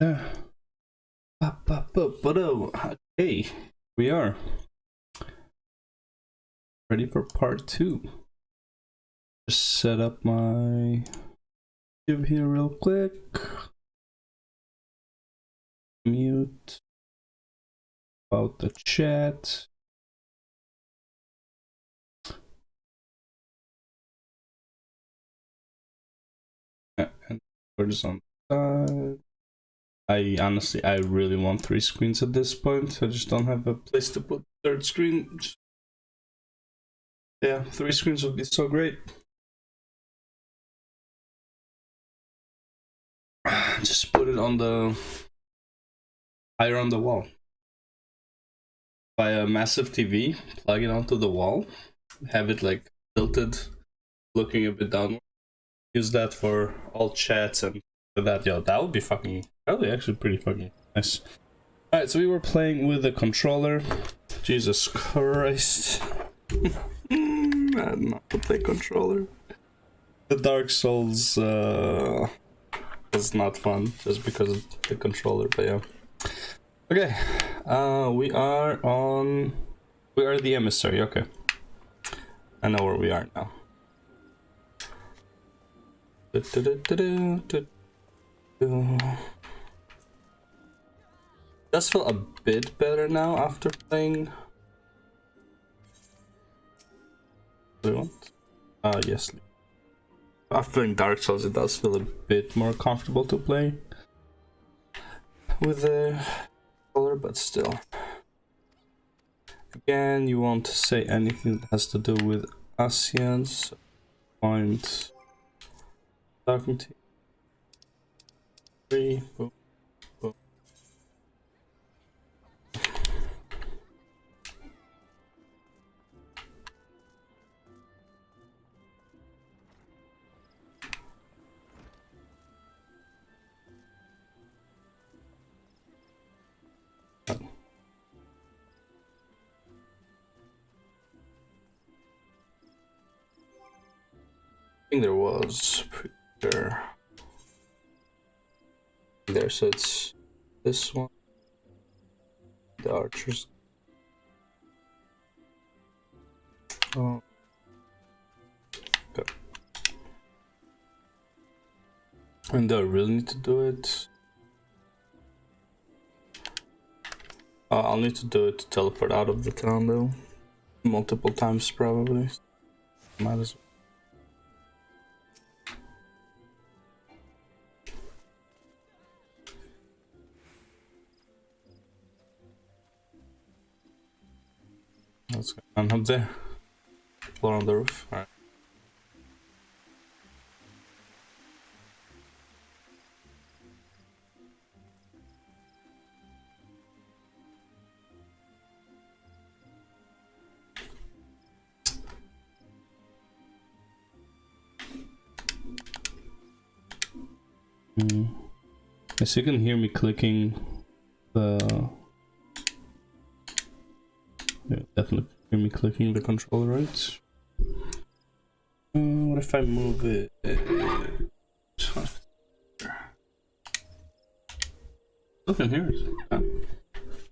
Okay, we are ready for part 2. Just set up my YouTube here real quick. Mute about the chat. And we're just on the side. I really want 3 screens at this point. I just don't have a place to put third screen. Yeah, 3 screens would be so great. Just put it on the higher on the wall. Buy a massive TV, plug it onto the wall, have it like tilted, looking a bit downward. Use that for all chats and that. Yo, that would be actually pretty fucking nice. Alright, so we were playing with the controller. Jesus Christ. I don't know how to play controller. The Dark Souls was not fun just because of the controller, but yeah. Okay, we are the emissary. Okay, I know where we are now. Does feel a bit better now after playing. What do you want? Yes. After playing Dark Souls, it does feel a bit more comfortable to play with the controller, but still. Again, you won't say anything that has to do with ASEAN, so find talking to 3. Boom, boom. I think there was there, so it's this one, the archers. Oh, okay. And do I really need to do it? I'll need to do it to teleport out of the town though, multiple times probably. Might as well. What's going on up there? Floor on the roof. Alright. Yes, you can hear me clicking the. Yeah, definitely hear me clicking the controller, right? What if I move it? Still can hear it.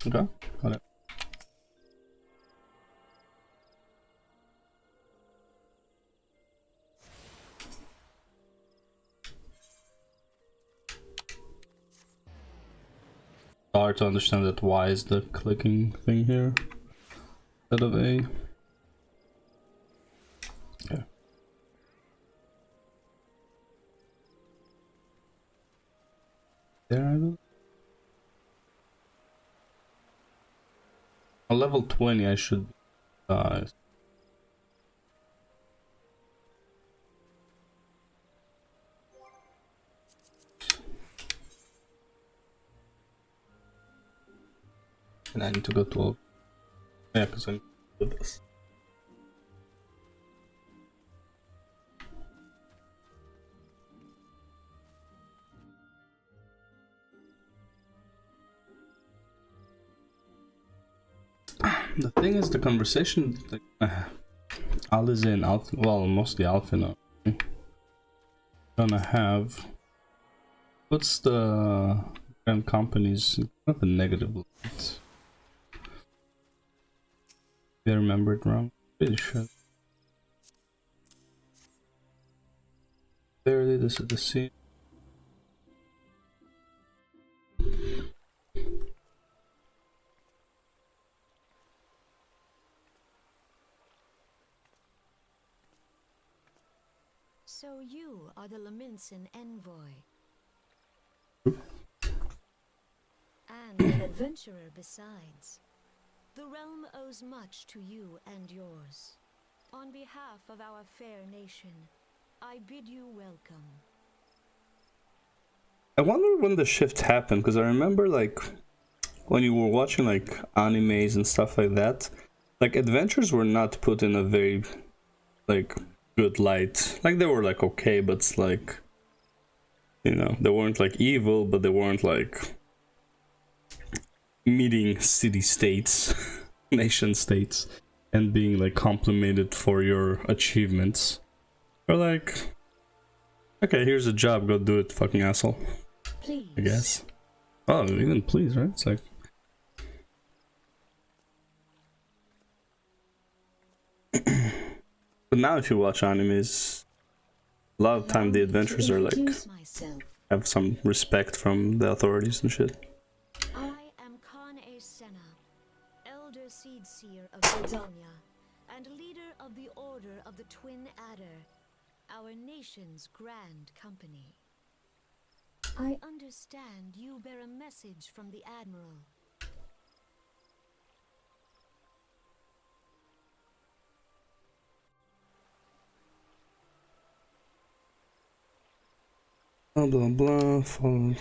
Okay, got it. Hard to understand that why is the clicking thing here instead of A. Okay. There I go. On level 20 I should be and I need to go to yeah, because I need to do this. The thing is, the conversation Al is in Alpha, well, mostly Alpha now. Gonna have. What's the and companies, not a negative light. If I remember it wrong, pretty sure. Clearly, this is the scene. So you are the Laminson envoy. And an adventurer besides. The realm owes much to you and yours. On behalf of our fair nation, I bid you welcome. I wonder when the shift happened, because I remember like when you were watching like animes and stuff like that, like adventures were not put in a very like good light. Like they were like okay, but it's like, you know, they weren't like evil, but they weren't like meeting city states, nation states, and being like complimented for your achievements. Or like, okay, here's a job, go do it, fucking asshole. Please. I guess. Oh, even please, right? It's like. But now if you watch animes, a lot of time the adventures are like have some respect from the authorities and shit. I am Khan A Senna, Elder Seed Seer of Hydaelyn, and leader of the Order of the Twin Adder, our nation's grand company. I understand you bear a message from the Admiral. Blah blah blah, follow,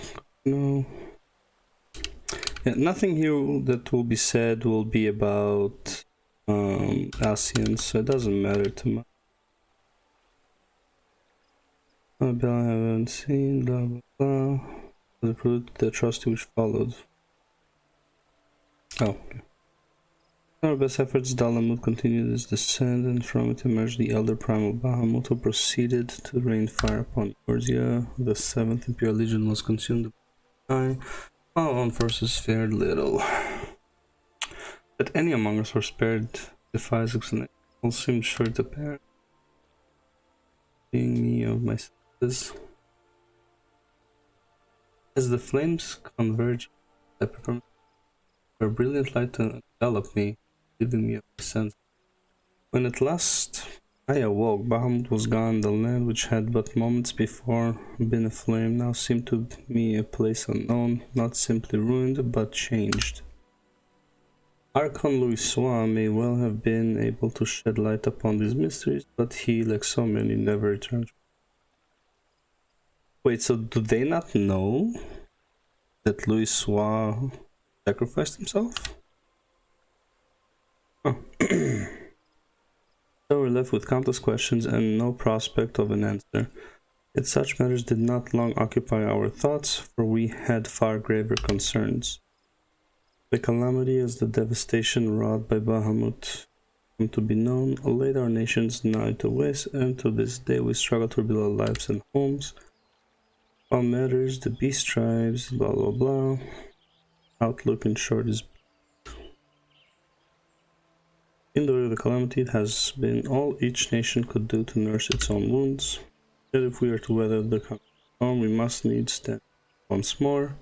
no. Yeah, nothing here that will be said will be about ASEAN, so it doesn't matter too much. I haven't seen, blah blah blah. The route, the atrocity which followed. Oh, okay. Our best efforts, Dalamut continued his descent, and from it emerged the elder primal Bahamut, who proceeded to rain fire upon Eorzea. The 7th Imperial Legion was consumed by our own forces fared little. That any among us were spared defies explanation. All seemed sure to perish. Being me of my senses. As the flames converged, I performed a brilliant light to envelop me, leaving me of my senses. When at last I awoke, Bahamut was gone. The land which had but moments before been aflame now seemed to me a place unknown, not simply ruined, but changed. Archon Louisoix may well have been able to shed light upon these mysteries, but he, like so many, never returned. Wait, so do they not know that Louisoix sacrificed himself? Huh. So we're left with countless questions and no prospect of an answer. Yet such matters did not long occupy our thoughts, for we had far graver concerns. The calamity as the devastation wrought by Bahamut come to be known, laid our nations nigh to waste, and to this day we struggle to rebuild our lives and homes. All matters, the beast tribes, blah blah blah. Outlook in short is in the way of the calamity, it has been all each nation could do to nurse its own wounds. Yet if we are to weather the storm, we must needs stand once more.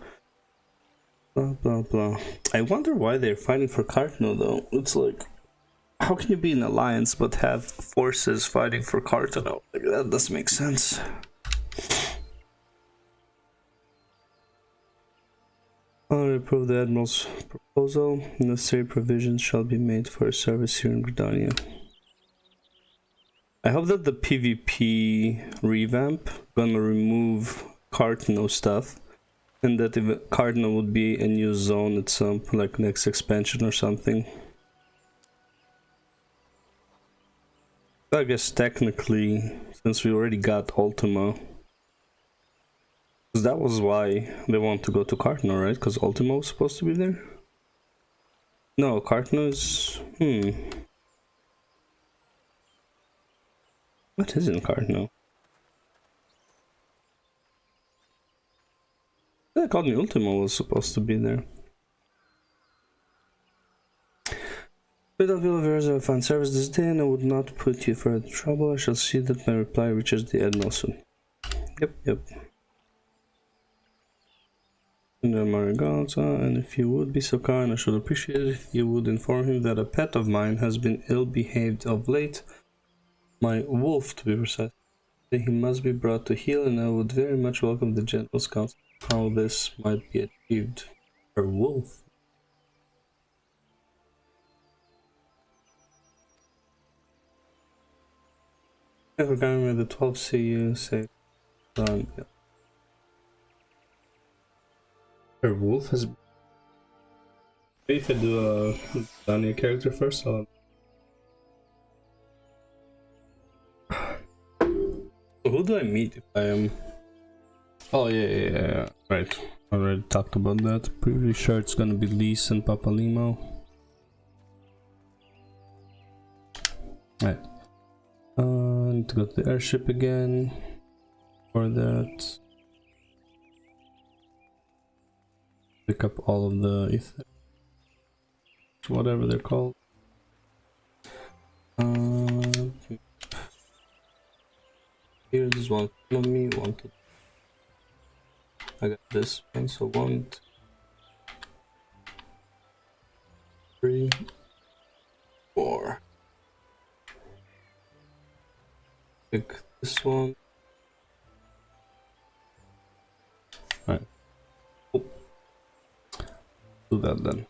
Blah blah blah. I wonder why they're fighting for Cartno though. It's like, how can you be an alliance but have forces fighting for Cartno? Like, that doesn't make sense. I approve the Admiral's proposal. Necessary provisions shall be made for a service here in Gridania. I hope that the PvP revamp gonna remove Cartno stuff, and that if Cartno would be a new zone at some like next expansion or something. I guess technically, since we already got Ultima, because that was why they want to go to Cartno, right? Because Ultima was supposed to be there? No, Cartno is... What is in Cartno? I thought the Ultima was supposed to be there. Without your viewers of fan service this day, and I would not put you further trouble. I shall see that my reply reaches the Admiral soon. Yep. Marigata, and if you would be so kind, I should appreciate it if you would inform him that a pet of mine has been ill-behaved of late. My wolf, to be precise. He must be brought to heel, and I would very much welcome the General's counsel how this might be achieved. Her wolf? I forgot me the 12 CU say done. Her wolf has. Maybe if I do a Dania character first, I'll. Who do I meet if I am? Oh yeah. Right. Already talked about that. Pretty sure it's gonna be Lise and Papalimo. Right. I need to go to the airship again. For that. Pick up all of the ether. Whatever they're called. Here's one on me, one to. I got this one, so 1, 2, 3, 4. Pick this one. Alright. Oh. Do that then.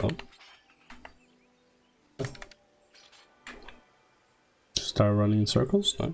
Oh. Start running in circles? Nice.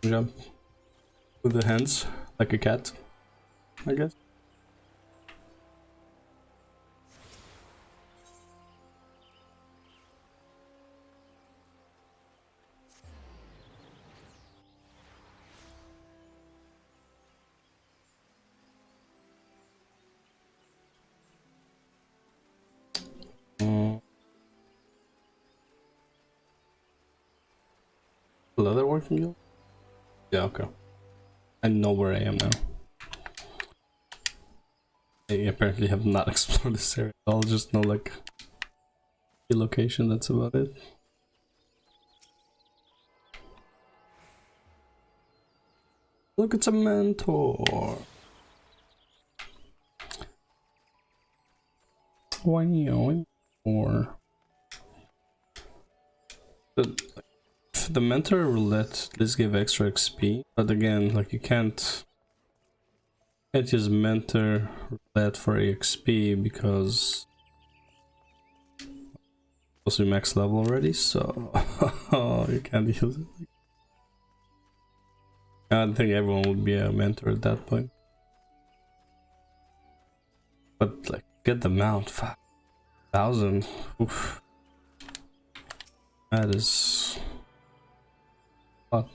Jump with the hands like a cat, I guess. Leather working guild? Yeah, okay. I know where I am now. I apparently have not explored this area. I'll just know like the location, that's about it. Look, it's a mentor. Why you or the mentor will let this give extra XP, but again, like you can't use mentor roulette for XP because it's supposed to be max level already, so you can't use it. I don't think everyone would be a mentor at that point. But like, get the mount, 5,000. Oof. That is a lot.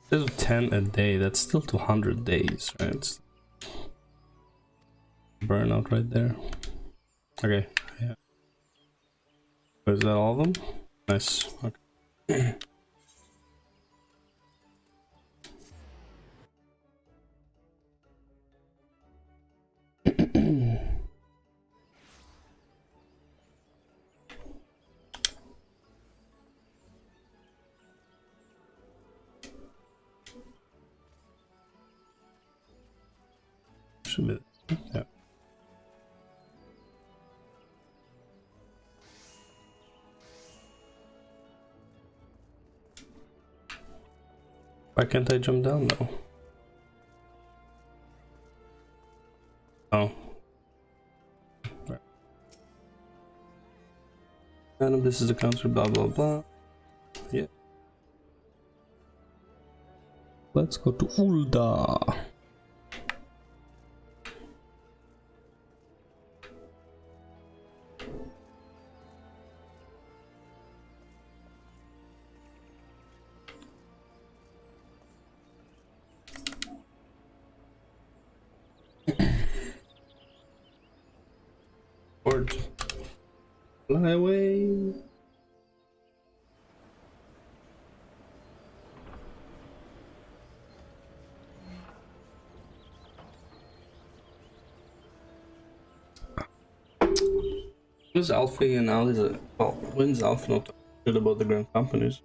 Still 10 a day, that's still 200 days, right? It's burnout right there. Okay, yeah. Is that all of them? Nice. Okay. Should be, yeah. Why can't I jump down though? Oh. Right. And this is the counter, blah blah blah. Yeah. Let's go to Ulda. Forward. Fly away. When's Alfie and Alice? Well, when's Alfie not talking shit about the grand companies?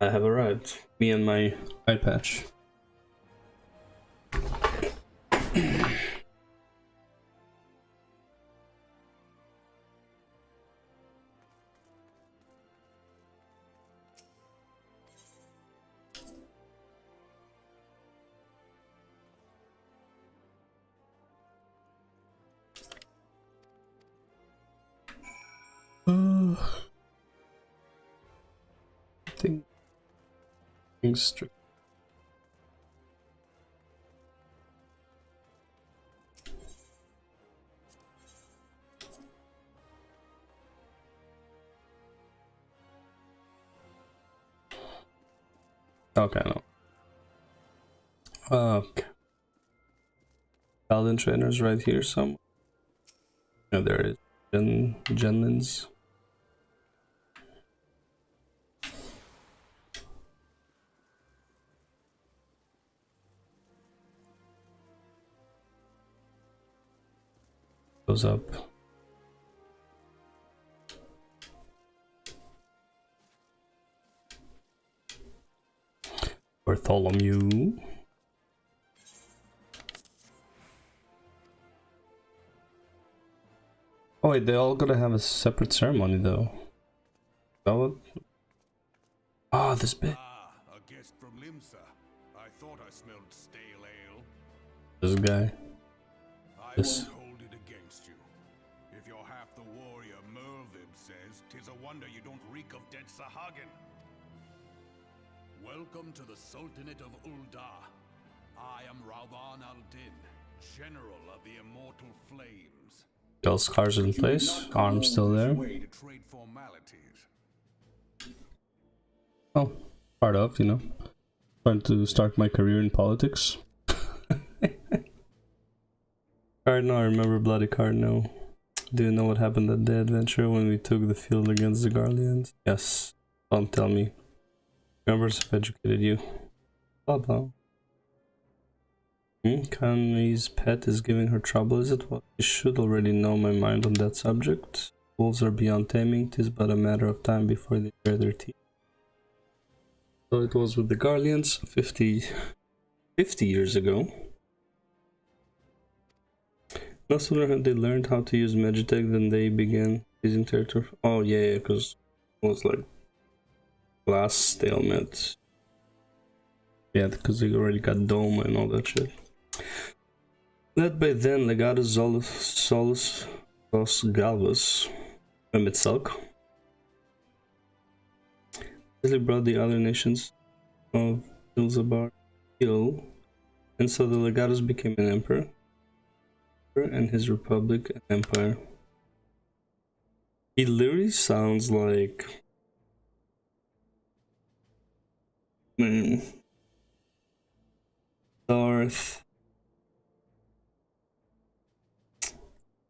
I have arrived. Me and my eye patch. Things strict. Okay, no. Okay. Paladin trainers right here somewhere. No, there it is. Genlins. Goes up. Bartholomew. Oh wait, they all gotta have a separate ceremony though. Is that what? Ah, this bit. Ah, a guest from Limsa. I thought I smelled stale ale. This guy. I This. won't hold it against you. If you're half the warrior Mervib says, 'tis a wonder you don't reek of dead Sahagin. Welcome to the Sultanate of Ulda. I am Rauban al-Din, General of the Immortal Flames. All scars in place, arms still there. Way to trade formalities. Oh, part of, you know. Trying to start my career in politics. Cardinal, I remember Bloody Cardinal. Do you know what happened at the adventure when we took the field against the Guardians? Yes. Don't tell me. Members have educated you. Blah blah. Kami's pet is giving her trouble, is it? Well, you should already know my mind on that subject. Wolves are beyond taming, 'tis but a matter of time before they bare their teeth. So it was with the Guardians 50 years ago. No sooner had they learned how to use Magitech than they began using territory. Oh yeah, because it was like last stalemate. Yeah, because they already got Dome and all that shit. Led by then Legatus Solus Galvus and Mitsulk. They brought the other nations of Ilzabar ill, and so the Legatus became an emperor, and his republic an empire. He literally sounds like Darth.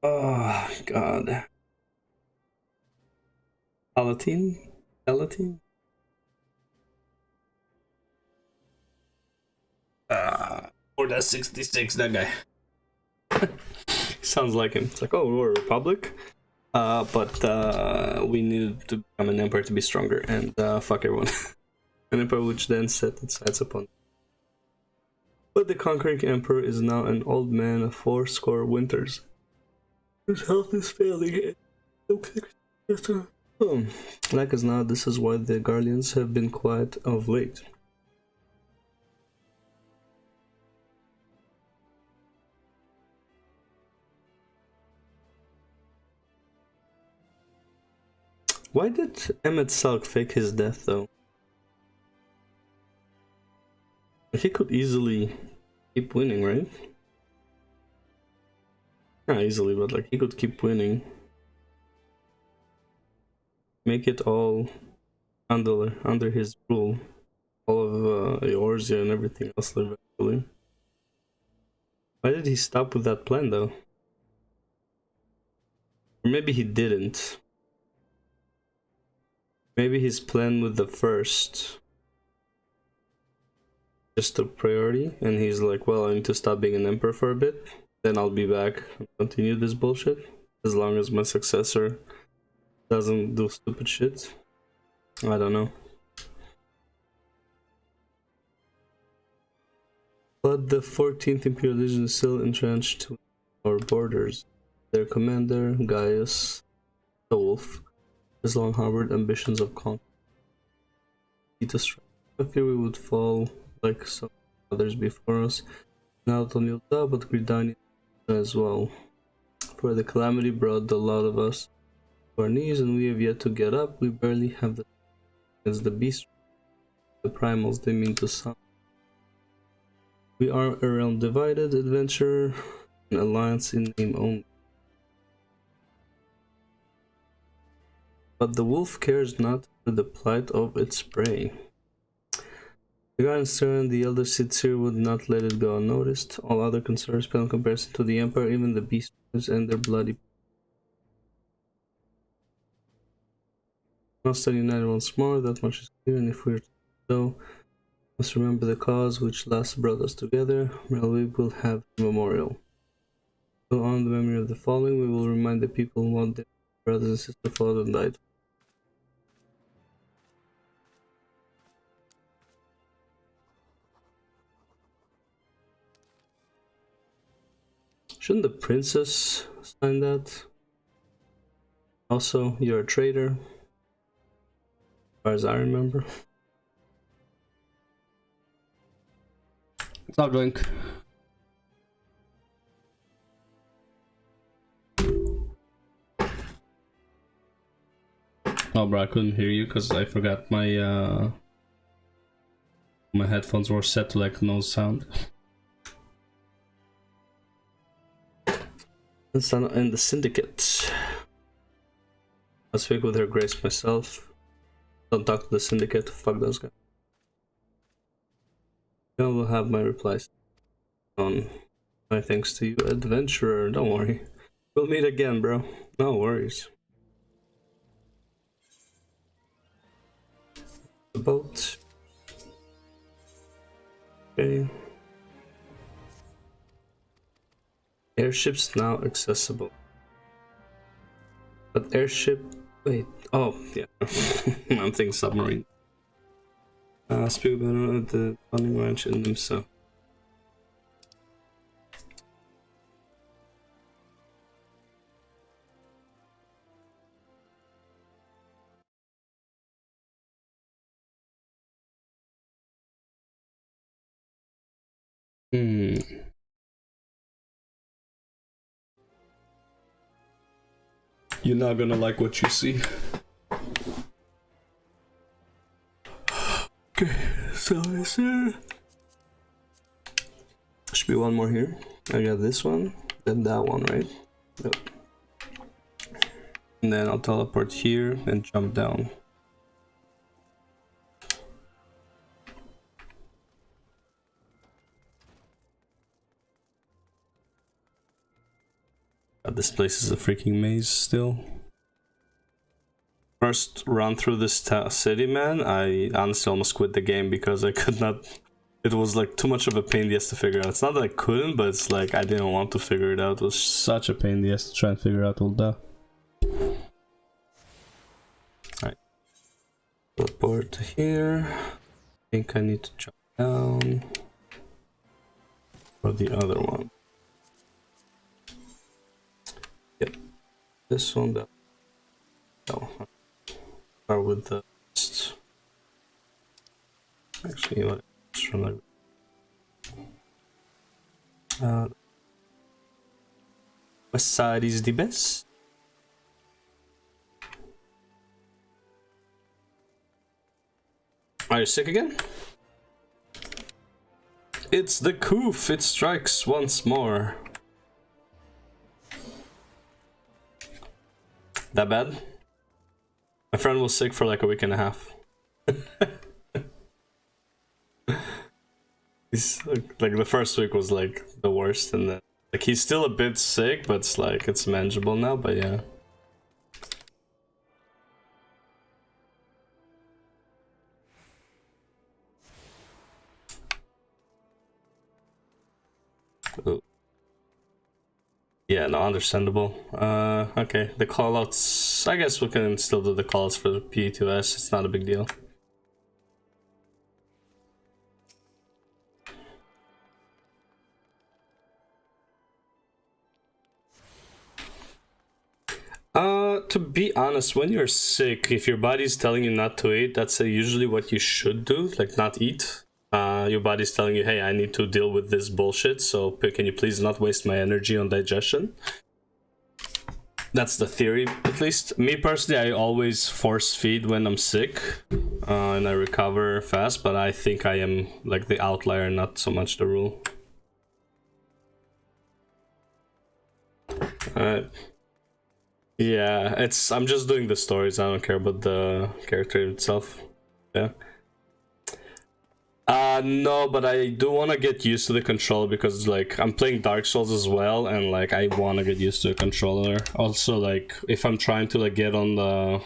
Oh god. Palatine? Or that 66, that guy. Sounds like him. It's like, oh, we're a republic? But we needed to become an empire to be stronger, and fuck everyone. An empire which then set its sights upon. But the conquering emperor is now an old man of 80 winters. His health is failing. Like as not, this is why the Guardians have been quiet of late. Why did Emmett Salk fake his death though? He could easily keep winning, right? Not easily, but like he could keep winning. Make it all under his rule. All of Eorzea and everything else eventually. Why did he stop with that plan though? Or maybe he didn't. Maybe his plan with the first just took priority, and he's like, well, I need to stop being an emperor for a bit, then I'll be back and continue this bullshit, as long as my successor doesn't do stupid shit. I don't know. But the 14th Imperial Legion is still entrenched to our borders. Their commander, Gaius the Wolf, has long harbored ambitions of conquest. I fear we would fall like some others before us, not only Ul'dah but Gridania as well. For the calamity brought the lot of us to our knees, and we have yet to get up. We barely have the against the beast, the primals they mean to some. We are a realm divided, adventure, an alliance in name only. But the wolf cares not for the plight of its prey. The Guardians and the Elder Sidsir would not let it go unnoticed. All other concerns pale in comparison to the Empire, even the beasts and their bloody. Must stand united once more, that much is clear, and if we are to do so, must remember the cause which last brought us together. We will have a memorial. So on the memory of the fallen, we will remind the people what their brothers and sisters fought and died. Shouldn't the princess sign that? Also, you're a traitor, as far as I remember. Stop drink. Oh, bro, I couldn't hear you because I forgot my my headphones were set to like no sound. And the syndicate. I'll speak with her grace myself. Don't talk to the syndicate. Fuck those guys. I will have my replies on my thanks to you, adventurer. Don't worry. We'll meet again, bro. No worries. The boat. Okay. Airships now accessible. But airship. Wait. Oh, yeah. I'm thinking submarine. Speak about the hunting ranch in Nimsa. You're not gonna like what you see. Okay, so is there... Should be one more here. I got this one, then that one, right? Yep. And then I'll teleport here and jump down. God, this place is a freaking maze still. First run through this city, man, I honestly almost quit the game because I could not. It was like too much of a pain in the ass to figure out. It's not that I couldn't, but it's like I didn't want to figure it out. It was such a pain in the ass to try and figure out all that. Teleport to here. I think I need to jump down. Or the other one. Yep. This one, that. No. Start with the. Actually, what? West side is the best. Are you sick again? It's the coof, it strikes once more. That bad? My friend was sick for like a week and a half. He's like the first week was like the worst, and then like he's still a bit sick, but it's like it's manageable now, but yeah. Ooh. Yeah, no, understandable. Okay, the callouts. I guess we can still do the callouts for the P2S. It's not a big deal. To be honest, when you're sick, if your body's telling you not to eat, that's usually what you should do, like not eat. Your body's telling you, hey, I need to deal with this bullshit, so can you please not waste my energy on digestion? That's the theory, at least. Me personally, I always force feed when I'm sick, and I recover fast, but I think I am like the outlier, not so much the rule. Alright. Yeah, I'm just doing the stories, I don't care about the character itself. Yeah. No, but I do want to get used to the controller because like I'm playing Dark Souls as well, and like I want to get used to a controller. Also, like if I'm trying to like get on the,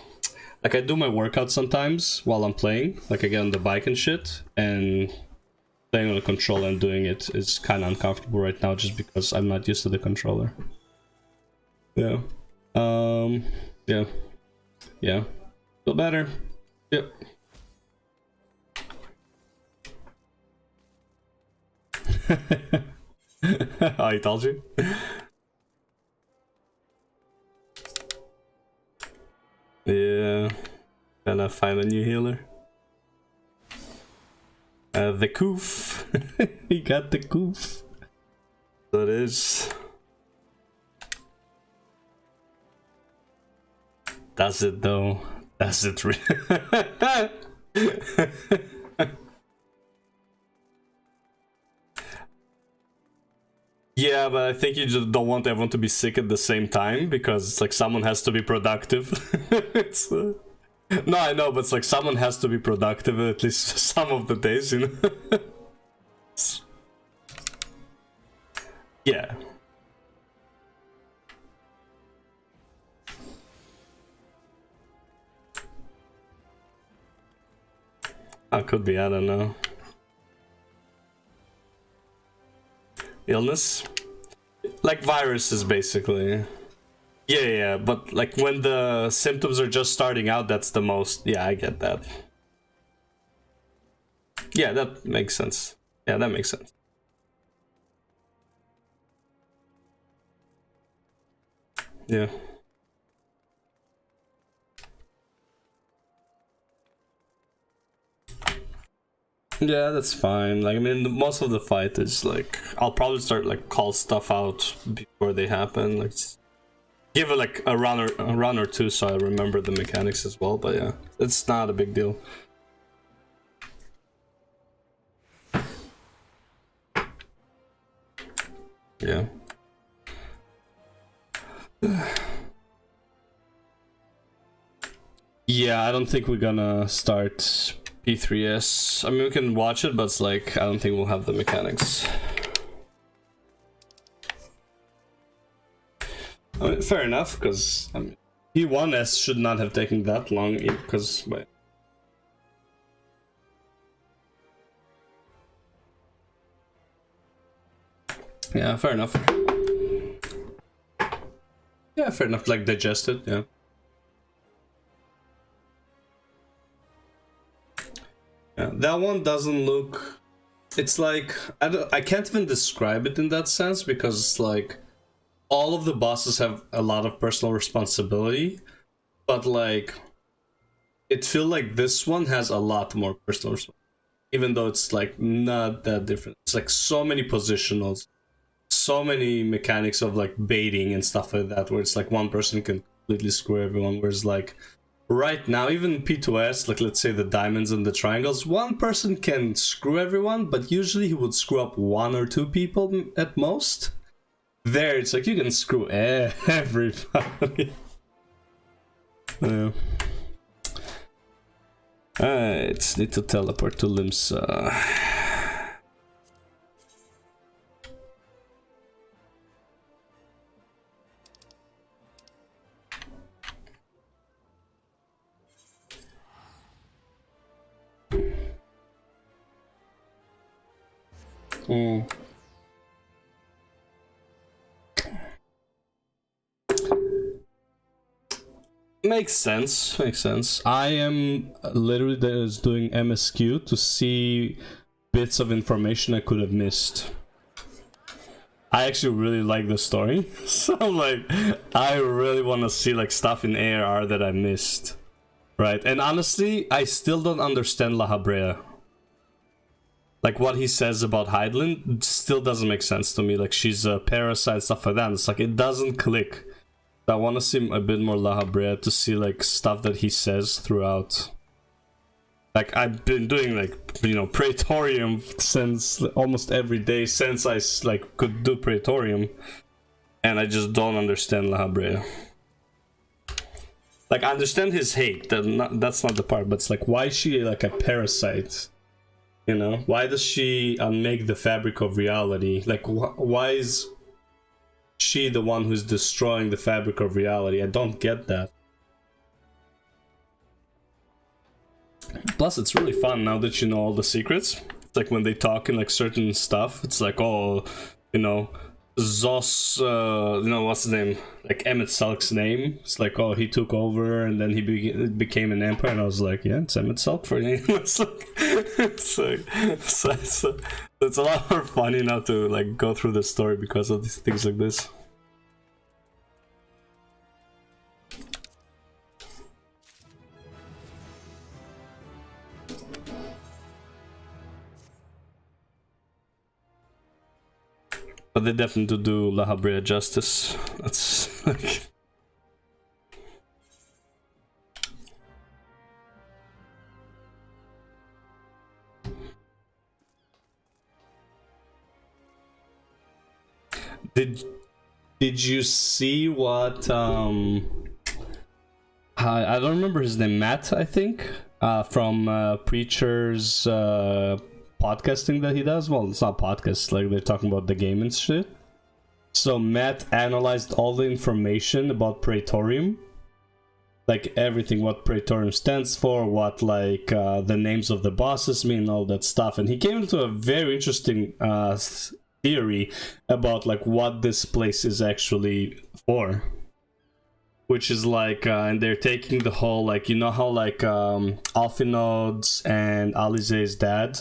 like I do my workout sometimes while I'm playing, like I get on the bike and shit, and playing on the controller and doing it is kind of uncomfortable right now just because I'm not used to the controller. Yeah. Yeah. Yeah. Feel better. Yep. I told you. Yeah. Gonna find a new healer. The coof. He got the coof. So it is. Does it though? Does it really? Yeah, but I think you just don't want everyone to be sick at the same time because it's like someone has to be productive. It's, no, I know, but it's like someone has to be productive at least some of the days, you know? Yeah. Could be, I don't know. Illness? Like viruses, basically. Yeah, but like when the symptoms are just starting out, that's the most... Yeah, I get that. Yeah, that makes sense. Yeah, that makes sense. Yeah. Yeah, that's fine. Like, I mean, most of the fight is like, I'll probably start like call stuff out before they happen. Like, give it like a run or two, so I remember the mechanics as well. But yeah, it's not a big deal. Yeah. Yeah, I don't think we're gonna start P3S. I mean, we can watch it, but it's like, I don't think we'll have the mechanics. I mean, fair enough, because I mean, P1S should not have taken that long, because... Yeah, fair enough. Yeah, fair enough, like digest it, yeah. Yeah, that one doesn't look. It's like I can't even describe it in that sense because it's like all of the bosses have a lot of personal responsibility, but like it feels like this one has a lot more personal responsibility, even though it's like not that different. It's like so many positionals, so many mechanics of like baiting and stuff like that, where it's like one person can completely screw everyone, whereas like right now, even P2S, like let's say the diamonds and the triangles, one person can screw everyone, but usually he would screw up 1 or 2 people at most. There, it's like you can screw everybody. Yeah. Alright, need to teleport to Limsa. Makes sense. I am literally just doing MSQ to see bits of information I could have missed. I actually really like the story, so like I really want to see like stuff in ARR that I missed, right? And honestly, I still don't understand La Habrea. Like what he says about Hydaelyn still doesn't make sense to me. Like she's a parasite, stuff like that. It's like it doesn't click. I want to see a bit more La Habrea to see like stuff that he says throughout. Like I've been doing like, you know, Praetorium since almost every day since I like could do Praetorium, and I just don't understand La Habrea. Like I understand his hate, that's not the part, but it's like why is she like a parasite? You know, why does she make the fabric of reality? Like why is she the one who's destroying the fabric of reality? I don't get that. Plus it's really fun now that you know all the secrets. It's like when they talk in like certain stuff, it's like, oh, you know, Zos, you know, what's his name, like Emmett Salk's name, it's like, oh, he took over and then he became an emperor, and I was like, yeah, it's Emmett Salk for you. It's a lot more funny now to like go through the story because of these things like this. But they definitely do La Habrea justice. That's like... Did you see what I don't remember his name, Matt, I think, from Preacher's podcasting that he does? Well, it's not podcast, like they're talking about the game and shit. So Matt analyzed all the information about Praetorium, like everything, what Praetorium stands for, what like the names of the bosses mean, all that stuff, and he came to a very interesting theory about like what this place is actually for, which is like and they're taking the whole, like, you know how like Alphinaud's and Alize's dad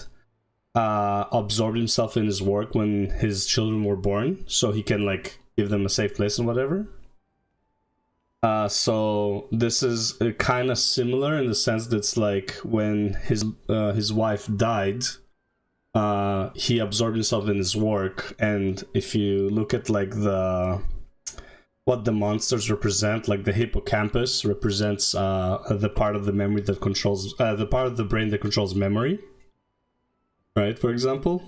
absorbed himself in his work when his children were born, so he can like give them a safe place and whatever. So this is kind of similar in the sense that it's like when his wife died, he absorbed himself in his work, and if you look at like what the monsters represent, like the hippocampus represents the part of the memory that controls the part of the brain that controls memory, right, for example.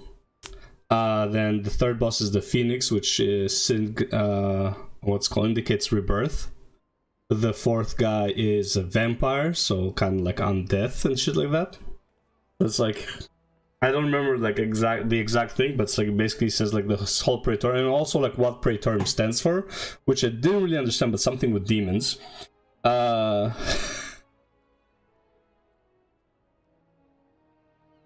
Then the third boss is the Phoenix, which is what's called indicates rebirth. The fourth guy is a vampire, so kind of like undeath and shit like that. It's like, I don't remember like the exact thing, but it's like basically says like the whole Praetorium, and also like what Praetorium stands for, which I didn't really understand, but something with demons.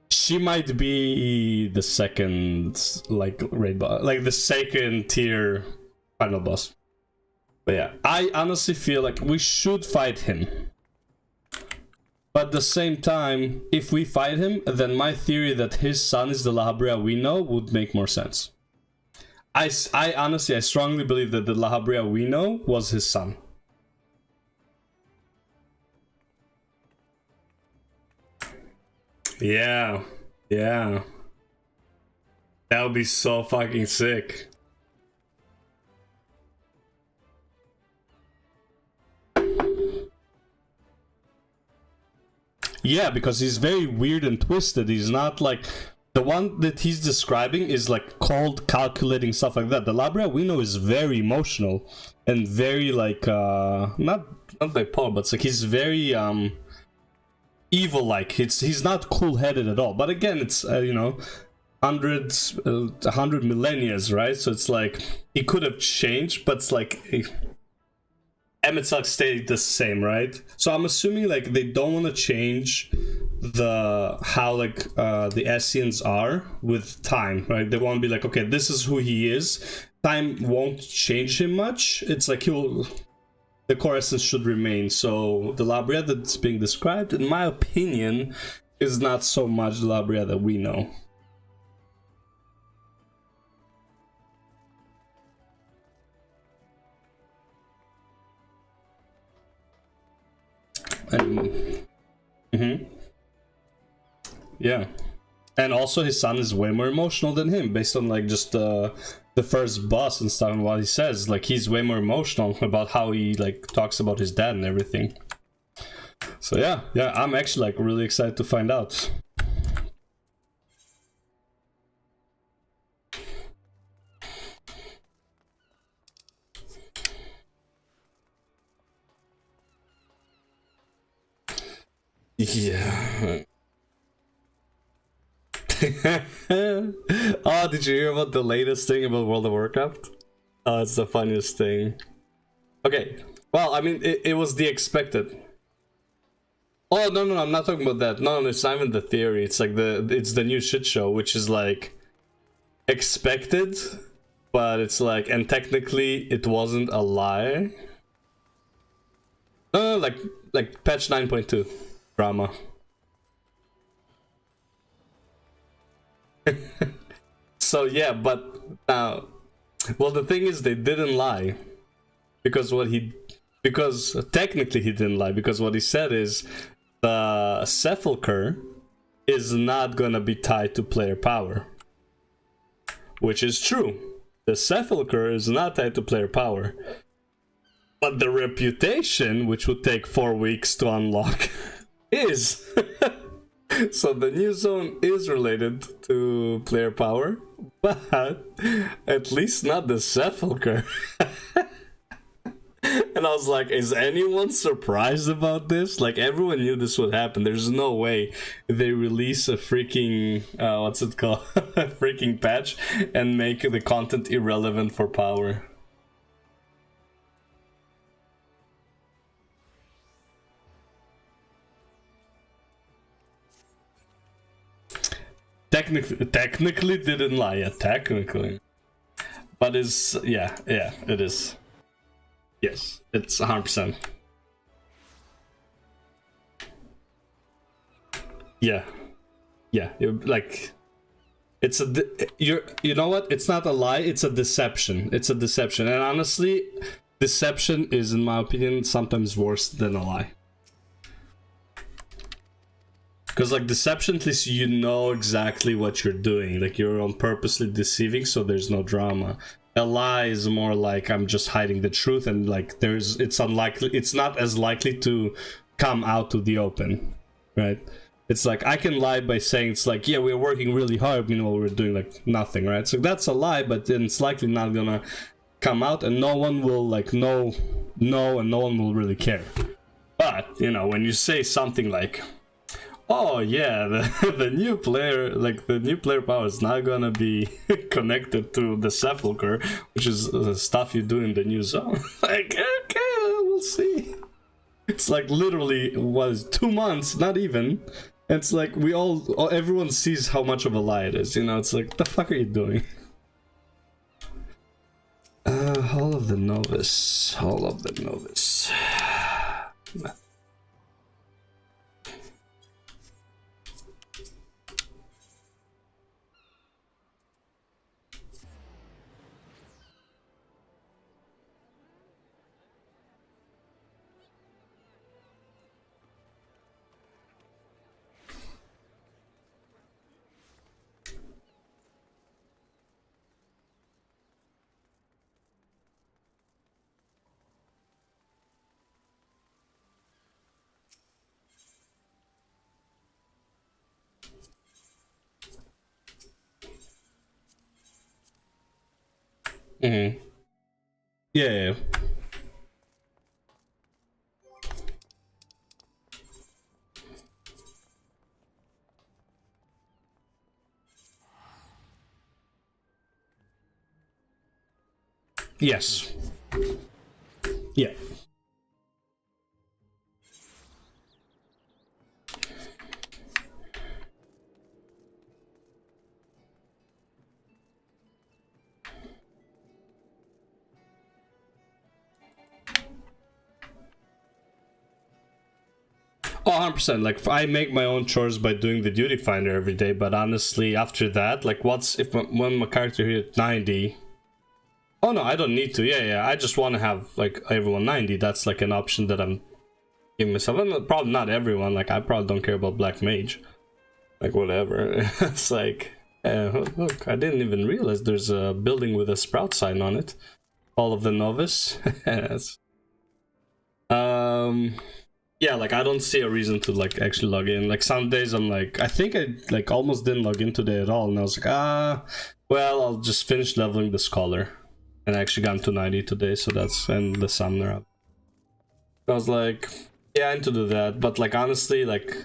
She might be the second like raid boss, like the second tier final boss. But yeah, I honestly feel like we should fight him. But But at the same time, if we fight him, then my theory that his son is the La Habrea we know would make more sense. I honestly, I strongly believe that the La Habrea we know was his son. Yeah, yeah. That would be so fucking sick. Yeah, because he's very weird and twisted. He's not like... The one that he's describing is like cold, calculating, stuff like that. The La Habrea we know is very emotional and very like not bipolar, but it's like he's very evil-like. He's not cool-headed at all. But again, it's you know, 100 millennia, right? So it's like he could have changed, but it's like Emet stayed the same, right? So I'm assuming like they don't want to change the how like the Esseans are with time, right? They want to be like, okay, this is who he is. Time won't change him much. It's like the core essence should remain. So the La Habrea that's being described, in my opinion, is not so much the La Habrea that we know. Yeah, and also his son is way more emotional than him, based on like just the first boss and stuff and what he says. Like he's way more emotional about how he like talks about his dad and everything. So yeah, I'm actually like really excited to find out. Yeah. Oh, did you hear about the latest thing about World of Warcraft? Oh, it's the funniest thing. Okay, well, I mean, it was the expected. Oh, no, I'm not talking about that. No, it's not even the theory. It's like it's the new shit show, which is like expected, but it's like, and technically it wasn't a lie. No, like patch 9.2 drama. So yeah, but now, well, the thing is, they didn't lie, because technically he didn't lie, because what he said is the sepulcher is not gonna be tied to player power, which is true. The sepulcher is not tied to player power, but the reputation, which would take 4 weeks to unlock, is. So the new zone is related to player power, but at least not the sepulcher. And I was like, is anyone surprised about this? Like, everyone knew this would happen. There's no way they release a freaking what's it called, a freaking patch and make the content irrelevant for power. Technically didn't lie, yeah, technically. But it's, yeah, it is. Yes, it's 100%. Yeah, like, it's you know what? It's not a lie, it's a deception. It's a deception, and honestly, deception is, in my opinion, sometimes worse than a lie. Because like deception, at least you know exactly what you're doing, like you're on purposely deceiving, so there's no drama. A lie is more like I'm just hiding the truth, and like it's not as likely to come out to the open, right? It's like I can lie by saying it's like, yeah, we're working really hard, meanwhile we're doing like nothing, right? So that's a lie, but then it's likely not gonna come out, and no one will like know, and no one will really care. But you know, when you say something like, oh yeah, the new player, like the new player power is not gonna be connected to the sepulcher, which is the stuff you do in the new zone. Like, okay, we'll see. It's like literally was 2 months, not even. It's like everyone sees how much of a lie it is. You know, it's like, the fuck are you doing? Hall of the Novice. Mm-hmm. Yeah. Yes. Yeah. Oh, 100%. Like, I make my own chores by doing the duty finder every day, but honestly, after that, like, what's if when my character hit 90? Oh no, I don't need to. Yeah, I just want to have like everyone 90. That's like an option that I'm giving myself. And probably not everyone. Like, I probably don't care about Black Mage. Like, whatever. It's like, look, I didn't even realize there's a building with a Sprout sign on it. All of the Novice. Yes. Yeah, like, I don't see a reason to like actually log in. Like, some days I'm like, I think I like almost didn't log in today at all, and I was like, well, I'll just finish leveling the Scholar. And I actually got to 90 today, so that's, and the Summoner up. I was like, yeah, I need to do that, but like, honestly, like,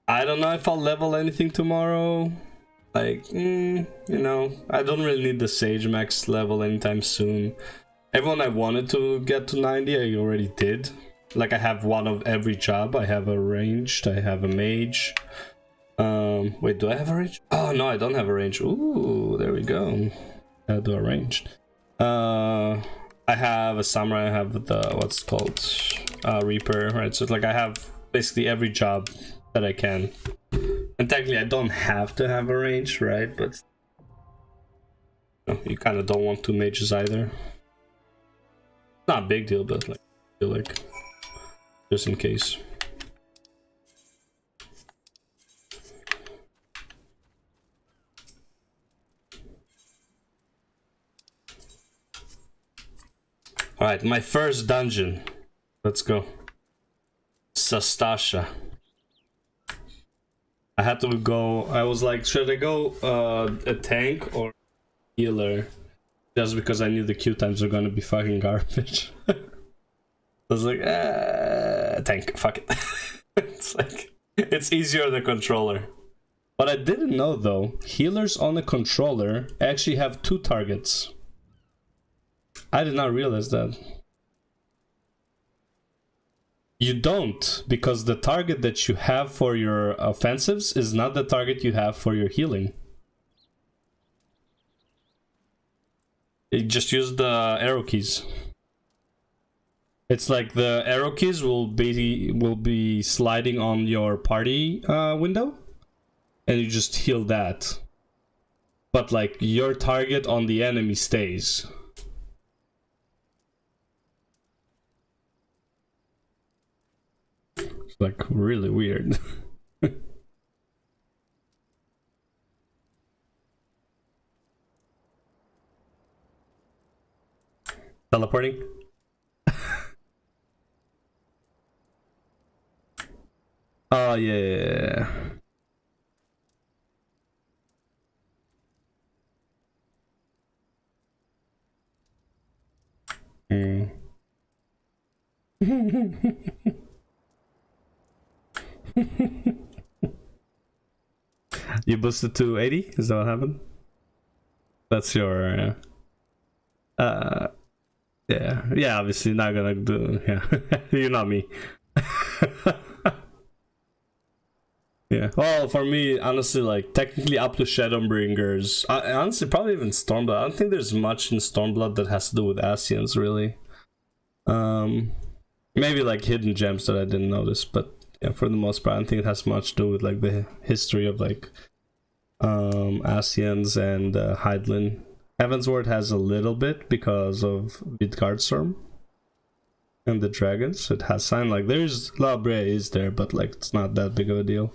I don't know if I'll level anything tomorrow. Like, you know, I don't really need the Sage Max level anytime soon. Everyone I wanted to get to 90, I already did. Like, I have one of every job. I have a ranged, I have a mage. Wait, do I have a range? Oh, no, I don't have a range. Ooh, there we go. I do a ranged. I have a samurai, I have the, what's it called? Reaper, right? So, like, I have basically every job that I can. And technically, I don't have to have a range, right? But you kind of don't want two mages either. Not a big deal, but like, I feel like just in case. All right, my first dungeon. Let's go. Sastasha. I had to go. I was like, should I go a tank or healer? Just because I knew the queue times were gonna be fucking garbage. I was like, tank, fuck it. It's like, it's easier on the controller. What I didn't know though, healers on the controller actually have 2 targets. I did not realize that. You don't, because the target that you have for your offensives is not the target you have for your healing. You just use the arrow keys. It's like the arrow keys will be sliding on your party window, and you just heal that. But like, your target on the enemy stays. It's like really weird. Teleporting. Oh yeah. You boosted to 80? Is that what happened? That's your yeah, obviously not gonna do, yeah. You're not me. Yeah, well, for me, honestly, like, technically up to Shadowbringers, honestly, probably even Stormblood. I don't think there's much in Stormblood that has to do with Ascians, really. Maybe like hidden gems that I didn't notice, but yeah, for the most part, I don't think it has much to do with like the history of like Ascians and Hydaelyn. Heavensward has a little bit because of Vidgardstorm and the dragons. It has sign, like, there's La Brea is there, but like, it's not that big of a deal.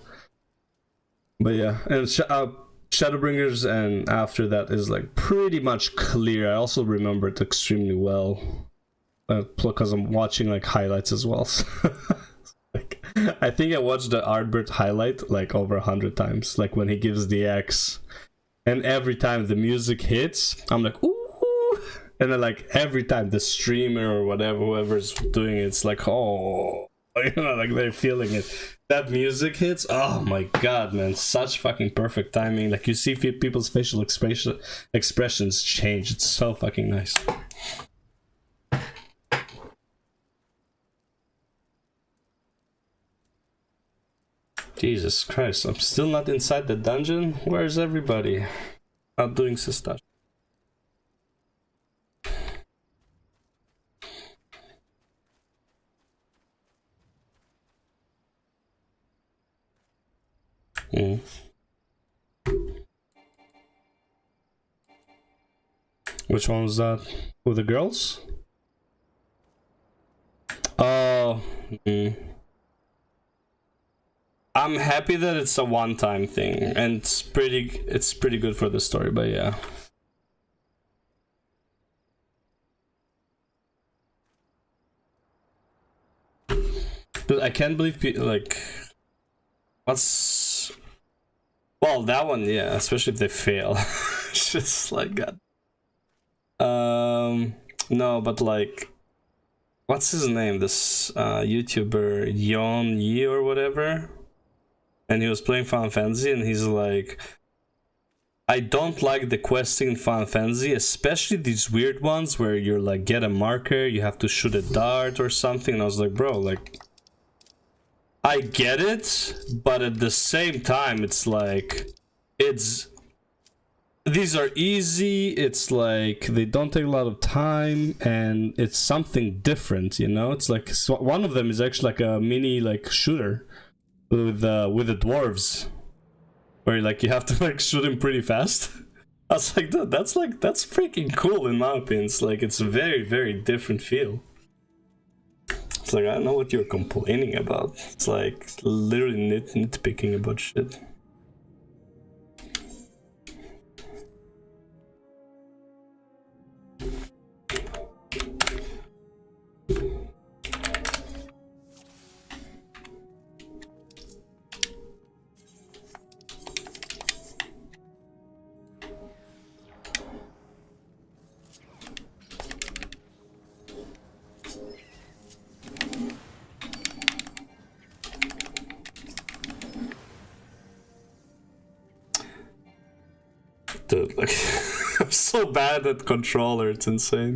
But yeah, and Shadowbringers, and after that is like pretty much clear. I also remember it extremely well because I'm watching like highlights as well. So, like, I think I watched the Ardbert highlight like over 100 times. Like when he gives the X, and every time the music hits, I'm like, ooh. And then like every time the streamer or whatever, whoever's doing it, it's like, oh, you know, like they're feeling it. That music hits, oh my god, man, such fucking perfect timing. Like you see people's facial expressions change. It's so fucking nice. Jesus Christ, I'm still not inside the dungeon? Where's everybody? Not doing stuff. Which one was that? With the girls? Oh. I'm happy that it's a one-time thing, and it's pretty good for the story, but yeah. Dude, I can't believe like what's well, that one, yeah, especially if they fail. It's just like God. No, but like what's his name? This YouTuber Yon Yi or whatever. And he was playing Final Fantasy, and he's like, I don't like the questing in Final Fantasy, especially these weird ones where you're like, get a marker, you have to shoot a dart or something. And I was like, bro, like, I get it, but at the same time, it's like, these are easy, it's like, they don't take a lot of time, and it's something different, you know? It's like, one of them is actually like a mini, like, shooter. With the dwarves, where like you have to like shoot him pretty fast. I was like, dude, that's freaking cool in my opinion. It's like it's a very, very different feel. It's like I don't know what you're complaining about. It's like literally nitpicking about shit. Dude, like, I'm so bad at controller, it's insane.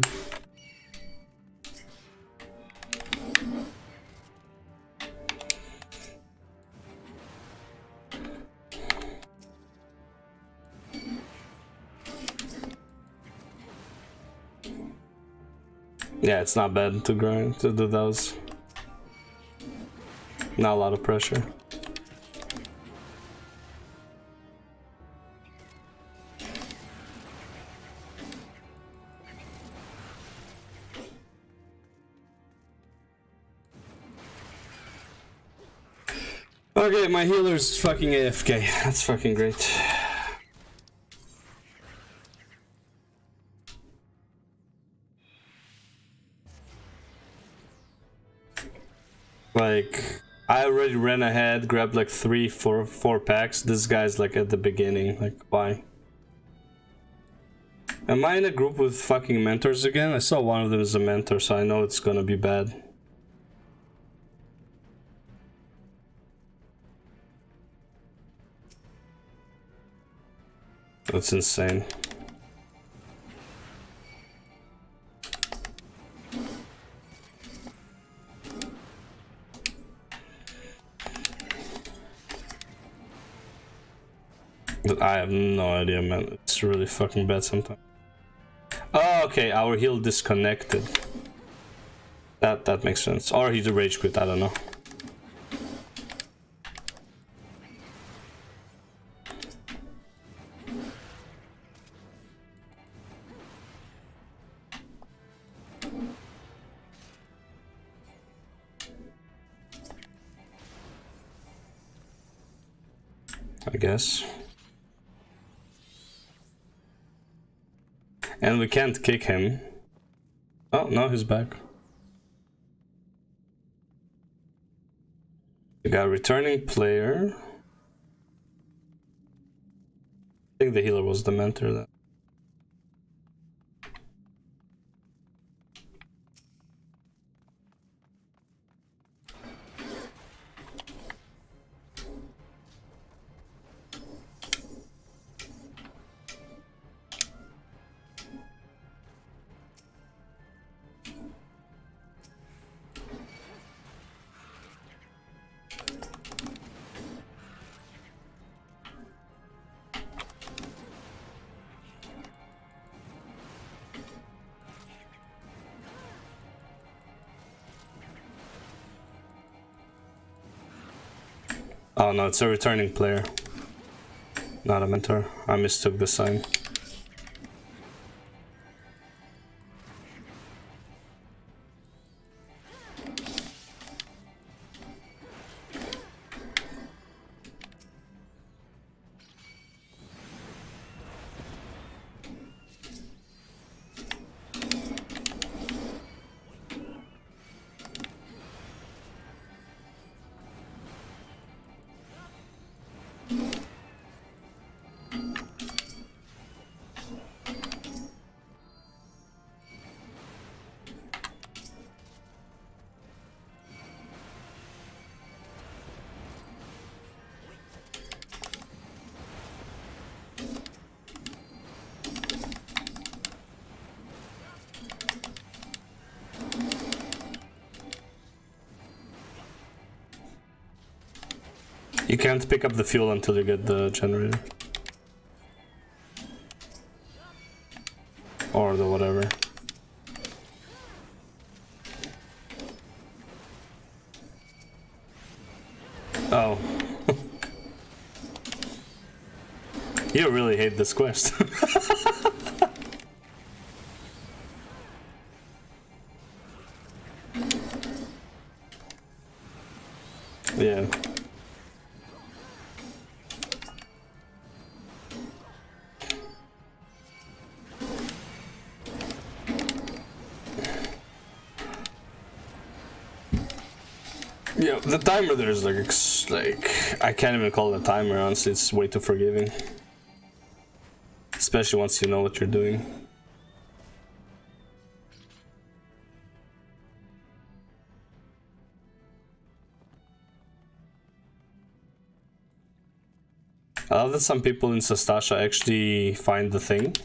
Yeah, it's not bad to grind, to do those. Not a lot of pressure. Okay, my healer's fucking AFK. That's fucking great. Like, I already ran ahead, grabbed like 4 packs. This guy's like at the beginning. Like, why? Am I in a group with fucking mentors again? I saw one of them as a mentor, so I know it's gonna be bad. That's insane. But I have no idea, man. It's really fucking bad sometimes. Oh, okay, our heal disconnected. That makes sense. Or he's a rage quit, I don't know. I guess. And we can't kick him. Oh, no, he's back. We got a returning player. I think the healer was the mentor then. Oh no, it's a returning player. Not a mentor. I mistook the sign. You can't pick up the fuel until you get the generator. Or the whatever. Oh. You really hate this quest. Yeah. Yeah, the timer there is like I can't even call it a timer, honestly, it's way too forgiving. Especially once you know what you're doing. I love that some people in Sastasha actually find the thing.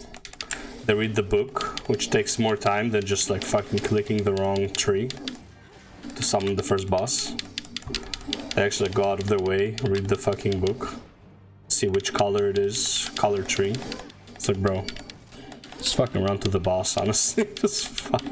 They read the book, which takes more time than just like fucking clicking the wrong tree to summon the first boss. They actually go out of their way, read the fucking book, see which color it is, color tree. It's like, bro, just fucking run to the boss, honestly. Just fuck.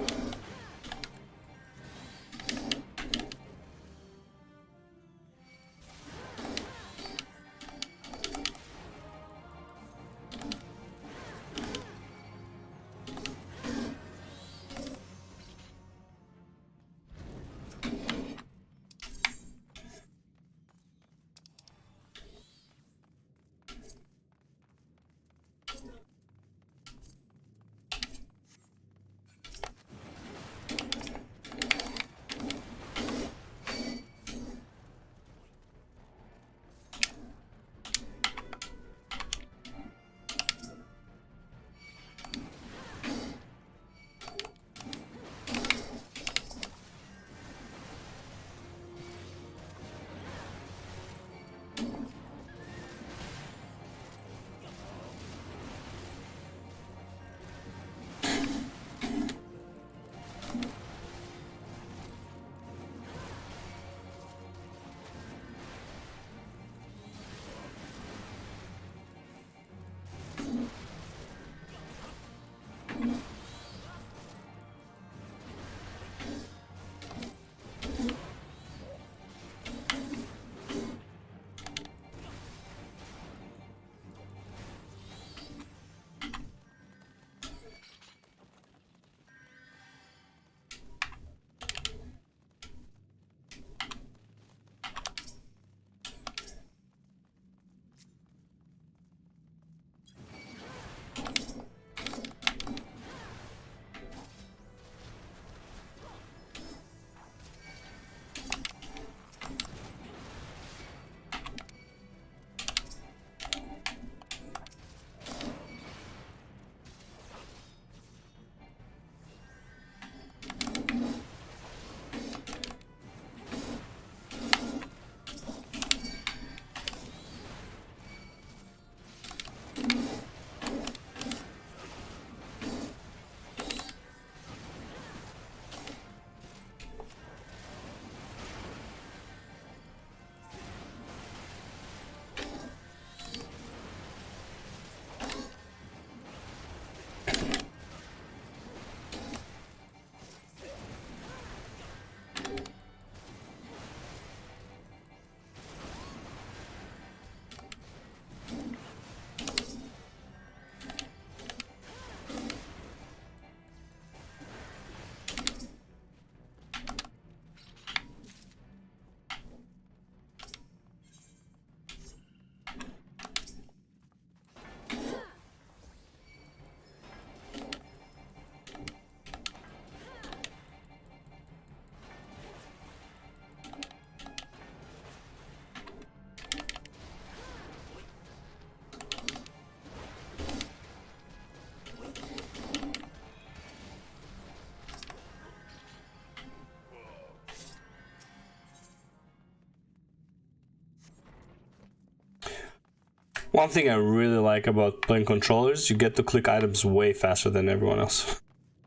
One thing I really like about playing controllers, you get to click items way faster than everyone else.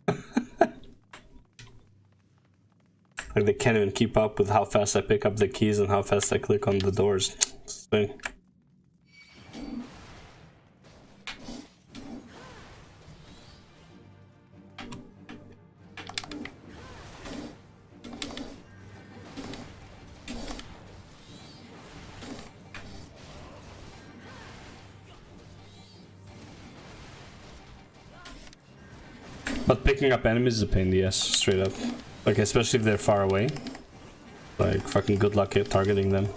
Like they can't even keep up with how fast I pick up the keys and how fast I click on the doors. Thing. But picking up enemies is a pain in the ass, straight up. Like, especially if they're far away. Like, fucking good luck at targeting them.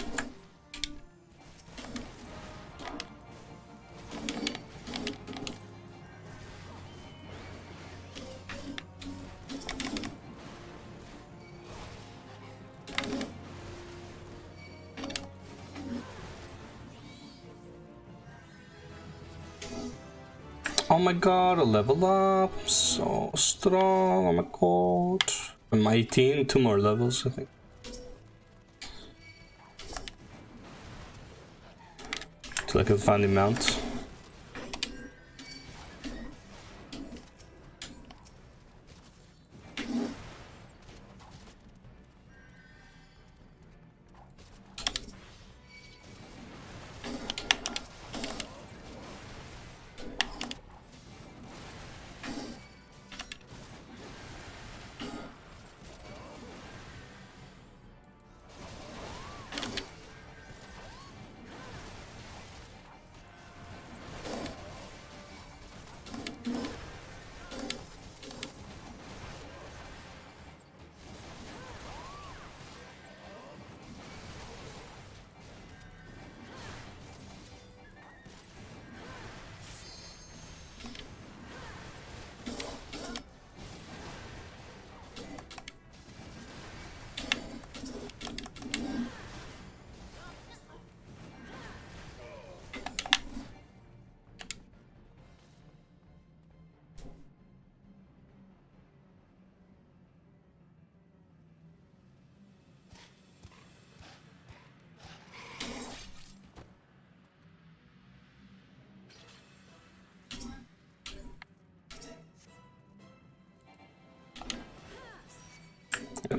Oh my god, a level up, I'm so strong, oh my god. I'm 18, 2 more levels, I think. So I can finally mount.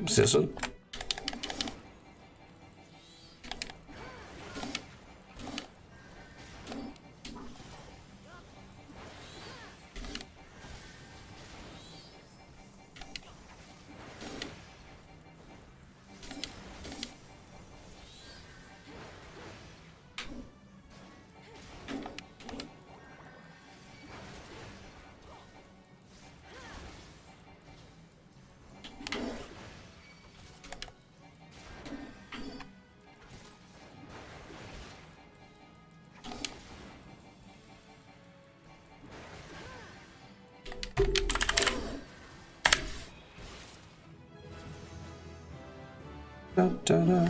See you soon. Da, da, da.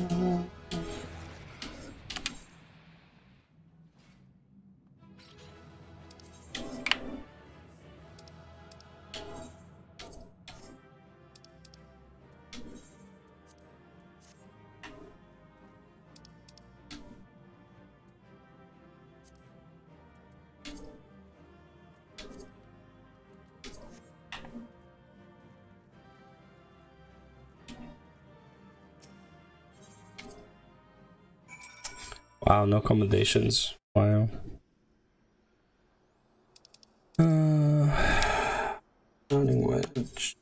Wow, no commendations. Wow. Running wedge.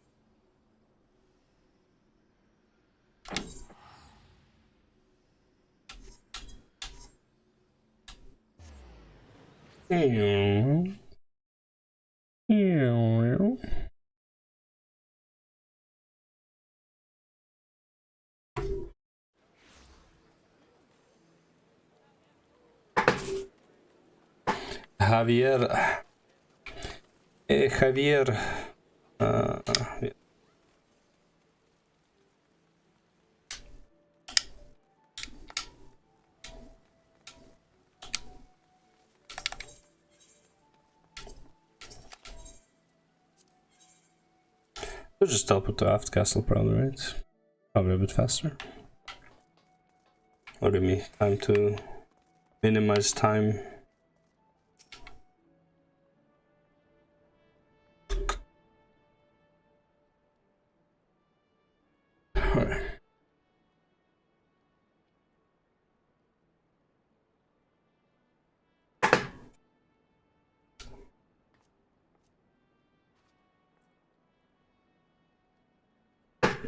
Javier. Javier. Yeah. We'll just teleport to Aft Castle, probably, right? Probably a bit faster. Or give me time to minimize time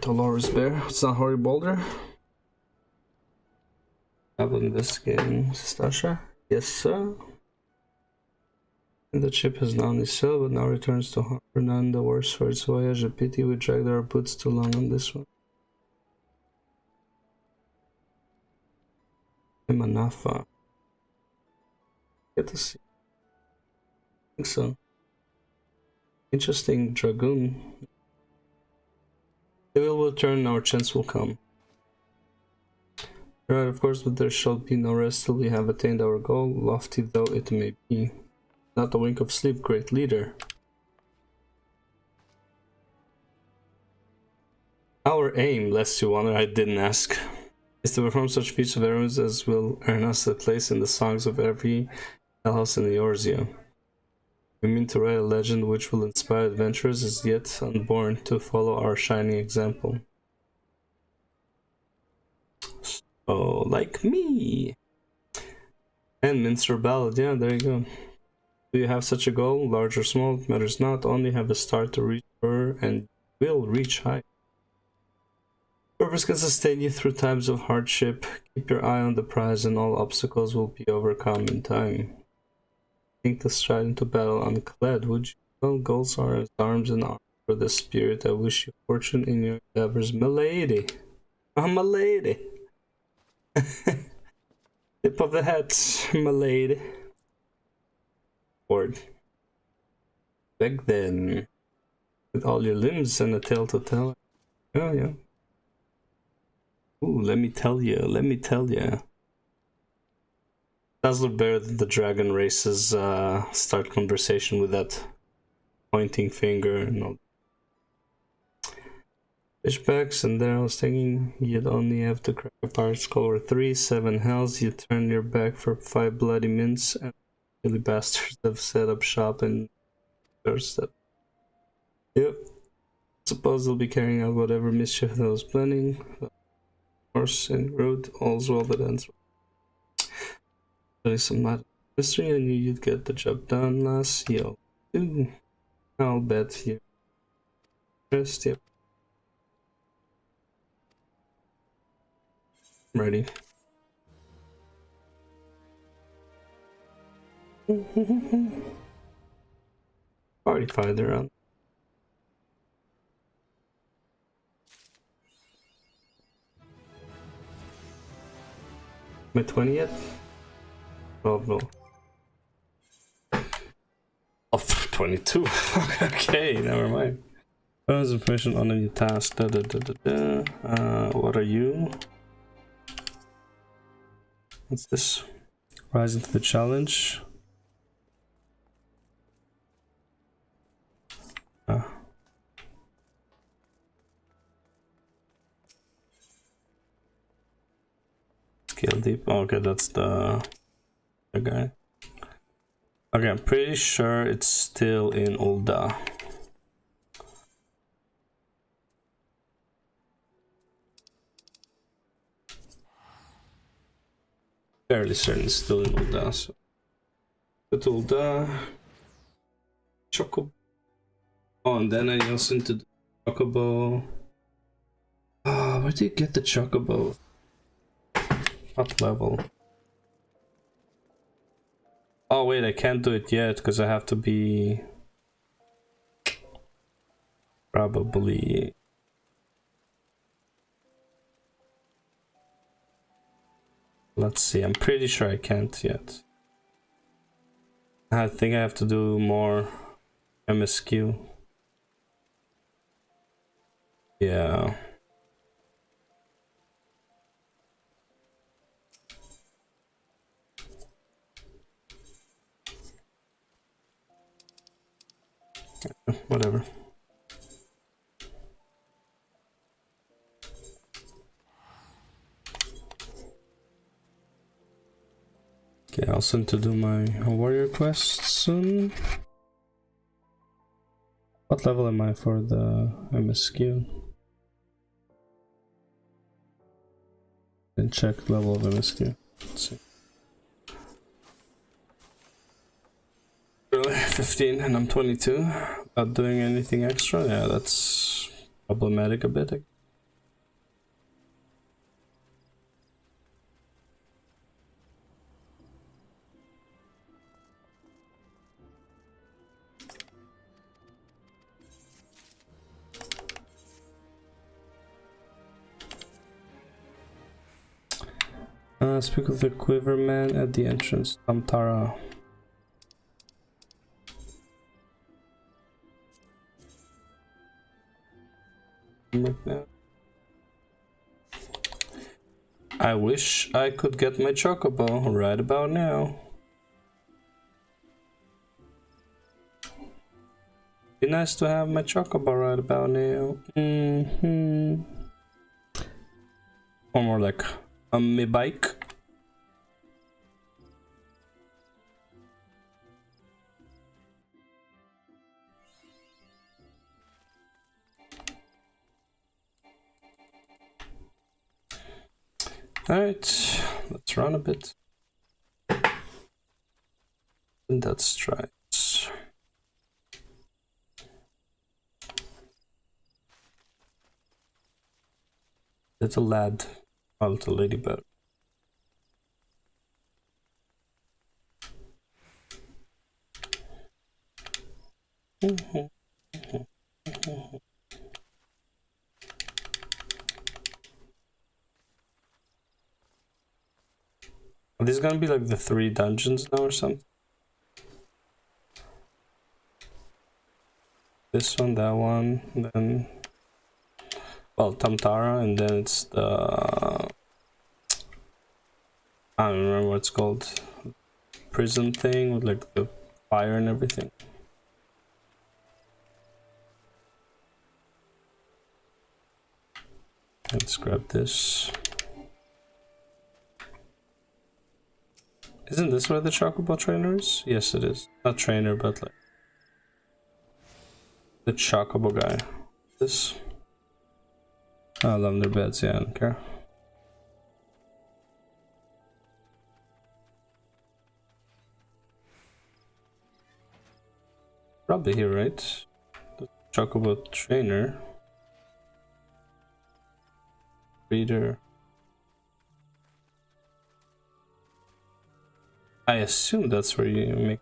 Dolores Bear. It's not Hori Boulder. In this game, Stasha? Yes, sir. And the ship has now only sailed, but now returns to harbor. None the worse for its voyage. A pity we dragged our boots too long on this one. Manafa. Get to see. I think so. Interesting Dragoon. They will return, our chance will come. Right, of course, but there shall be no rest till we have attained our goal, lofty though it may be. Not a wink of sleep, great leader. Our aim, lest you wonder, I didn't ask, is to perform such feats of heroes as will earn us a place in the songs of every house in the Eorzea. We mean to write a legend which will inspire adventurers as yet unborn to follow our shining example. So, like me! And Minster Ballad, yeah, there you go. Do you have such a goal, large or small, it matters not, only have a start to reach for and will reach high. Purpose can sustain you through times of hardship, keep your eye on the prize and all obstacles will be overcome in time. Think to stride into battle unclad, would you? Well, goals are as arms and arms for the spirit. I wish you fortune in your endeavors, milady. Oh, milady. Tip of the hat, milady. Word. Back then, with all your limbs and a tale to tell. Oh, yeah. Ooh, let me tell you. Does look better than the dragon races start conversation with that pointing finger and all. Fishbacks, and there I was thinking you'd only have to crack a pirate skull or 3, 7 hells, you turn your back for 5 bloody mints, and silly bastards have set up shop in doorstep. Yep. Suppose they'll be carrying out whatever mischief they was planning. Of course, en route, all's well that ends well. There's some mad mystery, I knew you'd get the job done last year. Ooh, I'll bet you. Rest, yep. Ready. Party fighter on. Am I 20 yet? 12, no. Oh, 22. Okay, never mind. Bonus information on a new task. What are you? What's this? Rise into the challenge. Scale deep. Oh, okay, that's the guy. Okay, I'm pretty sure it's still in Ul'dah. Fairly certain it's still in Ul'dah. So, go to Ul'dah. Chocobo. Oh, and then I also need to do Chocobo. Ah, where do you get the Chocobo? What level? Oh wait, I can't do it yet because I have to be probably. Let's see, I'm pretty sure I can't yet. I think I have to do more MSQ. Yeah. Whatever. Okay, I'll send to do my warrior quest soon. What level am I for the MSQ? And check level of MSQ. Let's see. 15 and I'm 22. Not doing anything extra. Yeah, that's problematic a bit. Speak with the Quiverman at the entrance. Tataru. I wish I could get my chocobo right about now. Be nice to have my chocobo right about now. Or more like my bike. Alright, let's run a bit. And that's right. Little lad, a little ladybird. Are these gonna be like the 3 dungeons now or something? This one, that one, and then... Well, Tataru, and then it's the... I don't remember what it's called. Prison thing with like the fire and everything. Let's grab this. Isn't this where the chocobo trainer is? Yes, it is. Not trainer, but like the chocobo guy. This. I love their beds. Yeah, I don't care. Probably here, right? The chocobo trainer. Reader. I assume that's where you make...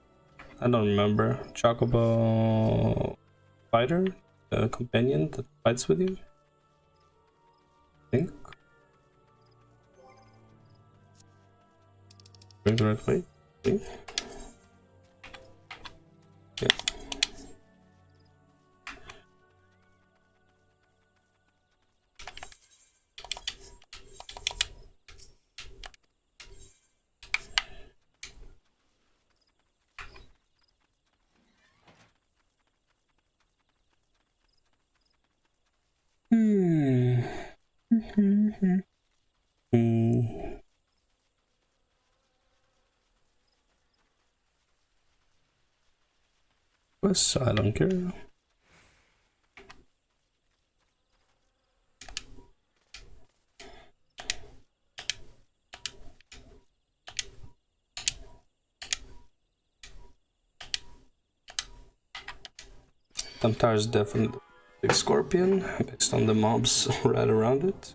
I don't remember. Chocobo fighter? The companion that fights with you? I think. Going the right way? Okay. Yeah. Yes, I don't care. Tataru is definitely a big scorpion based on the mobs right around it.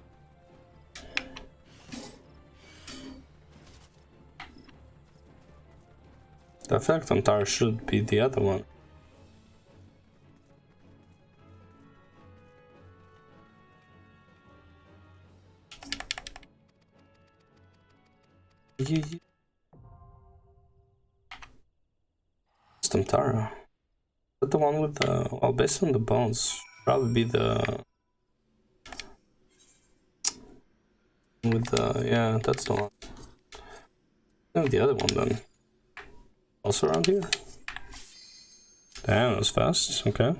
The fact Tataru should be the other one. Yeah. It's Tataru. But the one with the... Well, based on the bones, probably be the... With the... Yeah, that's the one. And the other one then. Also around here. Damn, that was fast. Okay.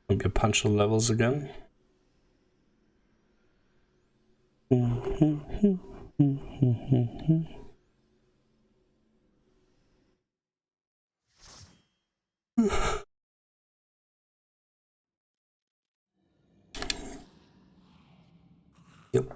Maybe a punch of levels again. Yep.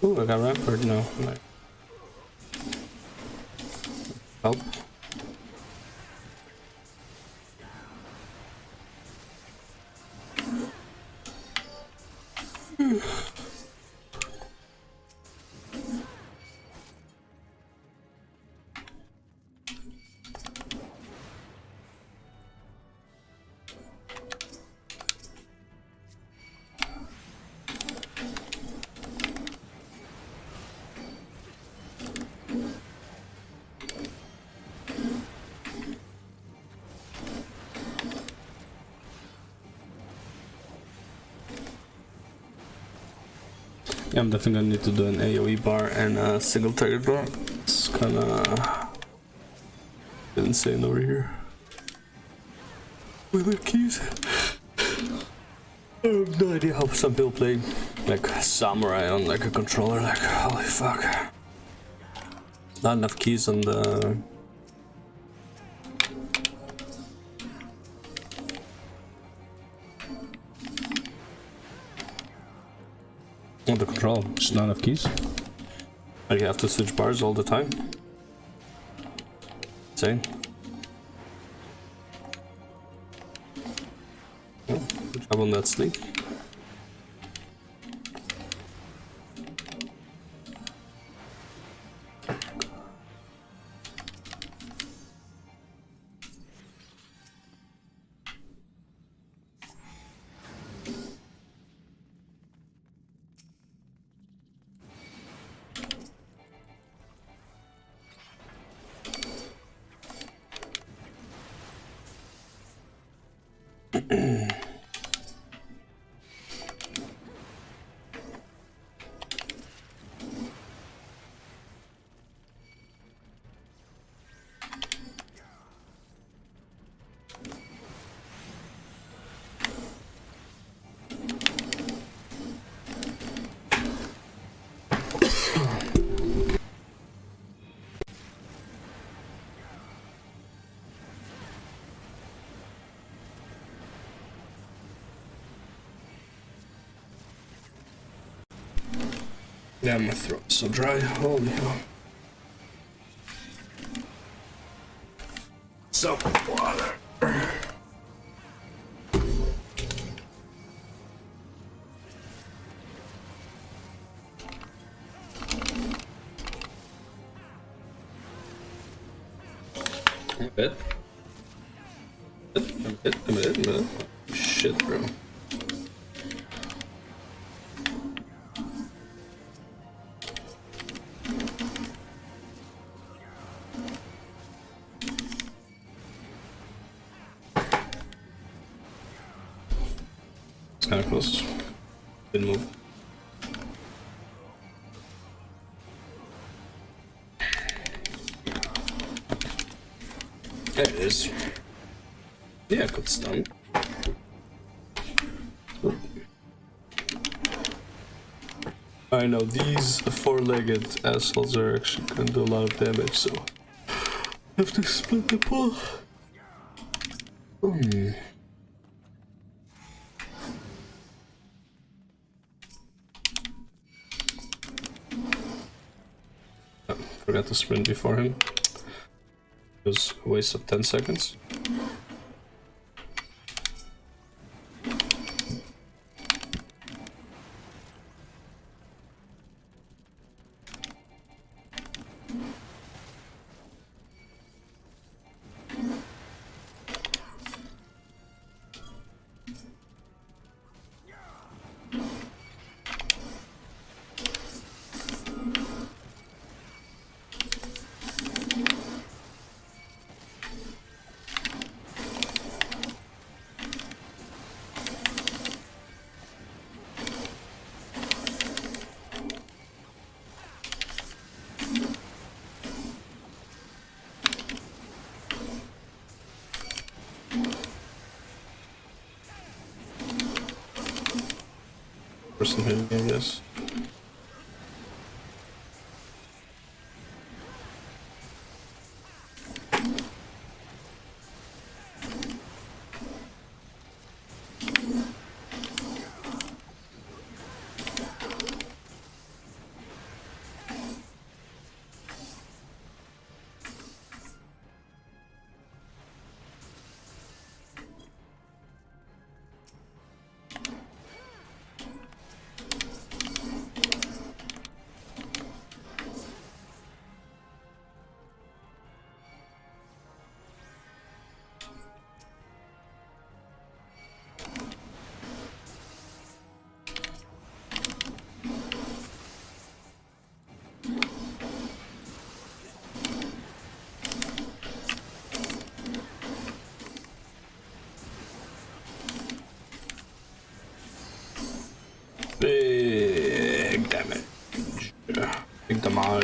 Ooh, I got Rampart now. Like, help. Yeah, I'm definitely gonna need to do an AoE bar and a single target bar. It's kinda insane over here. With the keys. I have no idea how some people play like samurai on like a controller, like holy fuck. Not enough keys on the control, just not enough keys. Like you have to switch bars all the time. Insane. Oh, good job on that sleep. Yeah, my throat's so dry. Holy hell. So water. I'm a bit. I'm a bit. Shit, bro. Kinda close. Didn't move. There it is. Yeah, good stun. I know these four-legged assholes are actually gonna do a lot of damage, so I have to split the pull. Forgot to sprint before him. It was a waste of 10 seconds. Person hitting me, I guess.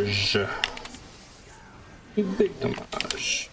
damage. Big damage.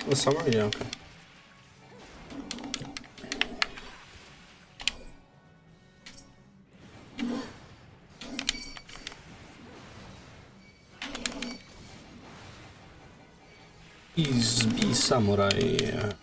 The summer? Yeah, okay. Please be samurai.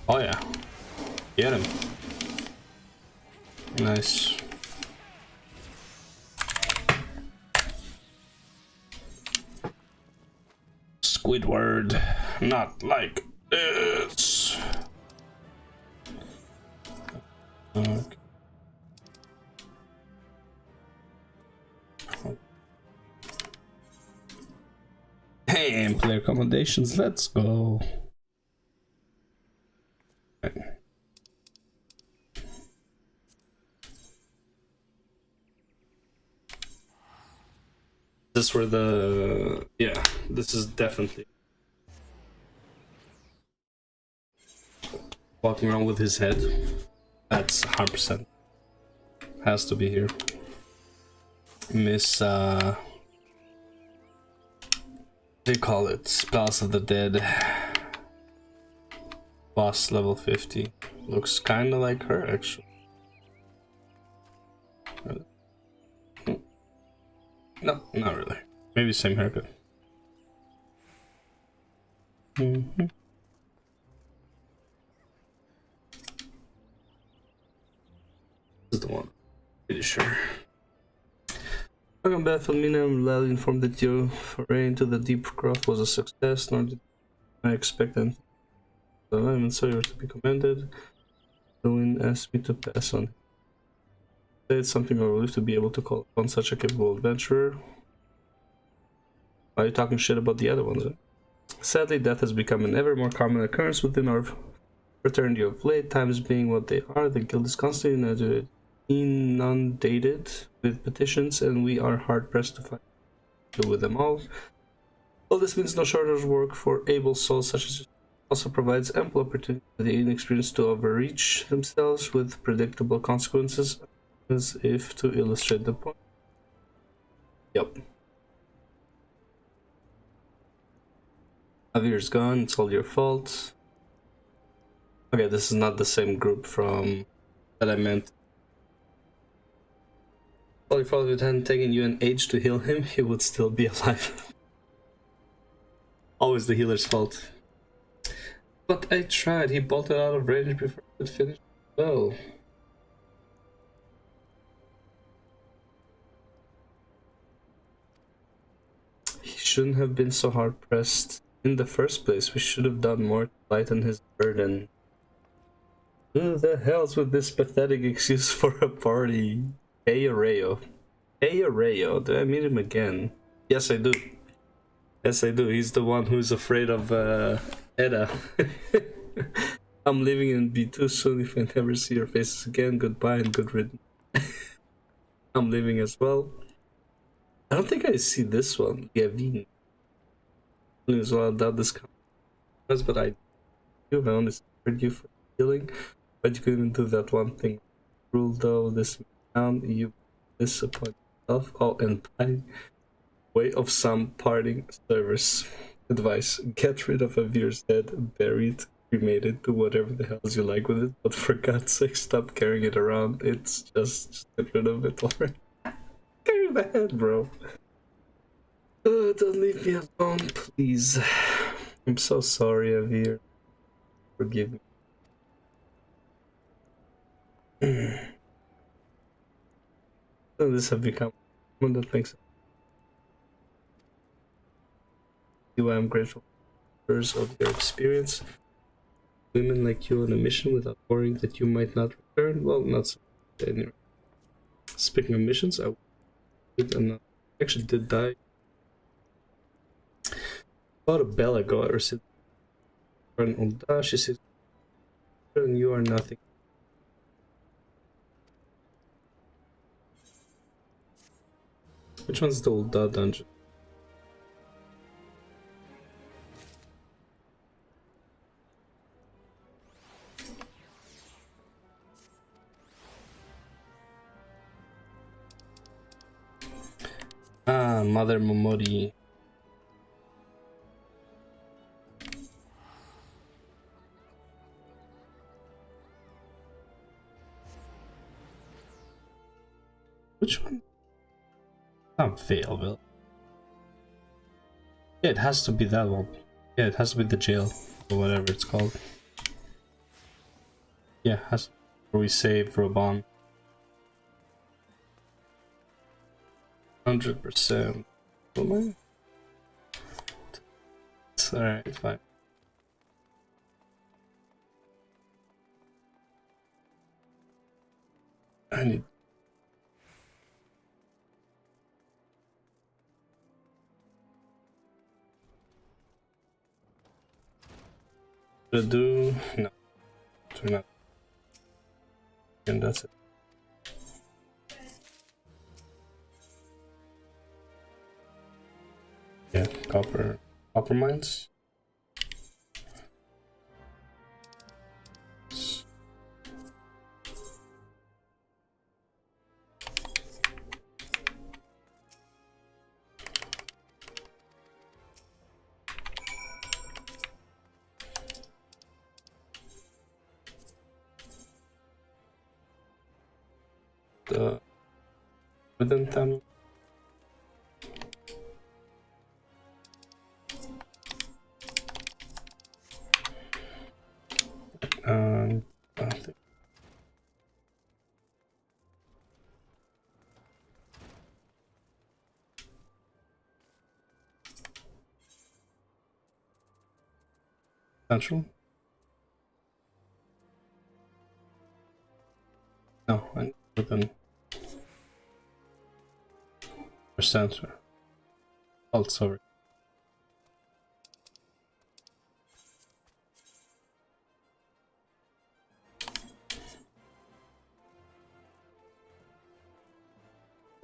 Oh yeah, get him. Nice. Squidward, not like this. Okay. Hey, and player accommodations, let's go. This where the this is definitely walking around with his head. That's 100% has to be here. Miss they call it Spells of the Dead. Boss level 50. Looks kind of like her actually. No, not really. Maybe same haircut. This is the one. Pretty sure. Welcome back, Felmina. I'm glad informed that your foray into the deep growth was a success, nor did I expect anything. So I'm sorry to be commended. Hydaelyn asked me to pass on. It's something I relieved to be able to call upon such a capable adventurer. Why are you talking shit about the other ones? Sadly, death has become an ever more common occurrence within our fraternity of late. Times being what they are, the guild is constantly inundated with petitions, and we are hard-pressed to find deal with them all. All this means no shortage of work for able souls such as also provides ample opportunity for the inexperienced to overreach themselves with predictable consequences, as if to illustrate the point. Yep. Javir's gone, it's all your fault. Okay, this is not the same group from that I meant. All your fault. If it hadn't taken you an age to heal him, he would still be alive. Always the healer's fault. But I tried, he bolted out of range before I could finish well. He shouldn't have been so hard pressed in the first place. We should have done more to lighten his burden. Who the hell's with this pathetic excuse for a party? Hey Areo. Hey Areo, do I meet him again? Yes I do. Yes I do, he's the one who's afraid of Edda. I'm leaving and be too soon if I never see your faces again. Goodbye and good riddance. I'm leaving as well. I don't think I see this one. Gavin. As well, I doubt this comes, but I do. I only heard you for healing, but you couldn't do that one thing. Rule though, this down, you disappoint yourself. Oh, and by way of some parting service advice, get rid of Avir's head, bury it, cremate it, do whatever the hell you like with it, but for God's sake, stop carrying it around. It's just get rid of it already. Carry the head, bro. Don't leave me alone, please. I'm so sorry, Avir. Forgive me. So this have become one that makes you. I'm grateful for of your experience. Women like you on a mission without worrying that you might not return. Well, not so anyway. Speaking of missions, I actually did die about a bell ago. I received an Ulda. She says, and you are nothing. Which one's the Ulda dungeon? Ah, Mother Momori. Which one? Not Failville. Yeah, it has to be that one. Yeah, it has to be the jail, or whatever it's called. Yeah, it has to be where we save Robon. 100%. Am I? It's alright, fine. I need. To do no, we're not, and that's it. Yeah, copper mines. The wooden them. I think central. No, I need wooden or center. Oh, sorry.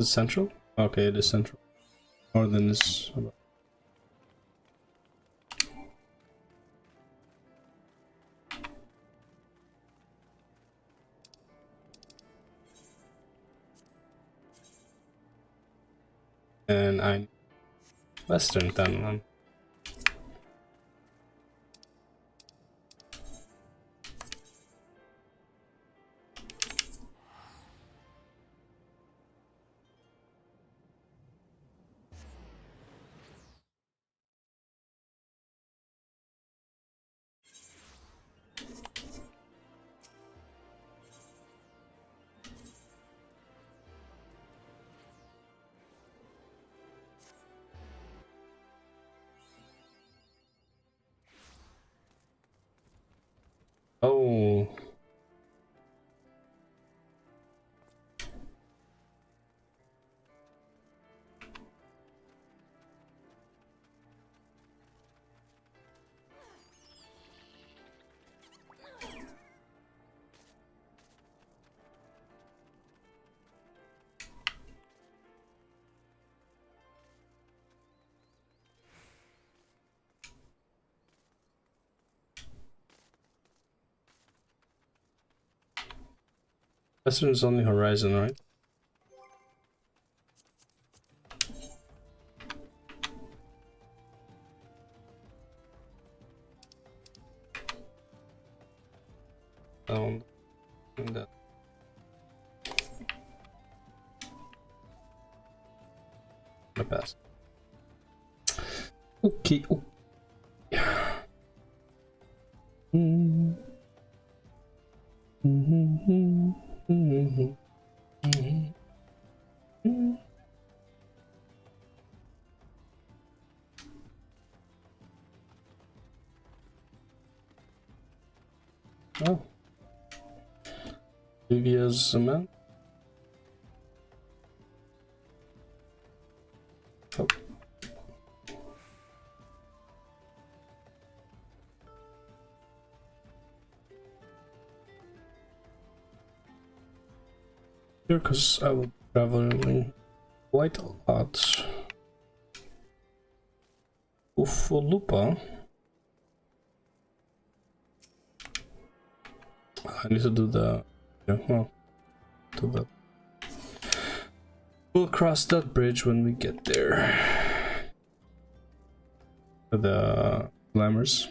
Is it central? Okay, it is central. Northern is. And I'm Western then. Oh. Western is only horizon, right? I don't think that. I pass. Okay. Oh. Mm. Oh. Previous cement. Oh. Here, because I will be traveling quite a lot. Ufolupa. I need to do the. Yeah, well, do that. We'll cross that bridge when we get there. For the glamours.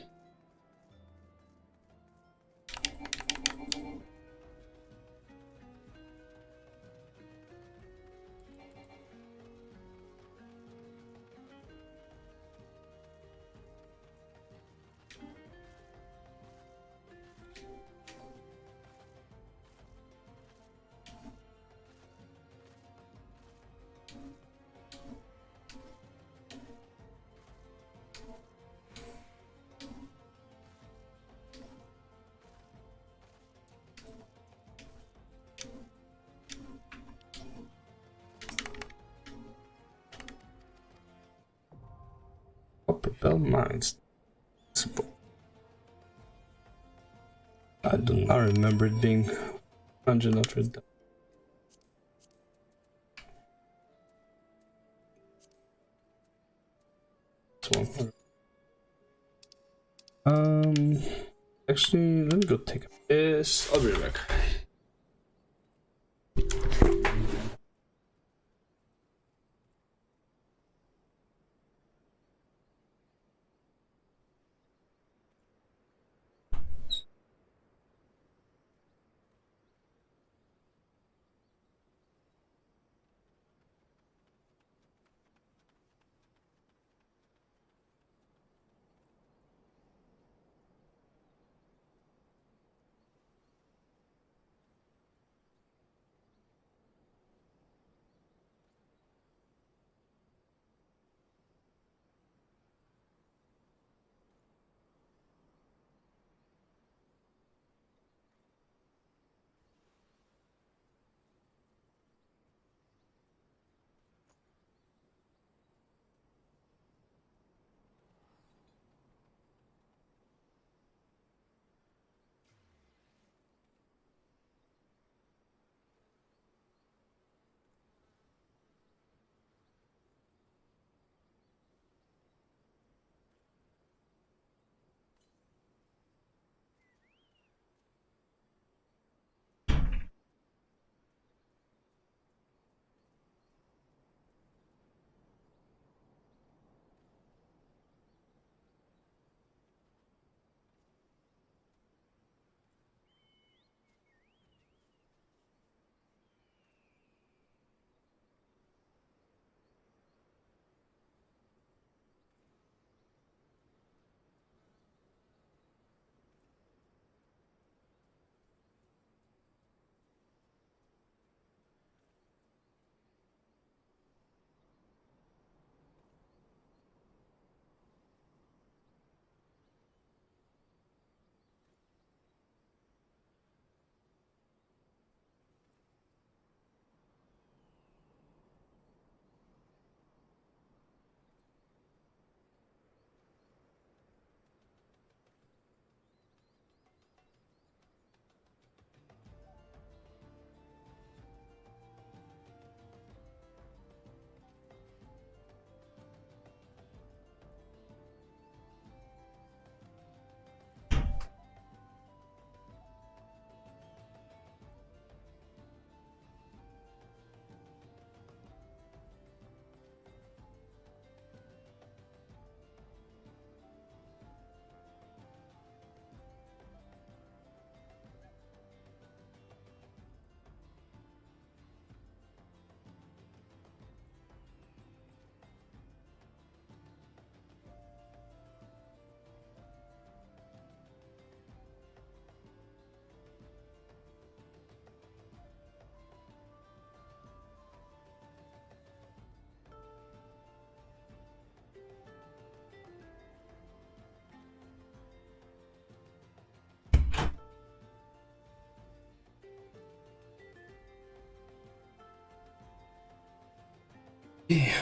Propel mines. I do not remember it being Dungeon Notre Dame. Actually, let me go take a piss. I'll be right back.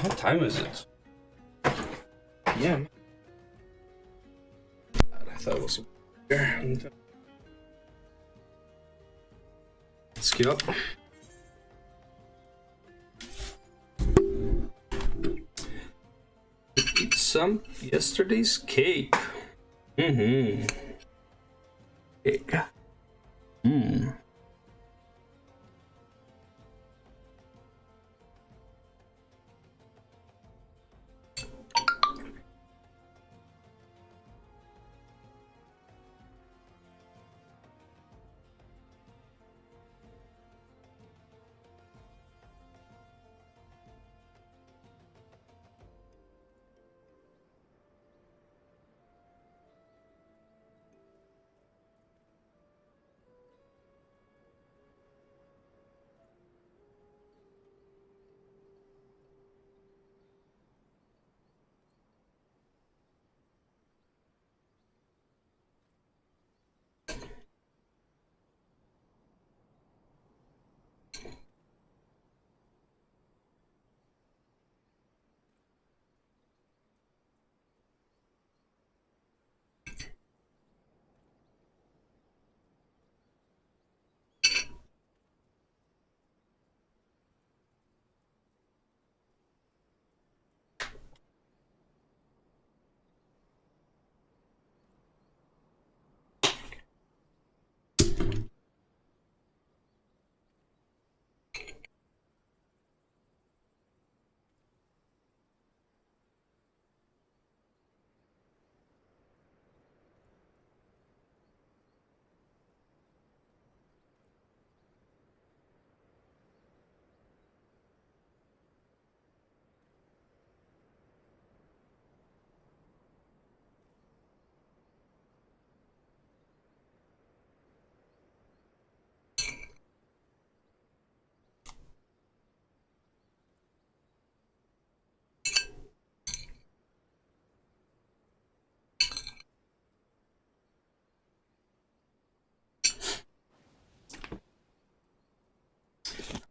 What time is it? Yeah. I thought it was here. Let's queue up. Eat some yesterday's cake. Cake.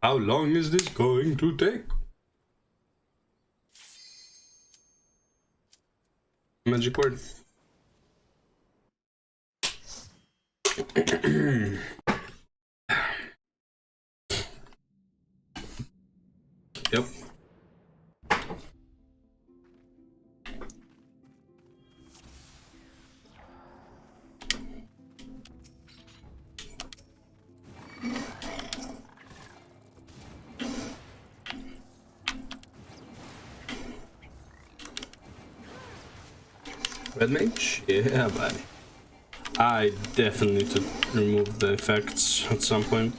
How long is this going to take? Magic word. Yep. Red mage? Yeah, buddy. I definitely need to remove the effects at some point.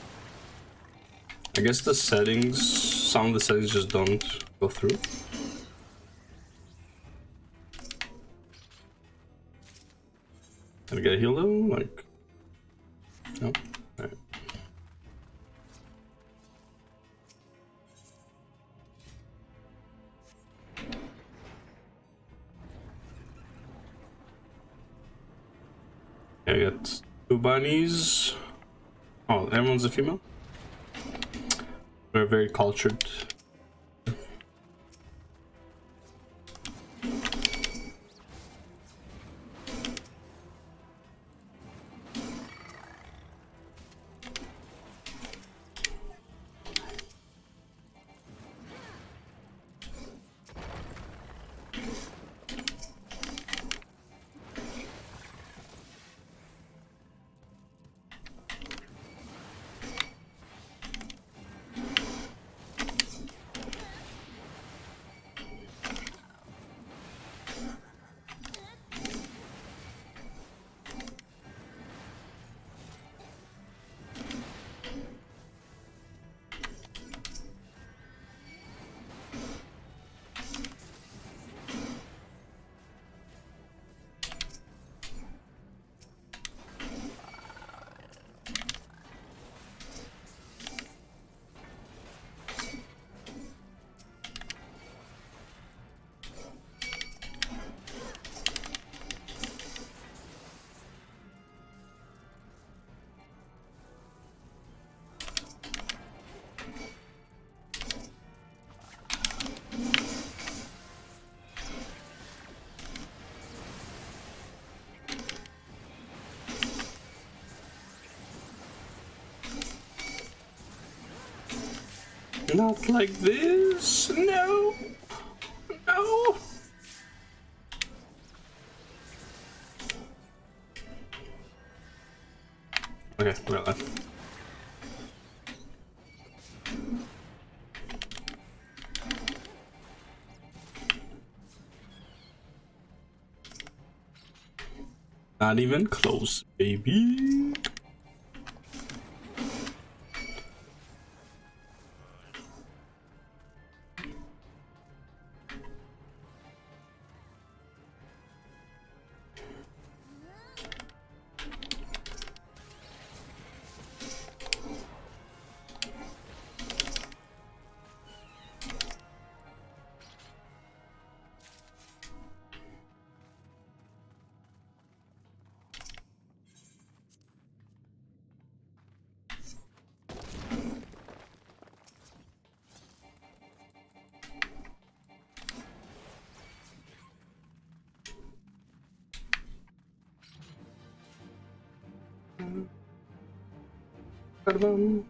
I guess the settings, some of the settings just don't go through. Can I get a heal though? Like, no. Alright. I got 2 bunnies. Oh, everyone's a female? We're very cultured. Not like this. No. No. Okay, we're done. Not even close, baby. Ba-dum.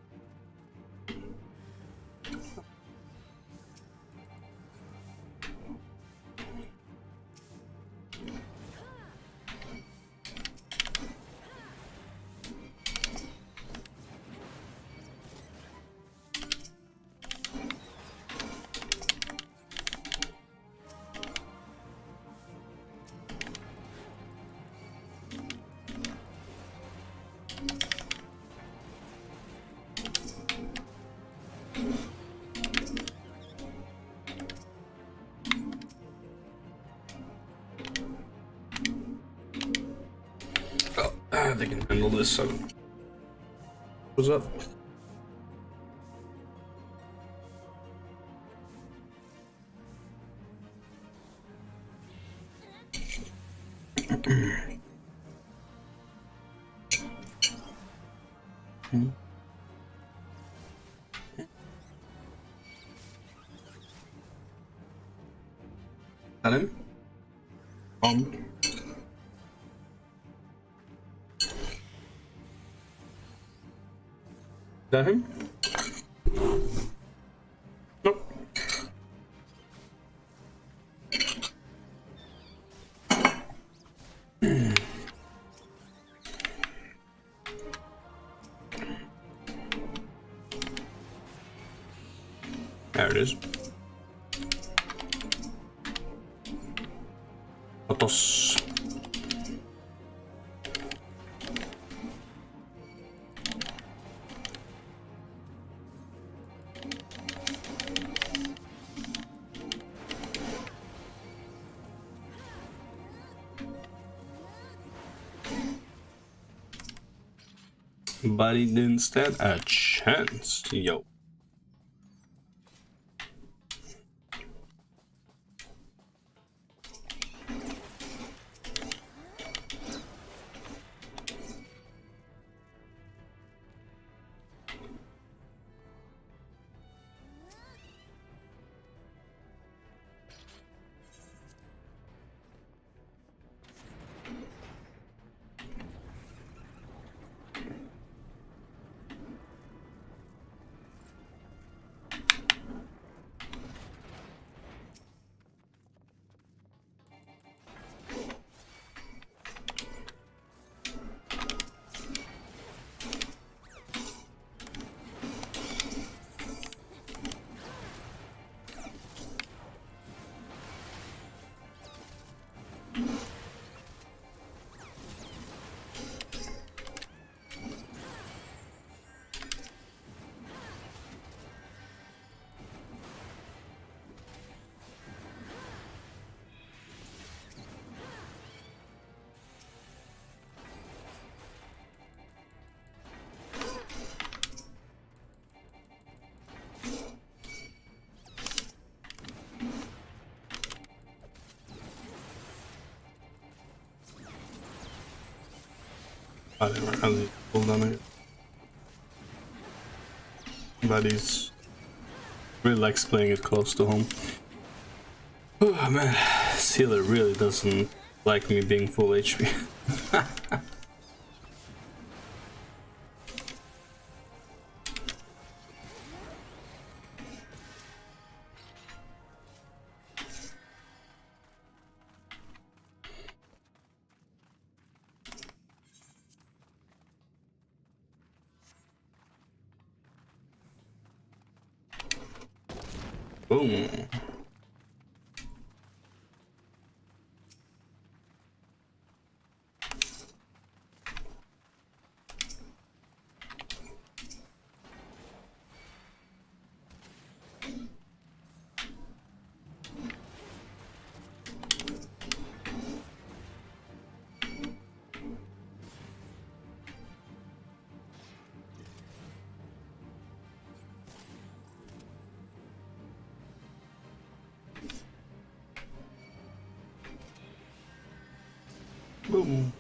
They can handle this, so what's up? Got him? That him? Nope. There it is. Otos. But he didn't stand a chance, yo. I never had the full damage. But he's really likes playing it close to home. Oh man, Sealer really doesn't like me being full HP. Boom. Boom.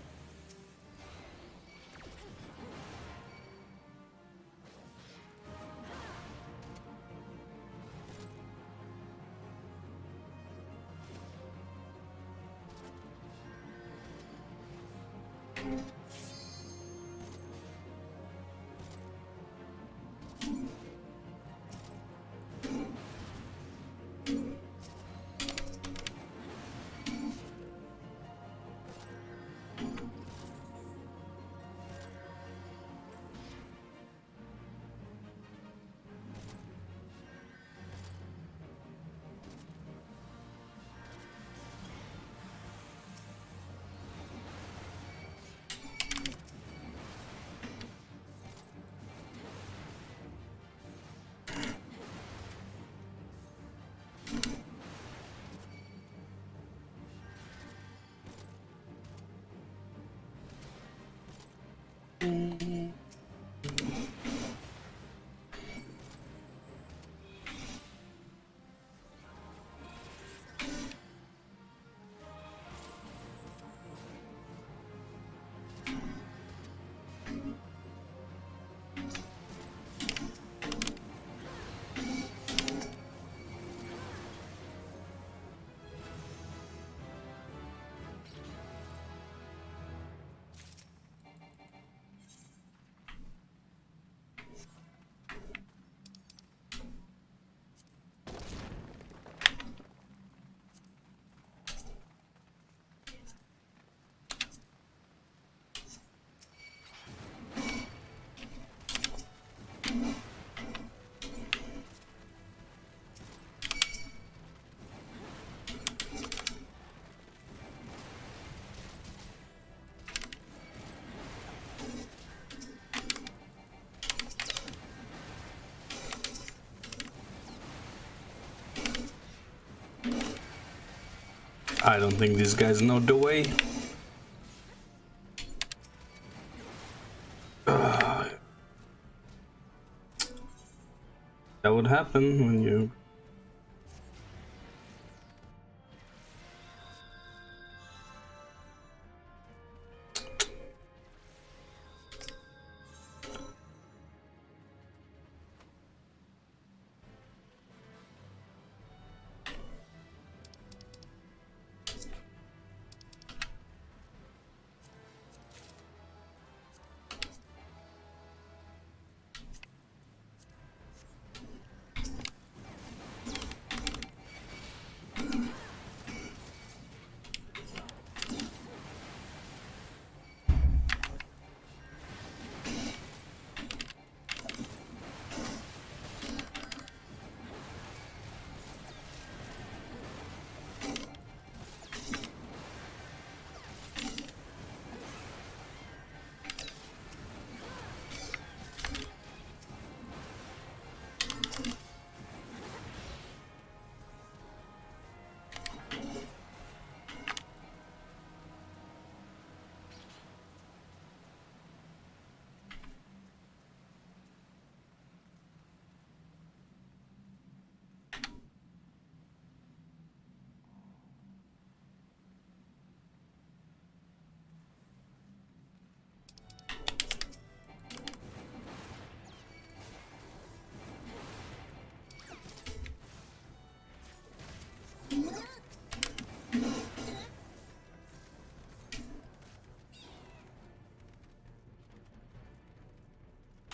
I don't think these guys know the way. That would happen when you...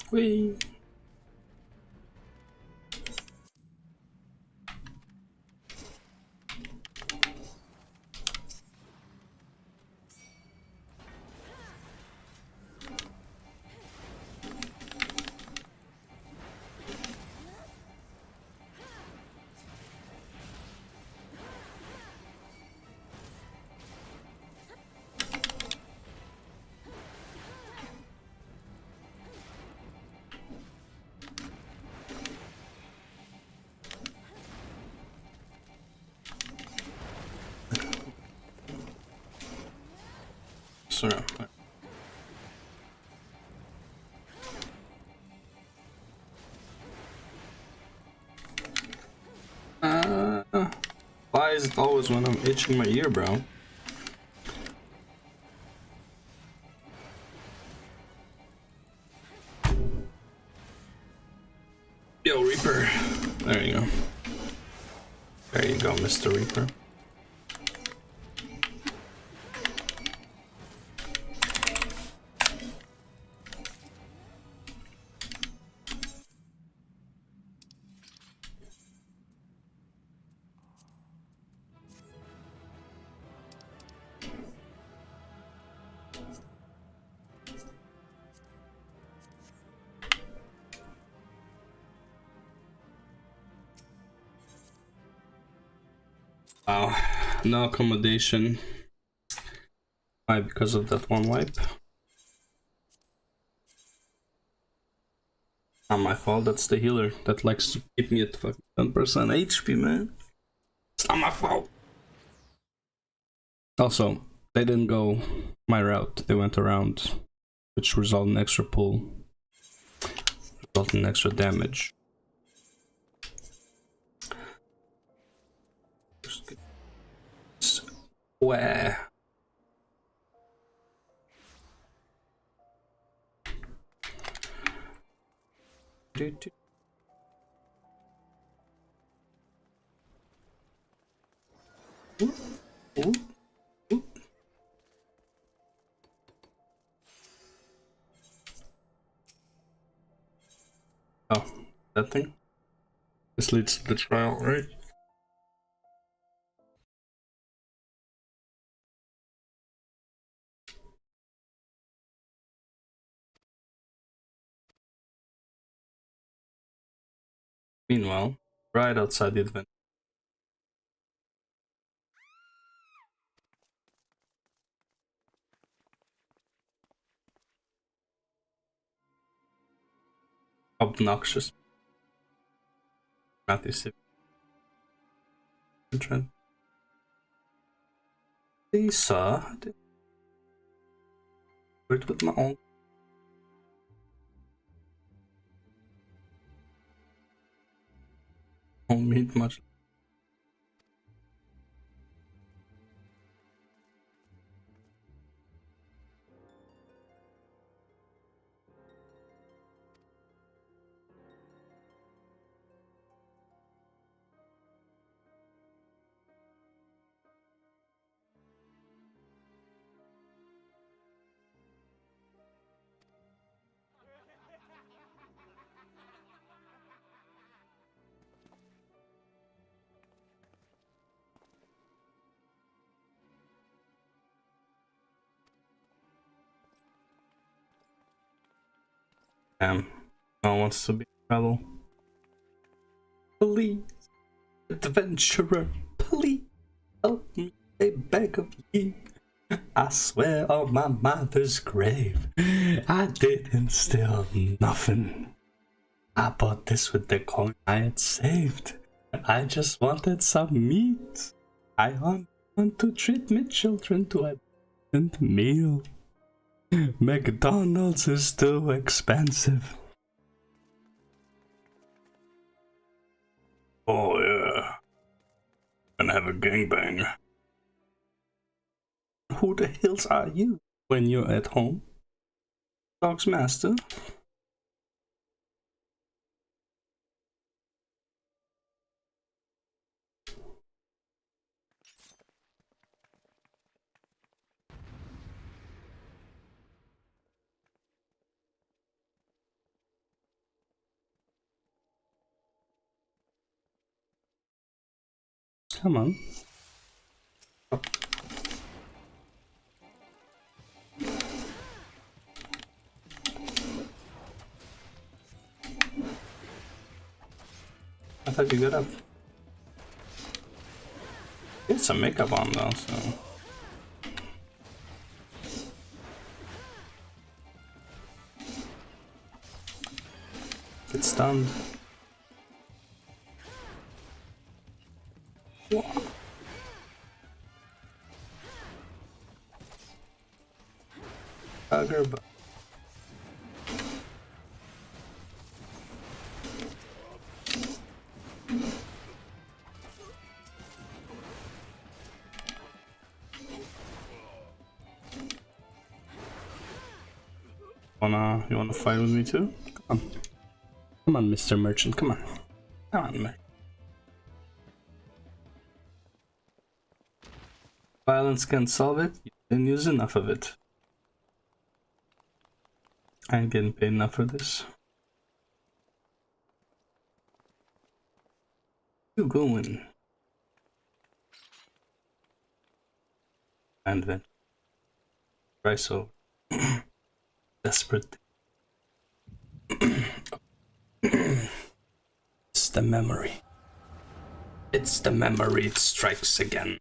Whee! closer. Why is it always when I'm itching my ear, bro? Yo, Reaper. There you go. There you go, Mr. Reaper. Wow, no accommodation. Why? Because of that one wipe? Not my fault, that's the healer that likes to keep me at fucking 10% HP, man. It's not my fault. Also, they didn't go my route, they went around, which resulted in extra pull, resulted in extra damage. Where? Ooh, ooh, ooh. Oh, that thing? This leads to the trial, right? Meanwhile, right outside the event. Obnoxious. Matthew Trent. Lisa. Word with my own. Don't meet much. Damn, no one wants to be in trouble. Please, adventurer, please help me, I beg of you. I swear on my mother's grave, I didn't steal nothing. I bought this with the coin I had saved. I just wanted some meat. I want to treat my children to a decent meal. McDonald's is too expensive. Oh yeah, gonna have a gangbang. Who the hills are you when you're at home? Dog's master? Come on. I thought you got up. Get some makeup on though, so. Get stunned. Whoa. Bugger. You wanna fight with me too? Come on. Come on, Mr. Merchant, come on. Come on, man. Violence can't solve it, you didn't use enough of it. I ain't getting paid enough for this. You going? And then try so desperate. It's the memory. It's the memory, it strikes again.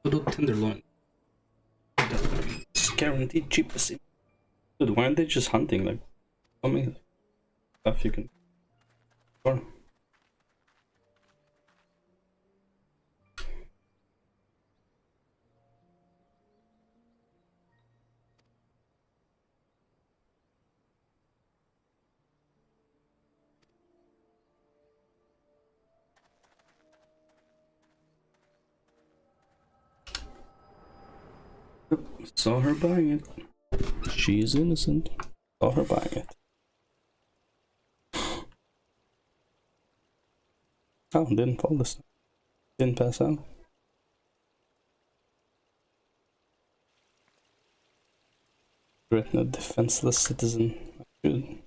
Little tenderloin. It's guaranteed cheapest. Dude, why aren't they just hunting? Like, how many stuff you can. Sure. Saw her buying it. She is innocent. Saw her buying it. Oh, didn't fall this time. Didn't pass out. Threaten a defenseless citizen. I should.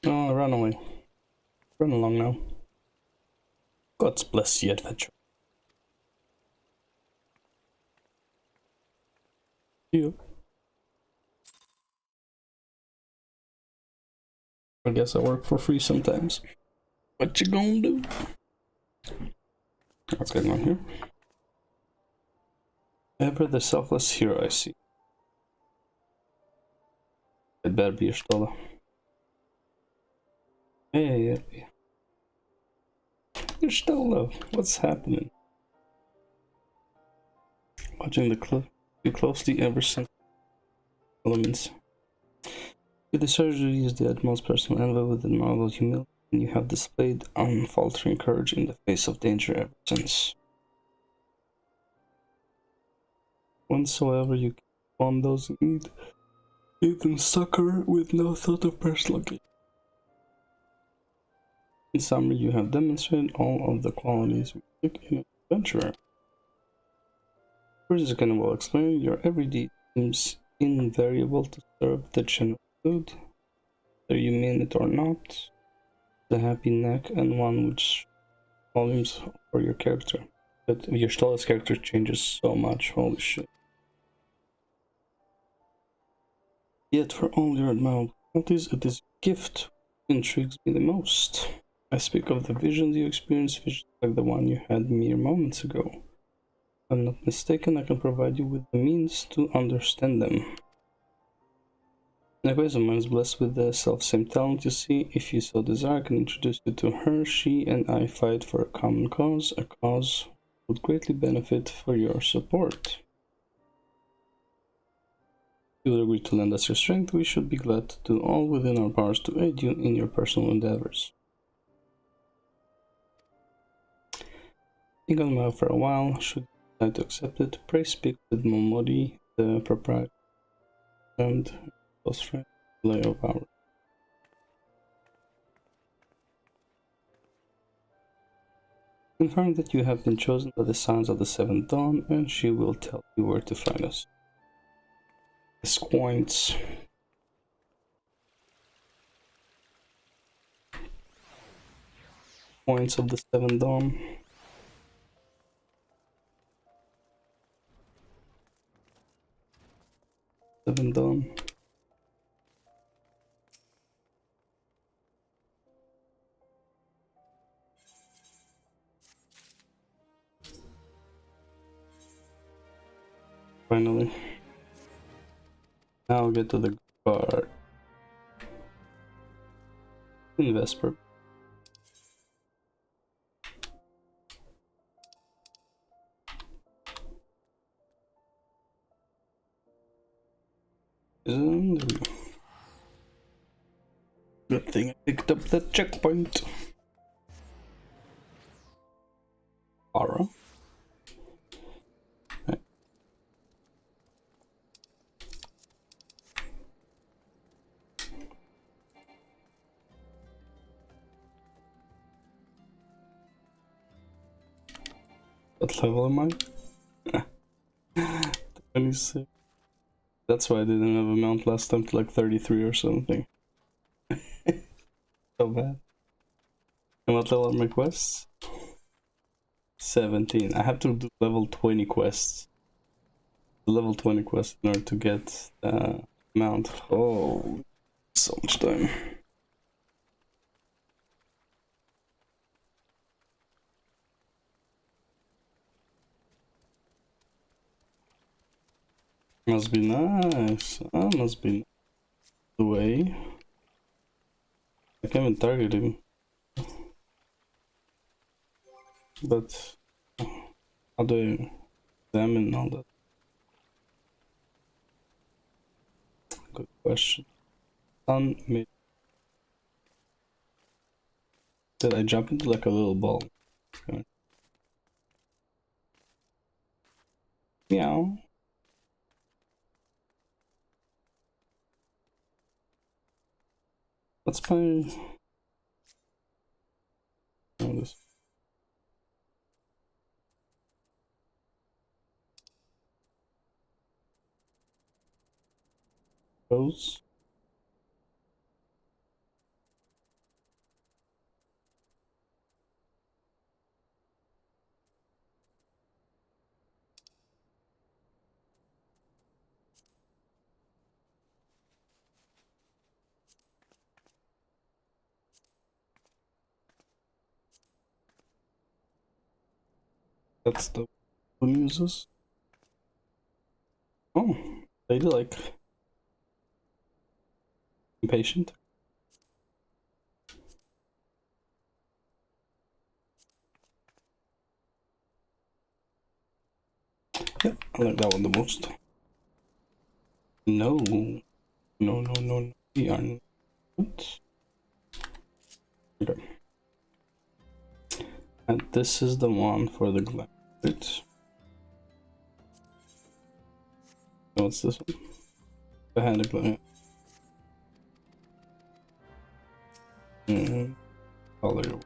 Oh, run away. Run along now. God bless the adventure. You. I guess I work for free sometimes. What you gonna do? What's going on here? Ever the selfless hero I see. It better be your Stola. Hey, your Stola, what's happening? Watching the too closely ever since elements. With the surgery is the utmost personal envy with the marvel humility. and you have displayed unfaltering courage in the face of danger ever since. Whensoever you can spawn those in need, give them succor with no thought of personal gain. In summary, you have demonstrated all of the qualities we seek in an adventurer. First, as I will explain, your every deed seems invariable to serve the general good, whether you mean it or not. The happy neck and one which volumes for your character. But your Stolas character changes so much, holy shit. Yet for all your admirable qualities, it is gift that intrigues me the most. I speak of the visions you experience, visions like the one you had mere moments ago. If I'm not mistaken, I can provide you with the means to understand them. Likewise, a man is blessed with the self-same talent, you see. If you so desire, I can introduce you to her. She and I fight for a common cause, a cause would greatly benefit for your support. If you will agree to lend us your strength, we should be glad to do all within our powers to aid you in your personal endeavors. Think on my for a while. Should you decide to accept it, pray speak with Momodi, the proprietor and close friend, lay of ours. Confirm that you have been chosen by the Sons of the Seventh Dawn, and she will tell you where to find us. Squints. Points of the Seventh Dawn. Seventh Dawn. Finally. Now I'll get to the part. In Vesper. And there we go. Good thing I picked up that checkpoint. Ara. Right. What level am I? 26. That's why I didn't have a mount last time to like 33 or something. So bad. And what level are my quests? 17. I have to do level 20 quests. Level 20 quests in order to get the mount. Oh, so much time. Must be nice. Ah, must be the way. I can't even target him. But how do I examine all that? Good question. Sun made. Did I jump into like a little ball? Okay. Meow. What's my... Oh, this... Pose. That's the one uses. Oh, they do like impatient. Yep, I like that one the most. No, no, no, no, we are not. Okay. And this is the one for the glass. Right? What's this one? Behind the glass. Color.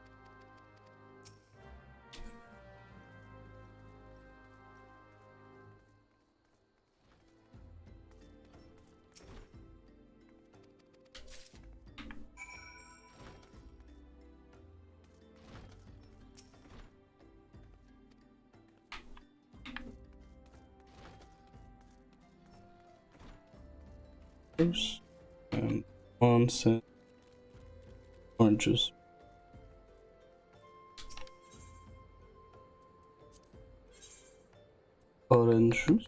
And one set orange juice. Orange juice.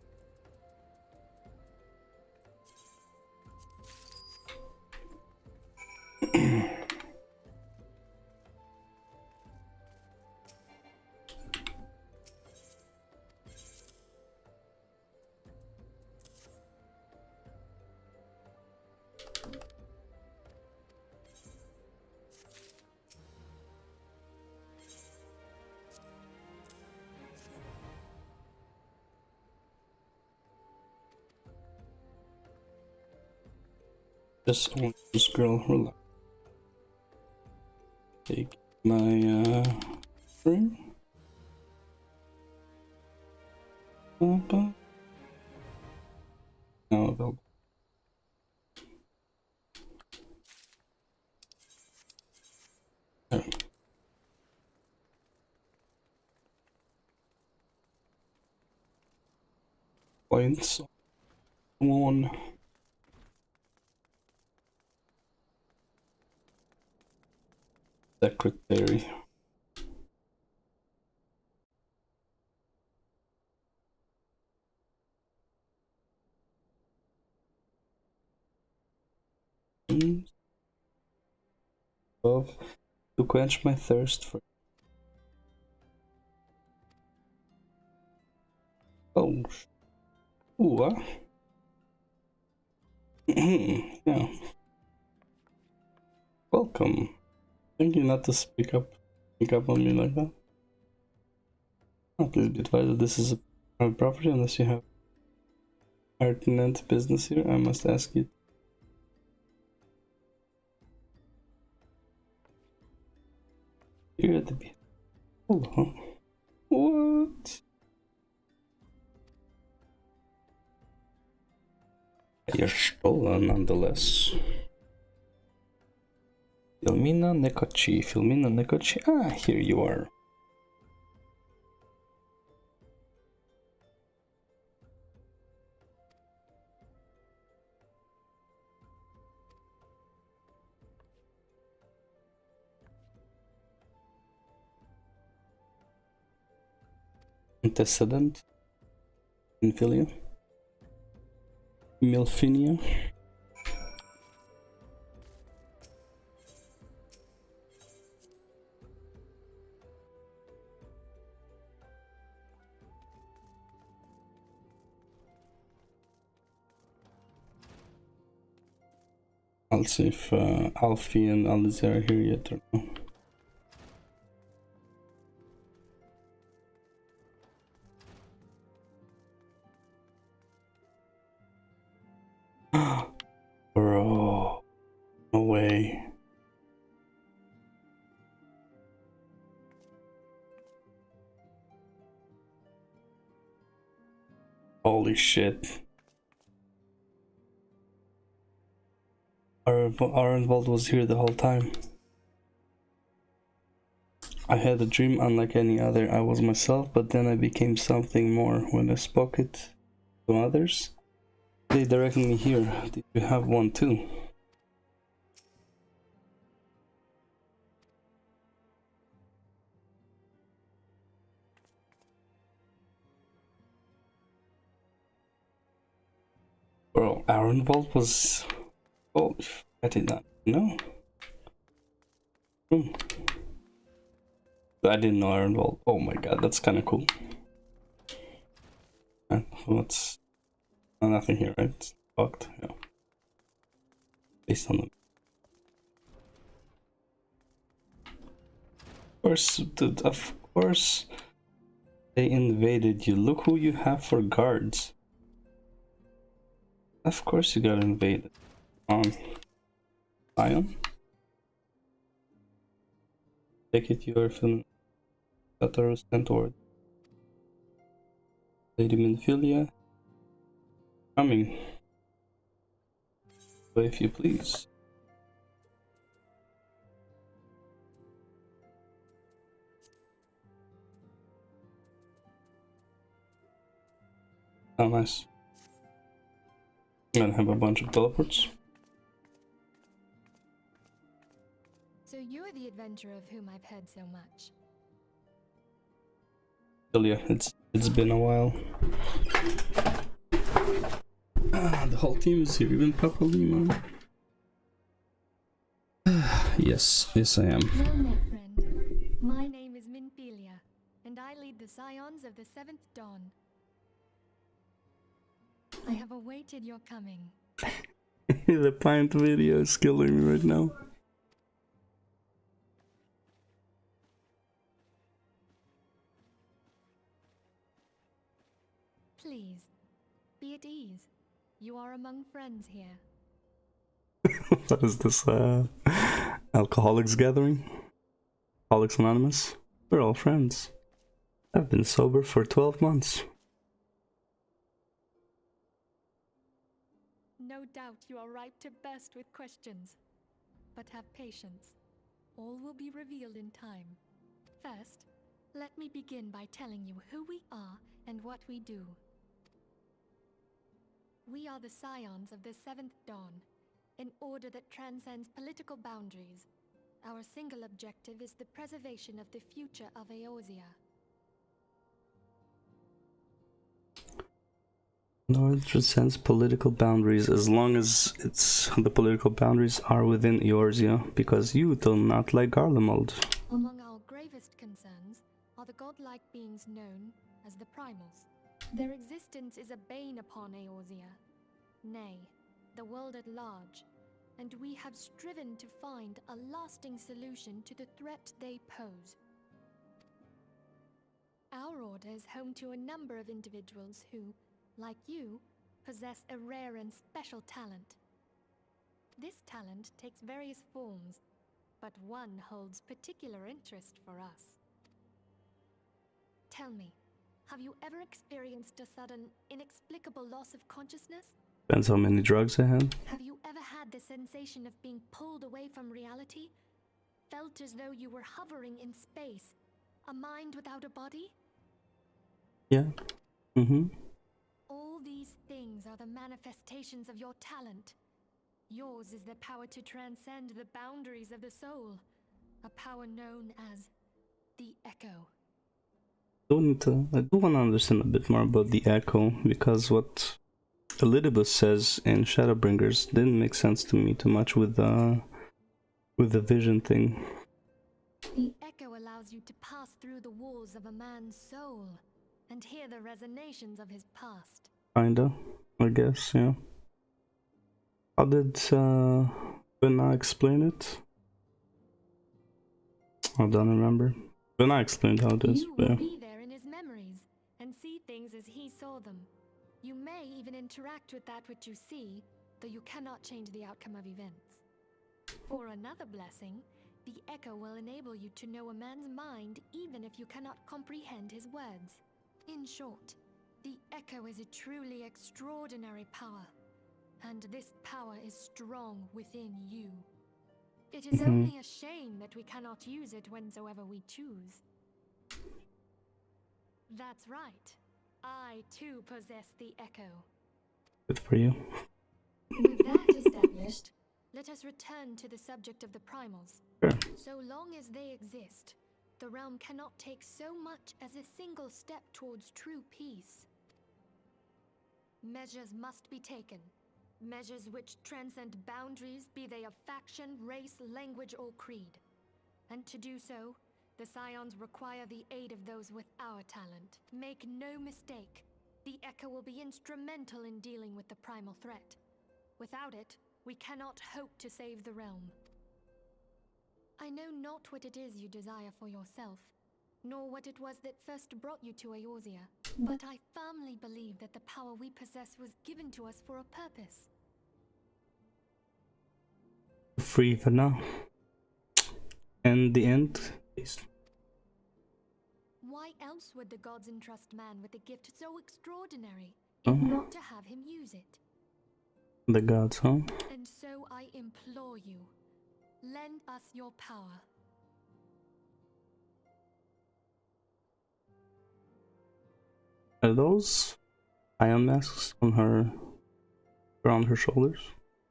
This orange juice, girl, relax. Take my ring. Now available. There. Points. Come on. Secretary. Above to quench my thirst for. Oh. Ooh, yeah. Welcome. Thank you not to speak up on me like that. Oh, please be advised that this is a private property unless you have pertinent business here. I must ask you. Here at the beach. Hold on. What? You're stolen nonetheless. Filmina Nekochi. Ah, here you are. Antecedent. Infilia. Milfinia. I'll see if Alfie and Alice are here yet or no. Bro, no way. Holy shit. Arenvald was here the whole time. I had a dream unlike any other. I was myself, but then I became something more. When I spoke it to others, they directed me here. Did you have one too? Bro, Arenvald was... Oh, I did not know. I didn't know Arenvald. Oh my god, that's kind of cool. And what's... Oh, nothing here, right? It's fucked, yeah. Based on the... course, dude, of course they invaded you. Look who you have for guards. Of course you got invaded. Ion? Take it, you are feeling Tataru sent toward Lady Minfilia. Coming. So if you please. Oh, nice. I'm gonna have a bunch of teleports. So you're the adventurer of whom I've heard so much. Still, yeah, it's been a while. The whole team is here, even Papa Lima. Yes, I am. Well met, friend. My name is Minfilia, and I lead the Scions of the Seventh Dawn. I have awaited your coming. The pint video is killing me right now. Please, be at ease. You are among friends here. What is this, alcoholics gathering? Alcoholics Anonymous? We're all friends. I've been sober for 12 months. No doubt you are ripe to burst with questions. But have patience. All will be revealed in time. First, let me begin by telling you who we are and what we do. We are the Scions of the Seventh Dawn, an order that transcends political boundaries. Our single objective is the preservation of the future of Eorzea. No, it transcends political boundaries as long as the political boundaries are within Eorzea, because you do not like Garlemald. Among our gravest concerns are the godlike beings known as the Primals. Their existence is a bane upon Eorzea, nay, the world at large, and we have striven to find a lasting solution to the threat they pose. Our order is home to a number of individuals who, like you, possess a rare and special talent. This talent takes various forms, but one holds particular interest for us. Tell me, have you ever experienced a sudden, inexplicable loss of consciousness? Depends how many drugs I had. Have you ever had the sensation of being pulled away from reality? Felt as though you were hovering in space, a mind without a body? Yeah. All these things are the manifestations of your talent. Yours is the power to transcend the boundaries of the soul, a power known as the Echo. I do want to understand a bit more about the Echo, because what Elidibus says in Shadowbringers didn't make sense to me too much with the vision thing. The Echo allows you to pass through the walls of a man's soul and hear the resonations of his past. Kinda, I guess, yeah. How did Vena explain it? I don't remember. Vena explained how it is. You will be there in his memories and see things as he saw them. You may even interact with that which you see, though you cannot change the outcome of events. For another blessing, the Echo will enable you to know a man's mind even if you cannot comprehend his words. In short, the Echo is a truly extraordinary power, and this power is strong within you. It is only a shame that we cannot use it whensoever we choose. That's right. I too possess the Echo. Good for you. With that established, let us return to the subject of the Primals. Sure. So long as they exist, the realm cannot take so much as a single step towards true peace. Measures must be taken. Measures which transcend boundaries, be they of faction, race, language, or creed. And to do so, the Scions require the aid of those with our talent. Make no mistake, the Echo will be instrumental in dealing with the primal threat. Without it, we cannot hope to save the realm. I know not what it is you desire for yourself, nor what it was that first brought you to Eorzea, but I firmly believe that the power we possess was given to us for a purpose. Free for now. And the end. Peace. Why else would the gods entrust man with a gift so extraordinary, if not to have him use it? The gods, huh? And so I implore you, lend us your power. Are those ion masks on her, around her shoulders,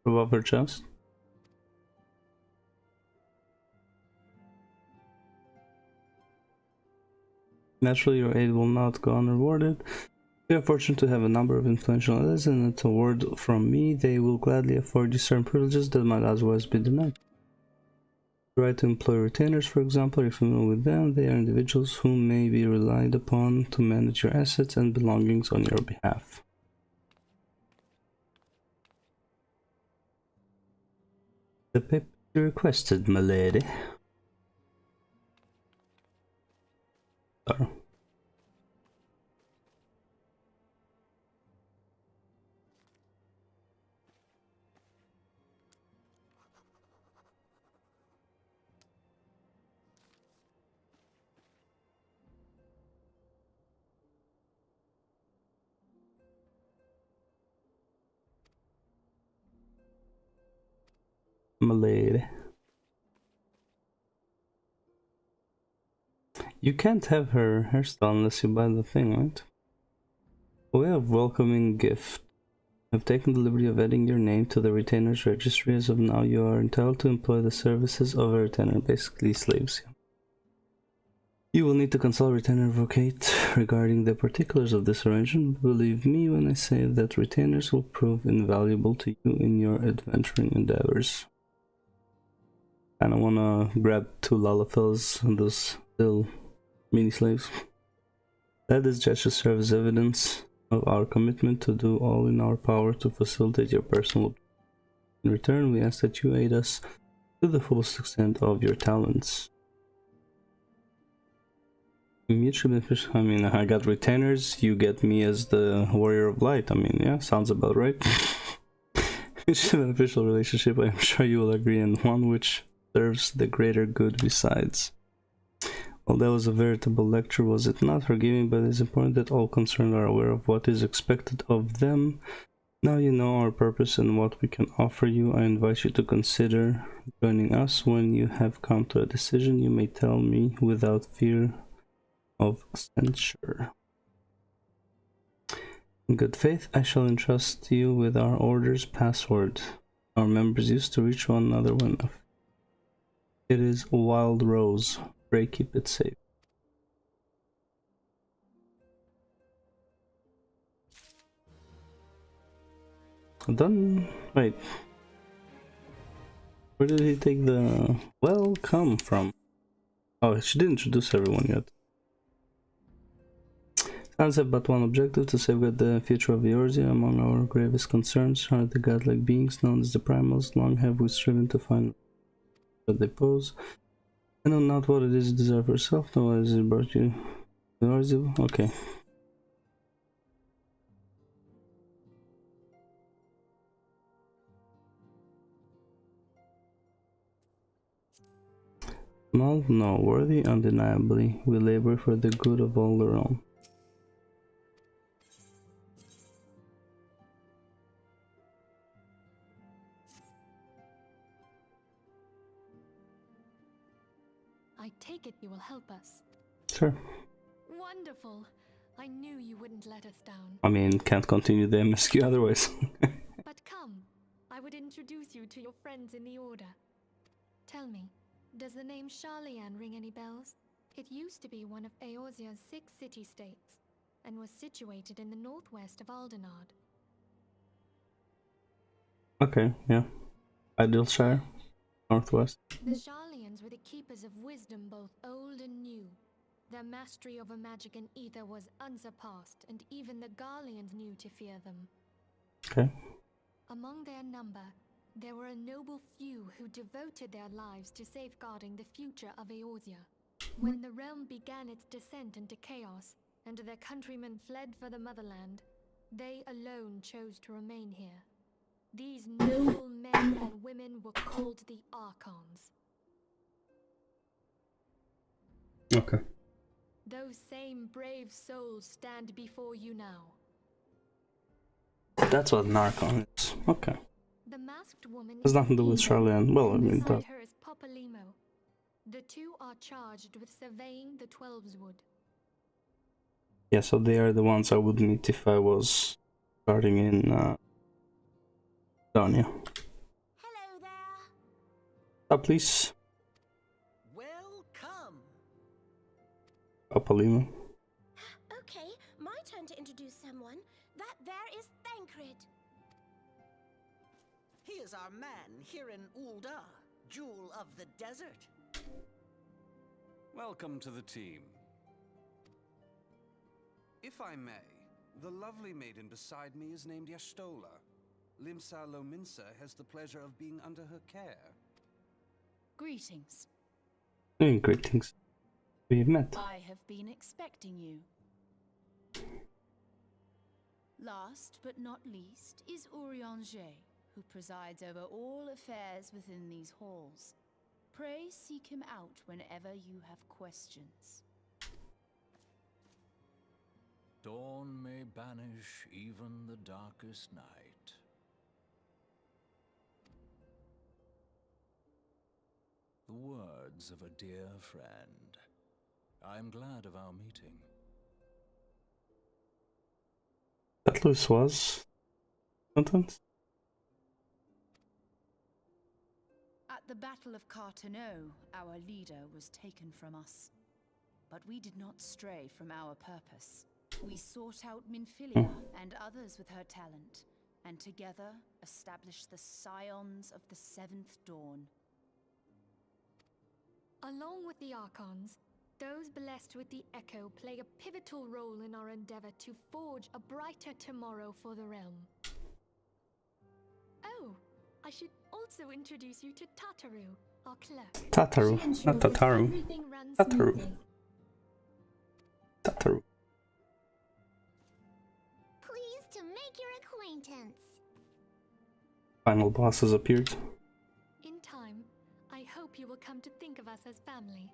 above her chest? Naturally, your aid will not go unrewarded. We are fortunate to have a number of influential allies, and at a word from me, they will gladly afford you certain privileges that might otherwise be denied. The right to employ retainers, for example, are you familiar with them? They are individuals who may be relied upon to manage your assets and belongings on your behalf. The paper you requested, my lady. Sorry. My lady. You can't have her hairstyle unless you buy the thing, right? A way of welcoming gift. I've taken the liberty of adding your name to the retainer's registry. As of now, you are entitled to employ the services of a retainer, basically slaves. You will need to consult retainer advocate regarding the particulars of this arrangement. Believe me when I say that retainers will prove invaluable to you in your adventuring endeavors. Kinda wanna grab two Lalafels and those little mini slaves. Let this gesture serve as evidence of our commitment to do all in our power to facilitate your personal. In return, we ask that you aid us to the fullest extent of your talents. Mutually beneficial. I mean, I got retainers, you get me as the warrior of light. I mean, yeah, sounds about right. Mutually beneficial relationship, I am sure you will agree, and one which serves the greater good besides. Well, that was a veritable lecture, was it not? Forgiving, but it is important that all concerned are aware of what is expected of them. Now you know our purpose and what we can offer you. I invite you to consider joining us. When you have come to a decision, you may tell me without fear of censure. In good faith, I shall entrust you with our order's password. Our members used to reach one another when it is Wild Rose. Pray keep it safe. Done. Wait. Where did he take the welcome from? Oh, she didn't introduce everyone yet. Science have but one objective: to safeguard the future of Eorzea. Among our gravest concerns are the godlike beings known as the Primals. Long have we striven to find what they pose. I know not what it is you desire for yourself, nor what it is it brought you to Eorzea. Okay. Small? No. Worthy? Undeniably. We labor for the good of all the realm. I take it you will help us. Sure. Wonderful! I knew you wouldn't let us down. I mean, can't continue the MSQ otherwise. But come, I would introduce you to your friends in the Order. Tell me, does the name Sharlayan ring any bells? It used to be one of Eorzea's 6 city-states, and was situated in the northwest of Aldenard. Okay, yeah. Hydaelyn, northwest. The Sharlayans were the keepers of wisdom both old and new. Their mastery over magic and ether was unsurpassed, and even the Garleans knew to fear them. Okay. Among their number, There were a noble few who devoted their lives to safeguarding the future of Eorzea. When the realm began its descent into chaos, and their countrymen fled for the motherland, they alone chose to remain here. These noble men and women were called the Archons. Okay. Those same brave souls stand before you now. That's what an Archon is. Okay. The masked woman Has nothing to do with Eva, Charlene. Well, I and mean, beside that. her is Papa Limo. The two are charged with surveying the Twelveswood. Yeah, so they are the ones I would meet if I was starting in Dania. Hello there. Please. Welcome. Papa Lima. Okay, my turn to introduce someone. That there is Thancred. He is our man here in Ul'dah, Jewel of the Desert. Welcome to the team. If I may, the lovely maiden beside me is named Y'shtola. Limsa Lominsa has the pleasure of being under her care. Greetings. Greetings. We've met. I have been expecting you. Last but not least is Urianger, who presides over all affairs within these halls. Pray seek him out whenever you have questions. Dawn may banish even the darkest night. The words of a dear friend. I am glad of our meeting. That Luis was sentence. At the Battle of Carteneau, our leader was taken from us. But we did not stray from our purpose. We sought out Minfilia and others with her talent, and together established the Scions of the Seventh Dawn. Along with the Archons, those blessed with the Echo play a pivotal role in our endeavor to forge a brighter tomorrow for the realm. Oh, I should also introduce you to Tataru, our clerk. Tataru, She ensures not that Tataru. everything runs Tataru. smoothly. Tataru. Pleased to make your acquaintance. Final boss has appeared. In time, I hope you will come to think of us as family.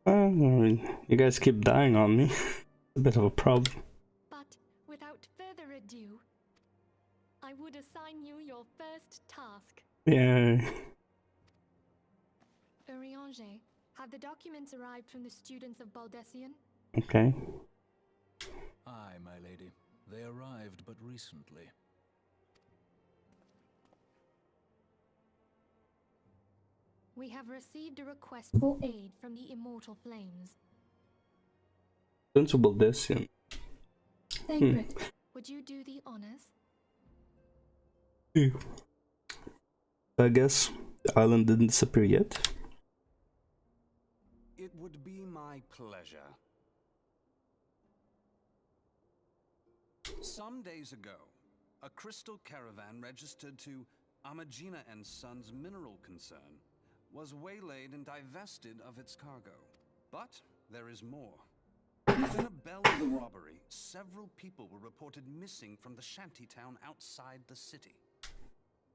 I mean, you guys keep dying on me. A bit of a problem. But without further ado, I would assign you your first task. Yeah. Urianger, have the documents arrived from the students of Baldessian? Okay. Aye, my lady. They arrived but recently. We have received a request for aid from the Immortal Flames. Sensible Desian. Thancred, would you do the honors? I guess the island didn't disappear yet. It would be my pleasure. Some days ago, a crystal caravan registered to Amagina and Sons Mineral Concern was waylaid and divested of its cargo. But there is more. Within a bell of the robbery, several people were reported missing from the shantytown outside the city.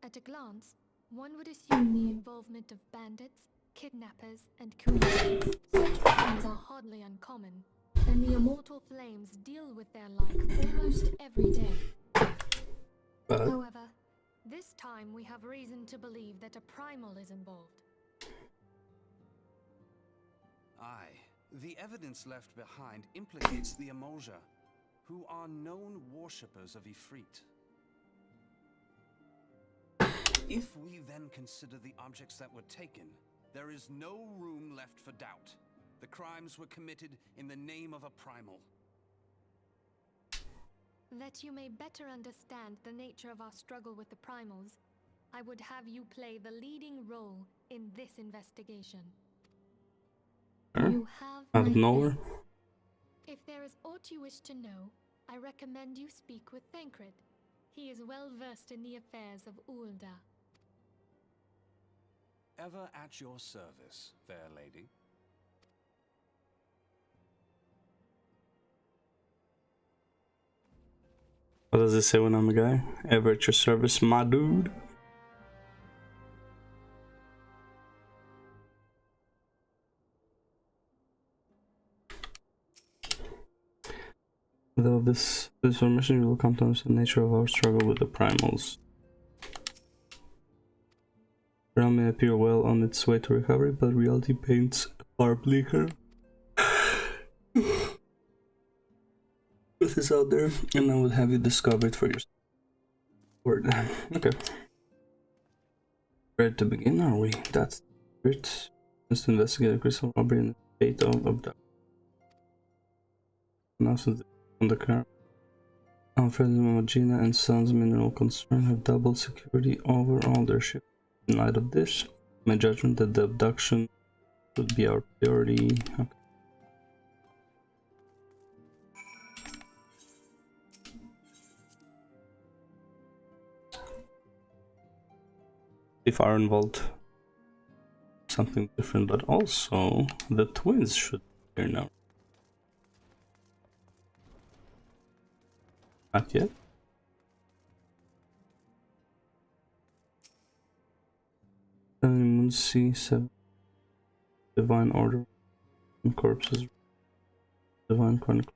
At a glance, one would assume the involvement of bandits, kidnappers, and coolies. Such crimes are hardly uncommon, and the Immortal Flames deal with their like almost every day. However, this time we have reason to believe that a primal is involved. Aye, the evidence left behind implicates the Emoja, who are known worshippers of Ifrit. If we then consider the objects that were taken, there is no room left for doubt. The crimes were committed in the name of a primal. That you may better understand the nature of our struggle with the primals, I would have you play the leading role in this investigation. You have Out of my nowhere. thanks. If there is aught you wish to know, I recommend you speak with Thancred. He is well versed in the affairs of Ul'dah. Ever at your service, fair lady. What does it say when I'm a guy? Ever at your service, my dude. Though this information, you will come to understand the nature of our struggle with the primals. The realm may appear well on its way to recovery, but reality paints a far bleaker. Truth is out there, and I would have you discover it for yourself. Word. Okay. Ready to begin, are we? That's it. Just to investigate a crystal robbery and the fate of abduction. Now, since on the car, our friends Amagina and Sons Mineral Concern have doubled security over all their ships. In light of this, my judgment that the abduction would be our priority. Okay. If are involved, something different, but also the twins should be here now. Not yet. Moon C7 Divine Order and Corpses Divine Chronicle.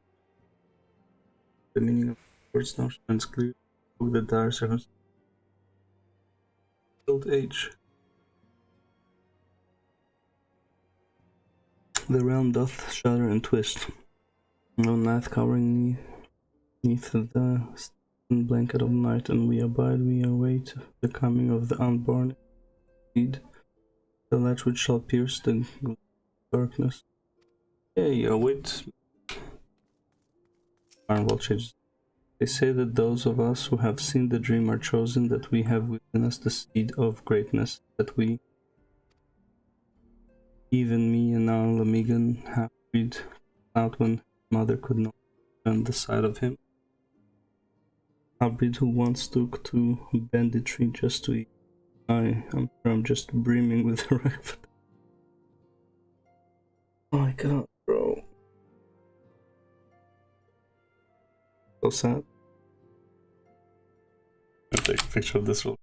The meaning of words now shines clear. The dire circumstances. Old age. The realm doth shudder and twist. No night covering neath the blanket of night, and we abide, we await the coming of the unborn. Indeed, the light which shall pierce the darkness. Hey, await. Carnival changes. They say that those of us who have seen the dream are chosen, that we have within us the seed of greatness, that we, even me and our Lamigan, have breed out when mother could not turn the sight of him. Our breed who once took to banditry just to eat. I'm sure I'm just brimming with wrath. Oh my god, bro. So sad. I'll take a picture of this one.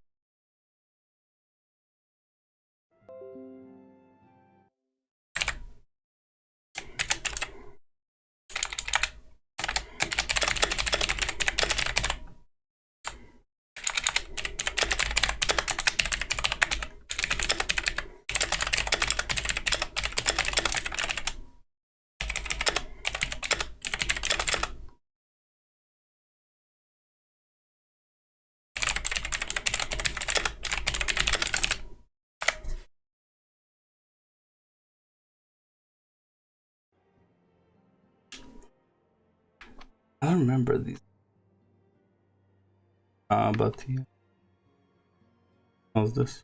I remember these. But yeah. How's this?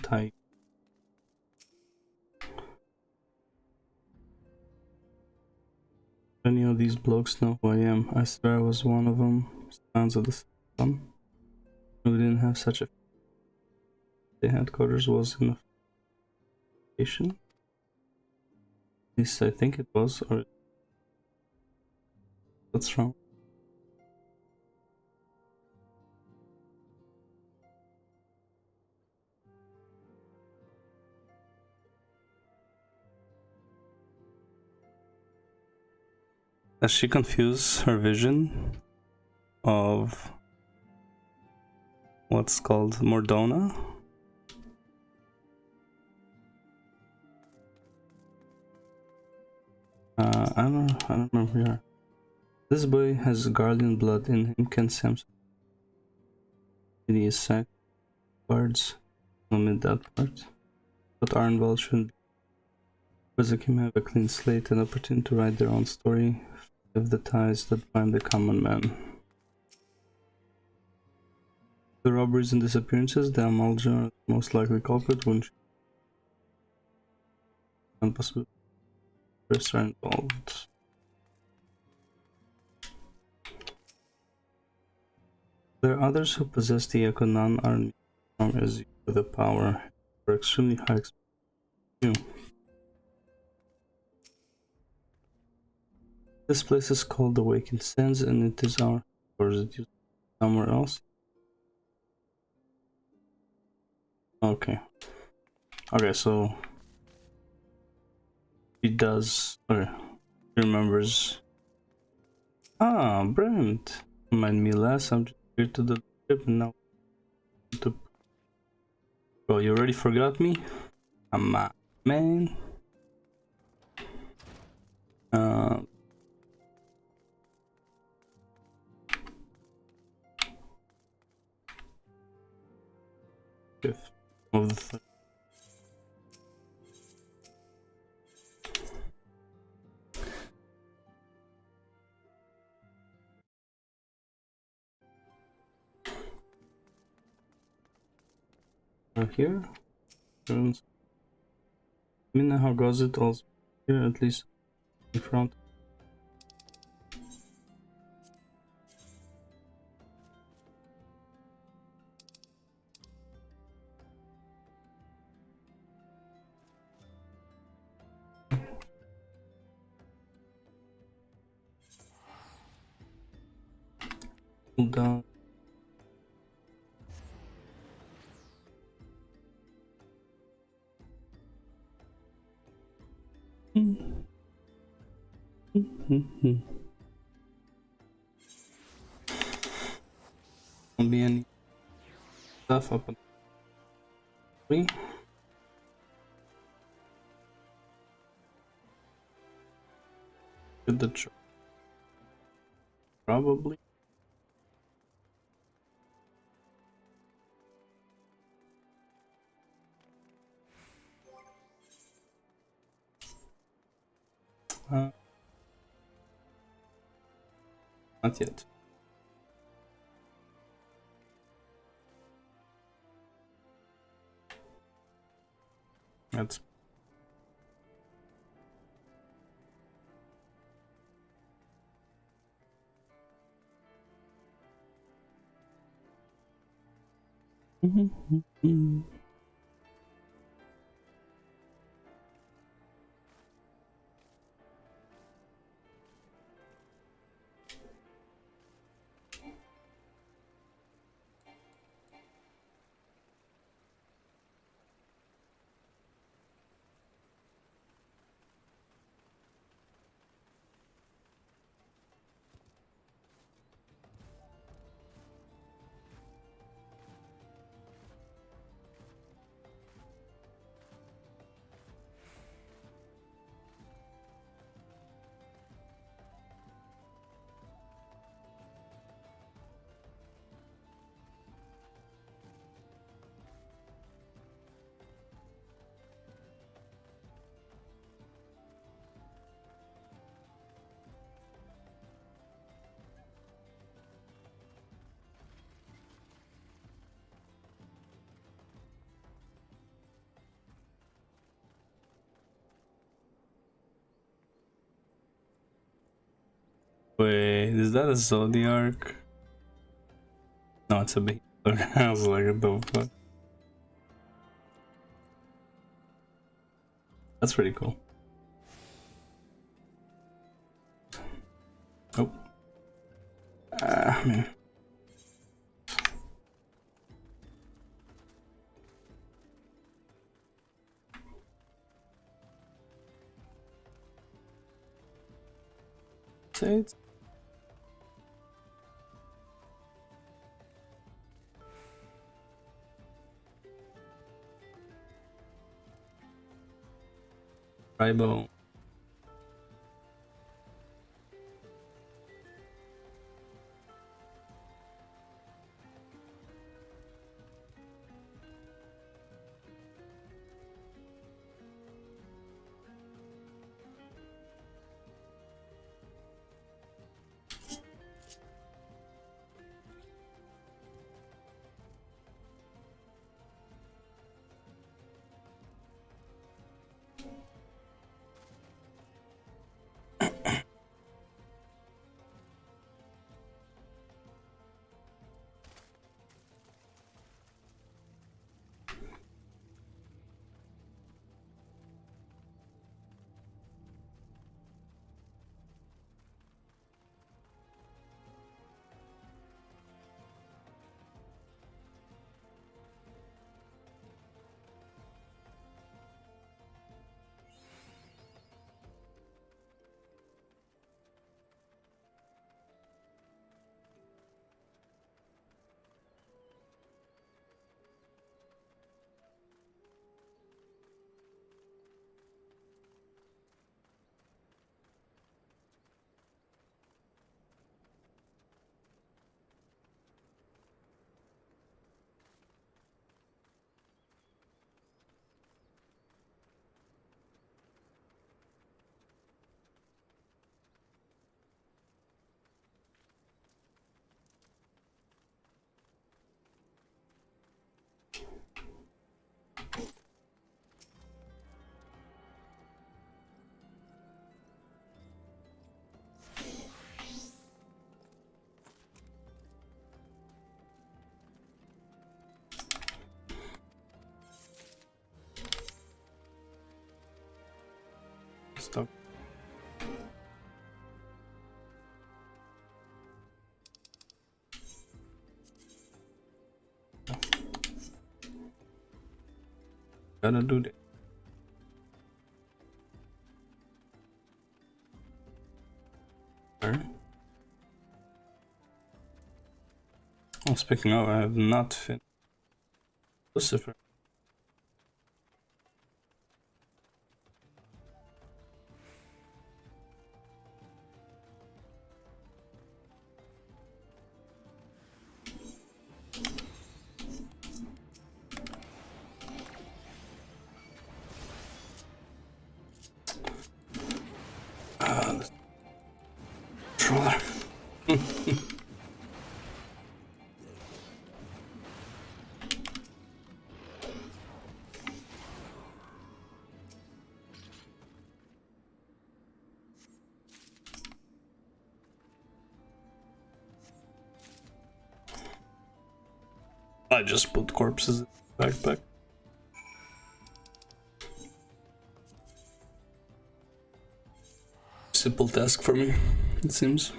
Type. Any of these blokes know who I am? I swear I was one of them. Sounds of the sun. We didn't have such a. The headquarters was in a station. At least I think it was, or what's wrong? Does she confuse her vision of what's called Mordona? I don't remember here. This boy has guardian blood in him, can Samson. It is sack guards. Omit that part. But Arnval shouldn't. Quizakim have a clean slate and opportunity to write their own story of the ties that bind the common man. The robberies and disappearances, the Amalja are the most likely culprit when and possible first are involved. There are others who possess the Echo non-army strong as you with the power for extremely high experience. This place is called Awakened Sands, and it is our, or is it used somewhere else? Okay. Okay, so he does. Okay, he remembers. Ah, Brent. Remind me last. I'm just here to the trip and now. Oh, you already forgot me? I'm a man. Fifth of the third. Here. Mina, how goes it? Also here, at least in front. Pull down. Won't be any stuff up on 3. With the truck. Probably. Not yet. That's Wait, is that a Zodiac? No, it's a big. I was like, what the fuck? That's pretty cool. Oh. Man. Say it's Ribo. talk. Gotta do that. Oh, speaking of, I have not finished Lucifer. Controller. I just put corpses in the backpack. Simple task for me, it seems.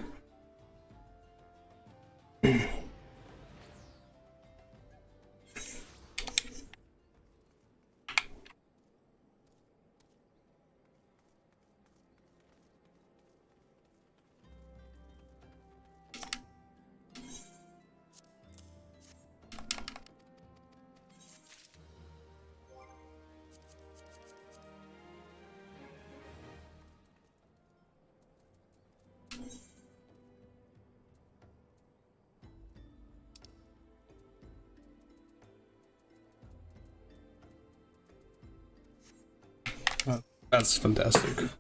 That's fantastic.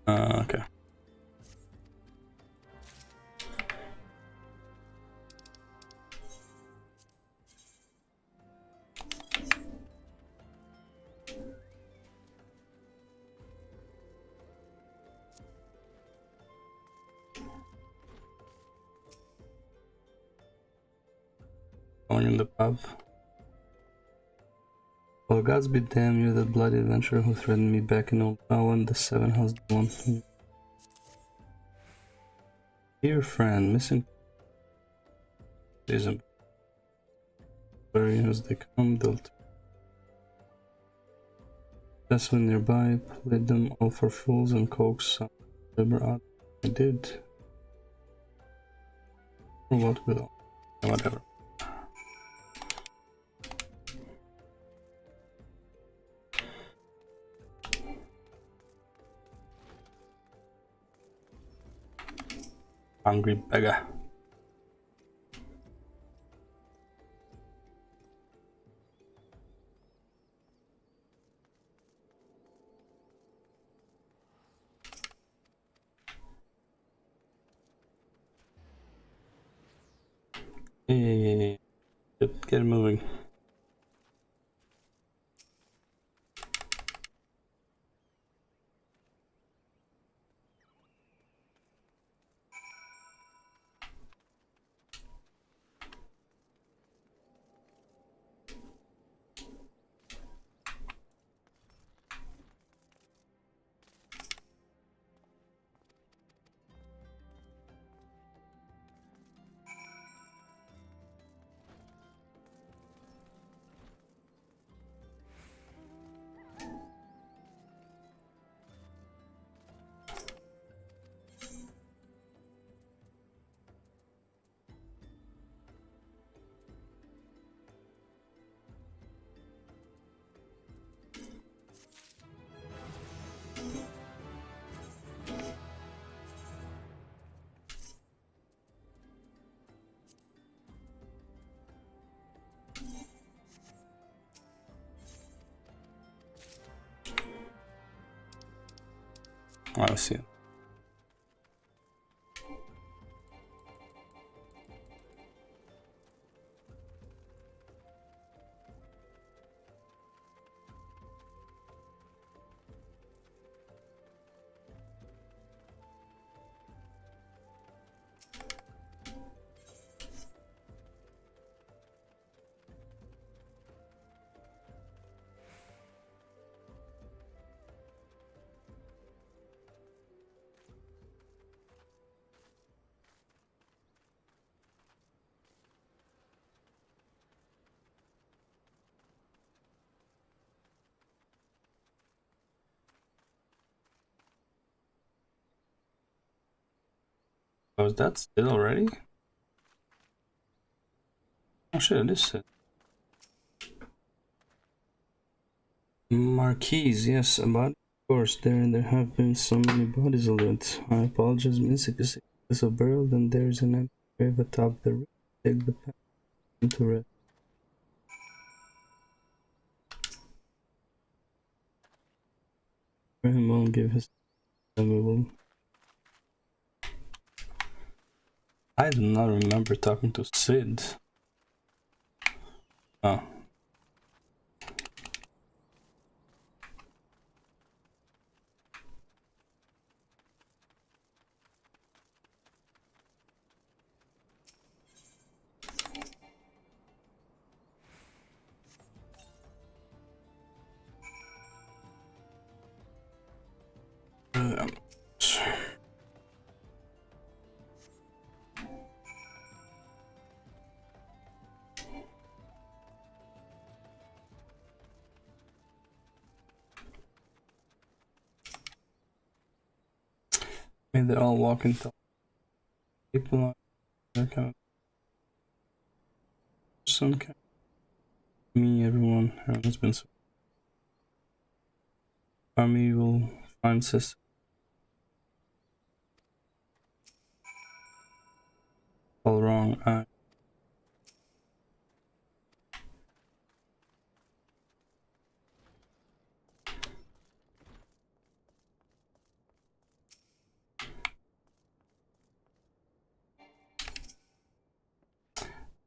Okay. Going in the pub. Well, gods be damned, you're that bloody adventurer who threatened me back in Old Town, the Seven House one. Dear friend, missing season. Very as they come, they'll just when nearby, played them all for fools and coax some labor out. I did. For what will? Whatever. Hungry beggar. Hey, get moving. I see. Oh, is that it already? Oh shit, it is it. Marquise, yes, about of course, there have been so many bodies alert. I apologize, Miss, if it's a burial, then there's an empty grave atop the roof. Take the path into rest. Graham won't give his will. I do not remember talking to Sid. Oh. Maybe they're all walking to people are kind of some kind of me, everyone has been so army will find sister. All wrong.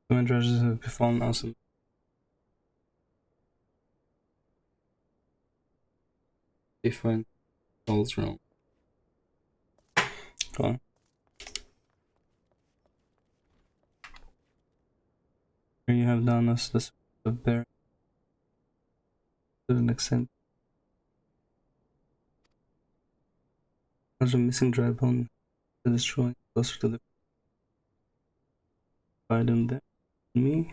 The tragedies have befallen us. They find all's wrong. Go on. Here you have done us this of bear to an extent. There's a missing dry bone to destroy closer to the fight them there me,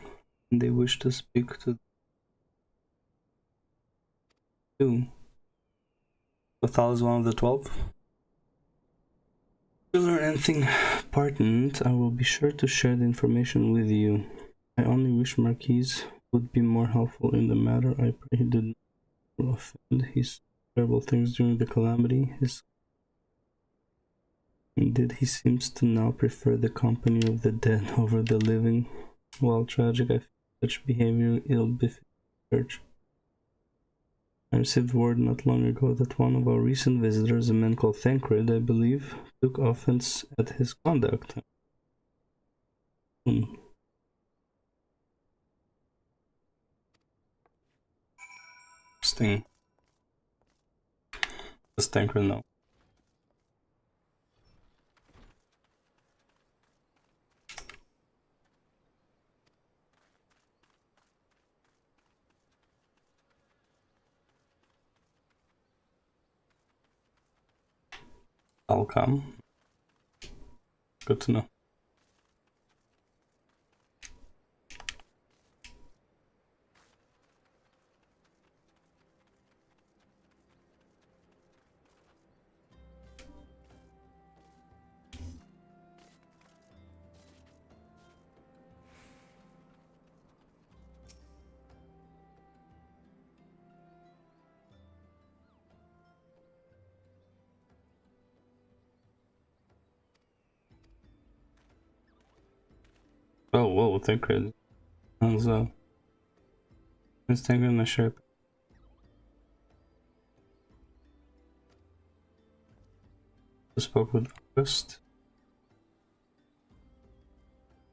and they wish to speak to you. Lothal is one of the 12. If you learn anything pertinent, I will be sure to share the information with you. I only wish Marquise would be more helpful in the matter. I pray he did not offend. He said terrible things during the calamity. Indeed, he seems to now prefer the company of the dead over the living. While tragic, I feel such behavior ill befits the church. I received word not long ago that one of our recent visitors, a man called Thancred, I believe, took offense at his conduct. Interesting. Does Thancred know? I'll come. Good to know. Oh, whoa, Thancred. Hands up. Let's Thancred my shirt. I spoke with August.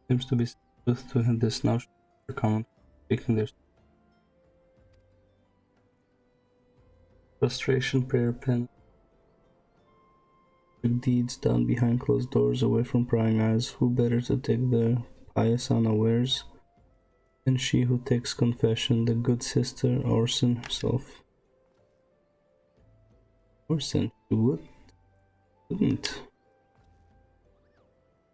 Seems to be truth to this notion for common speaking their frustration, prayer pen. Deeds done behind closed doors, away from prying eyes. Who better to take the pious unawares than she who takes confession, the good sister Orson herself? Orson, you wouldn't.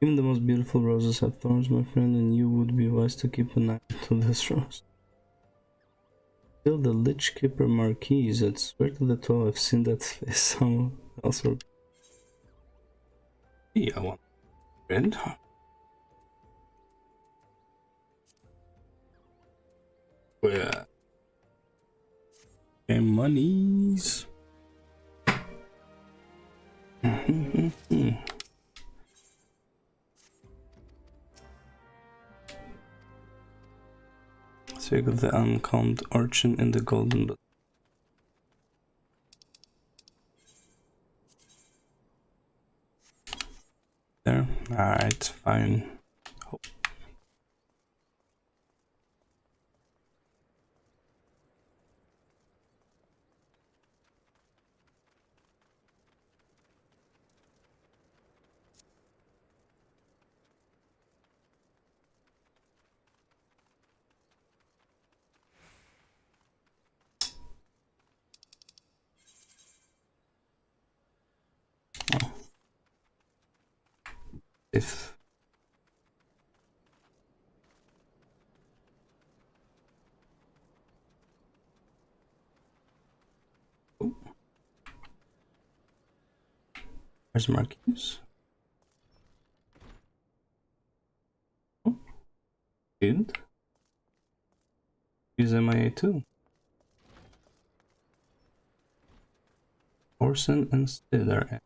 Even the most beautiful roses have thorns, my friend, and you would be wise to keep an eye to this rose. Still, the Lich Keeper Marquise, I swear to the 12 I've seen that face somewhere else. Yeah, one. Good. Yeah. And monies. So you got the uncalmed urchin in the golden book. There. Alright, fine. If where's Marquis? Oh, good. He's MIA too. Orson and Stiller.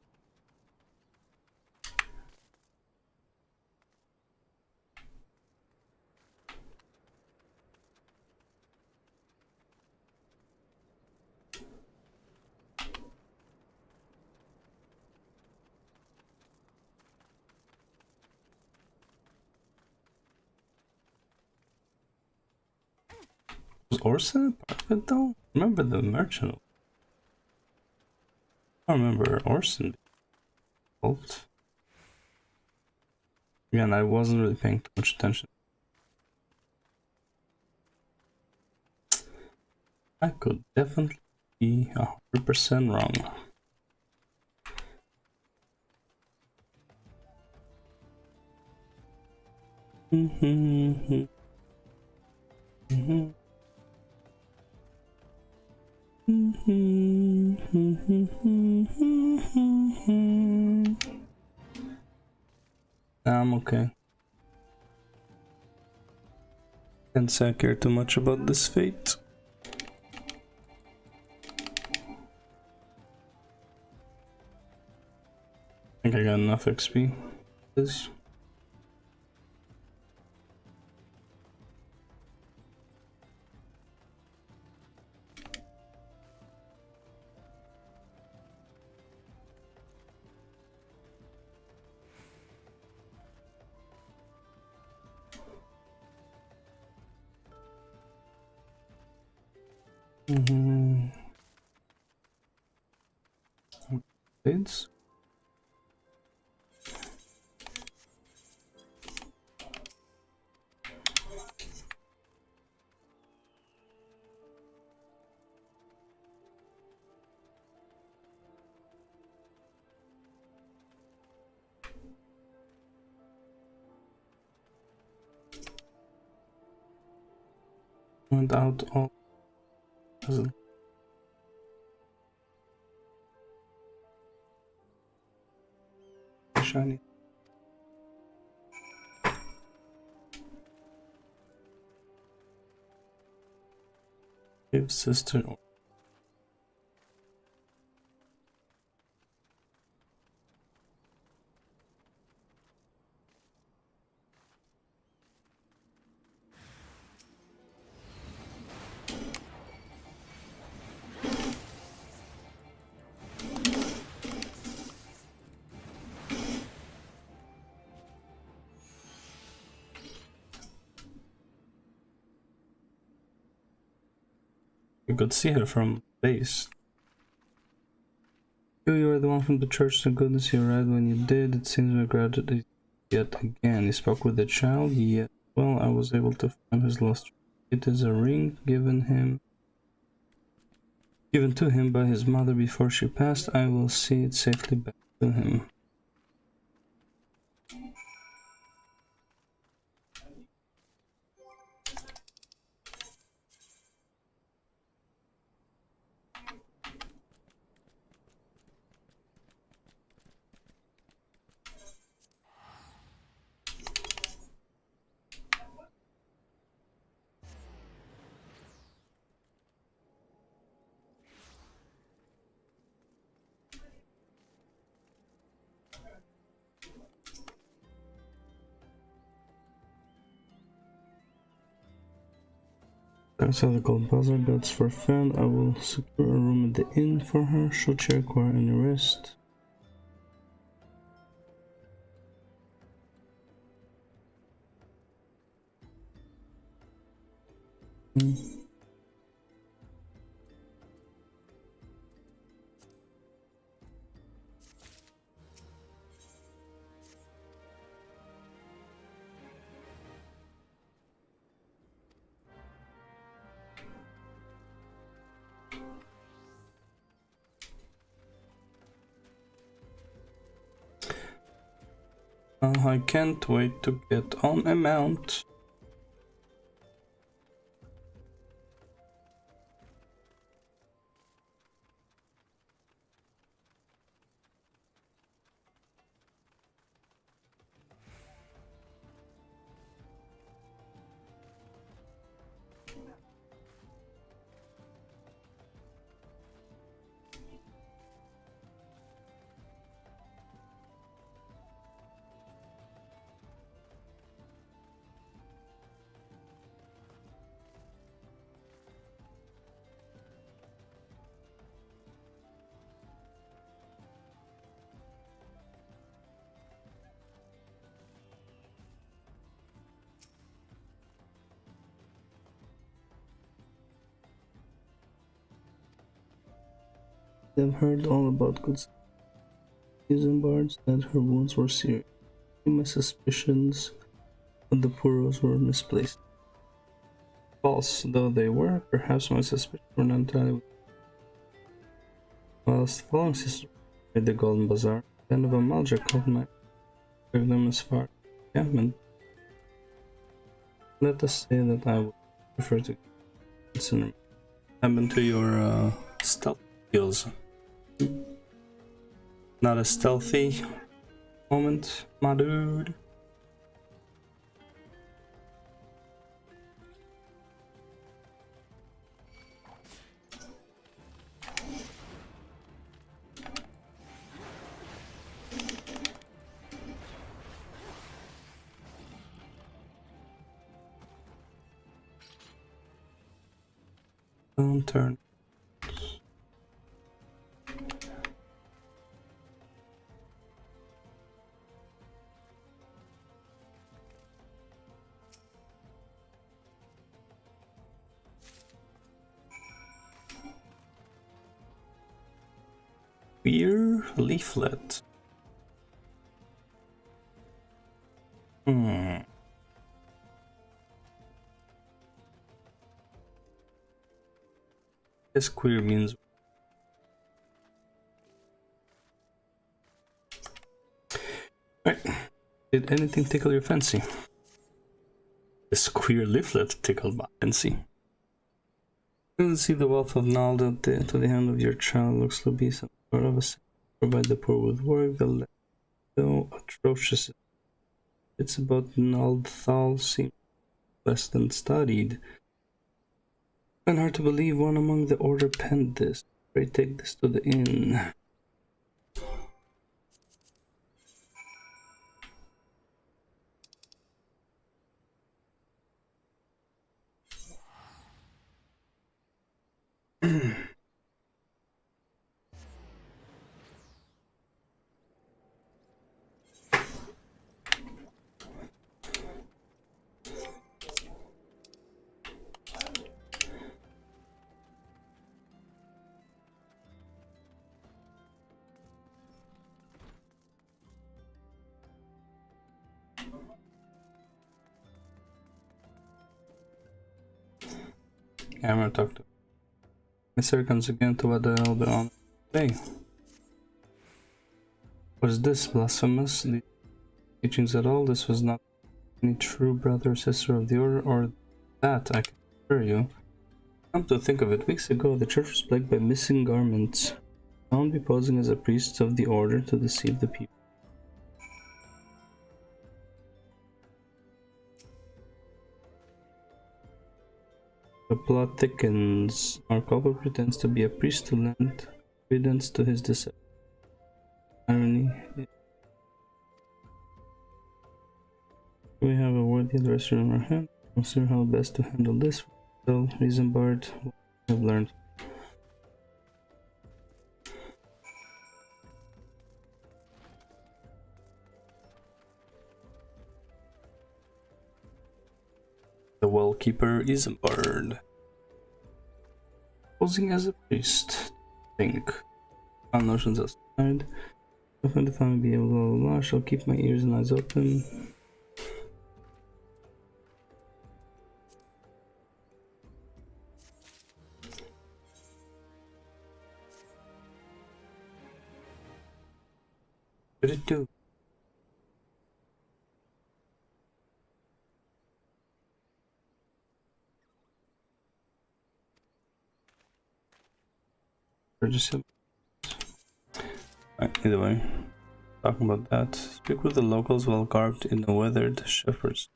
Was Orson a part of it though? Remember the merchant? I remember Orson being involved. Again, I wasn't really paying too much attention. I could definitely be 100% wrong. I'm okay. Can't say I care too much about this fate. I think I got enough XP. This. Blades. Went out all puzzle. Shiny. Give sister. You could see her from base. You are the one from the church, thank goodness you arrived when you did. It seems we graduated yet again. You spoke with the child? Yes. Well, I was able to find his lost. It is a ring given to him by his mother before she passed. I will see it safely back to him. I saw the gold buzzer, that's for Fan. I will secure a room at the inn for her. Should she require any rest? I can't wait to get on a mount. They've heard all about good season bards, that her wounds were serious. My suspicions of the Puros were misplaced. False though they were, perhaps my suspicions were not entirely. Whilst following sister at the Golden Bazaar, the end of Amalja called my drove them as far as the encampment. Let us say that I would prefer to consider what happened to your stealth skills. Not a stealthy moment, my dude. Don't turn. Beer leaflet. Guess queer means. Right. Did anything tickle your fancy? This queer leaflet tickled my fancy. You can see the wealth of knowledge to the hand of your child looks to be some sort of a provide the poor with work, the less so atrocious. It's about Naldthal seems less than studied. And hard to believe one among the order penned this. Pray take this to the inn. I'm gonna talk to Mr. comes again to what the hell they're on today. Was this blasphemous? The teachings at all? This was not any true brother or sister of the order, or that, I can assure you. Come to think of it, weeks ago the church was plagued by missing garments, found to be posing as a priest of the order to deceive the people. The plot thickens. Our culprit pretends to be a priest to lend credence to his deception. Irony. We have a worthy adversary in our hand. Consider how best to handle this. So, reason bird, what I've learned. The well keeper is a bird. Posing as a priest. Think. Found notions outside. If I find be able, blah blah blah. I shall keep my ears and eyes open. What did it do? Right, either way, talking about that. Speak with the locals while garbed in the weathered shepherds.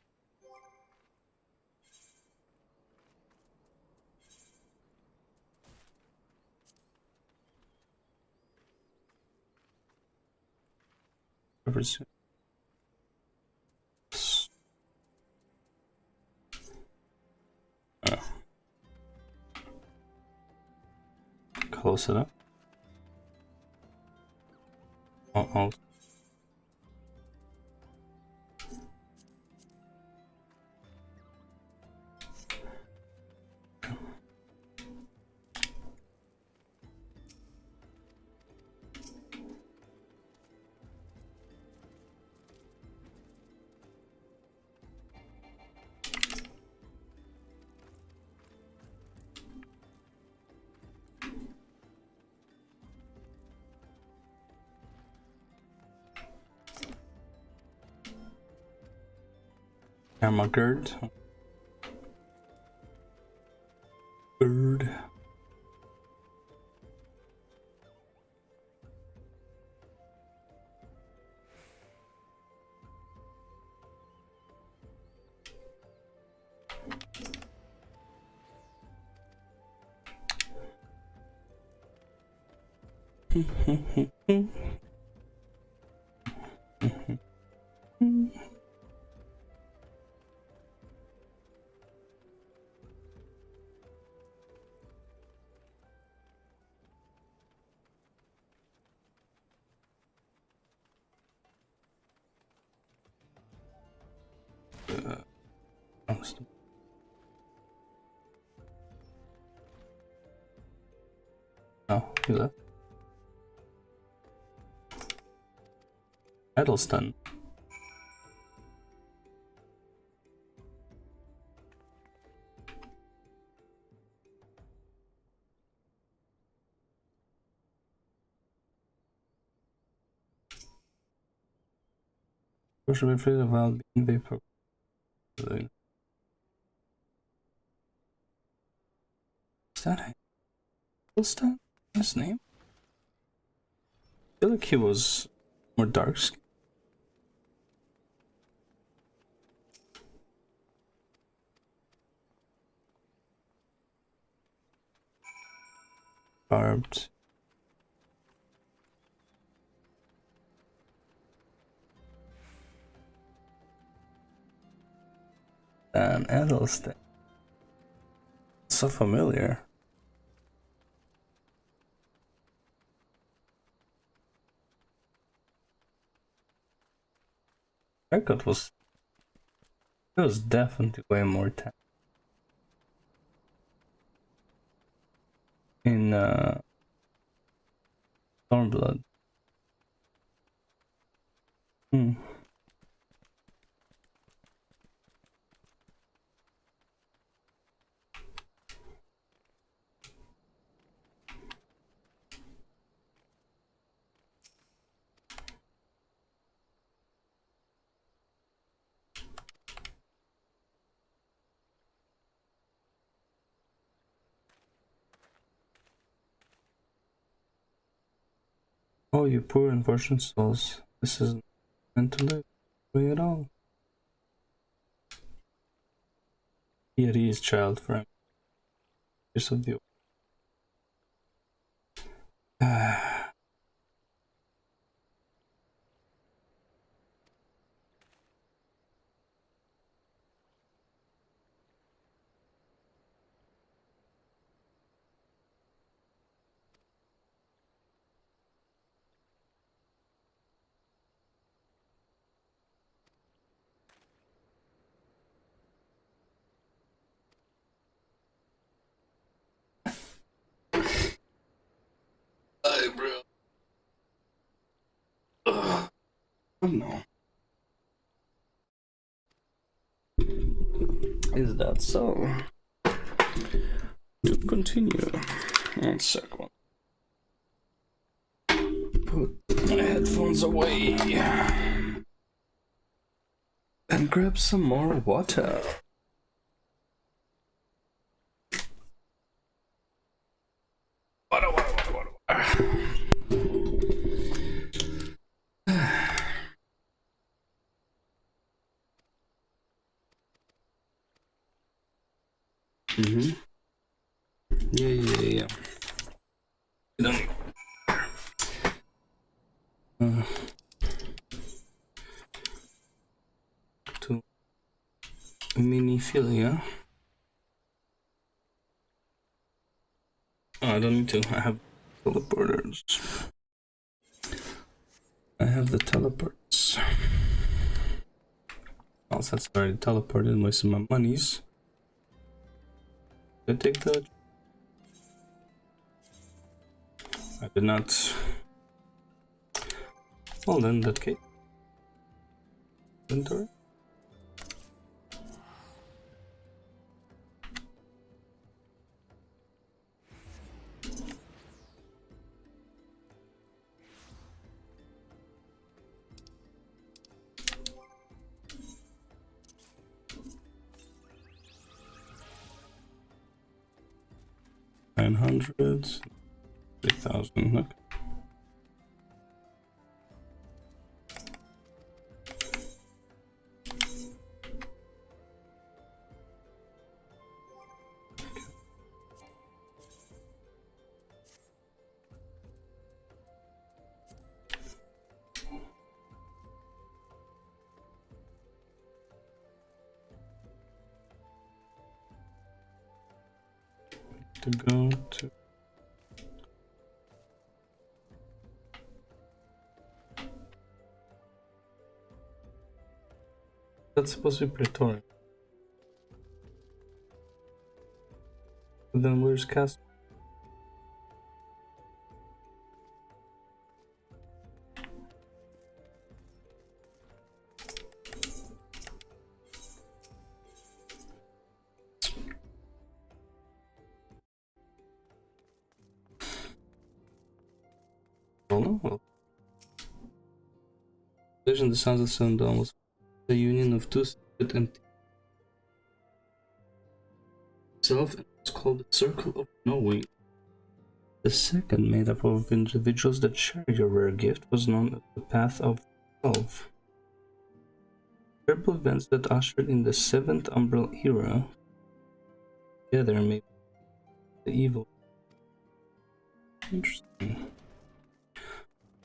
Shepherds. Close it up. Oh. Armagerd. Bird. Oh, you left. Hydaelyn. You should be afraid of wild being vapor. Is that Hydaelyn? His name? I feel like he was more dark skinned. Barbed. Dan Edelstein. So familiar. Haircut was. It was definitely way more tan. In Stormblood. Oh, you poor unfortunate souls. This isn't meant to live way at all. Here he is, child, for him. Years of the bro. Oh no. Is that so? To continue. 1 second. Put my headphones away. And grab some more water. Water. Yeah. To miniphilia. Oh, I don't need to. I have teleporters. I have the teleports. Oh, that's already teleported. Wasting my monies. Did I take that? I did not. Well, then, that case. Inventory. $900, 3,000. Okay. To go to that's supposed to be Pretoria. But then where's Castle? Well, Vision, the Sons of Sundown was the union of two separate entities. Itself, and it's called the Circle of Knowing. The second, made up of individuals that shared your rare gift, was known as the Path of the 12. Terrible events that ushered in the 7th Umbral era together made the evil. Interesting.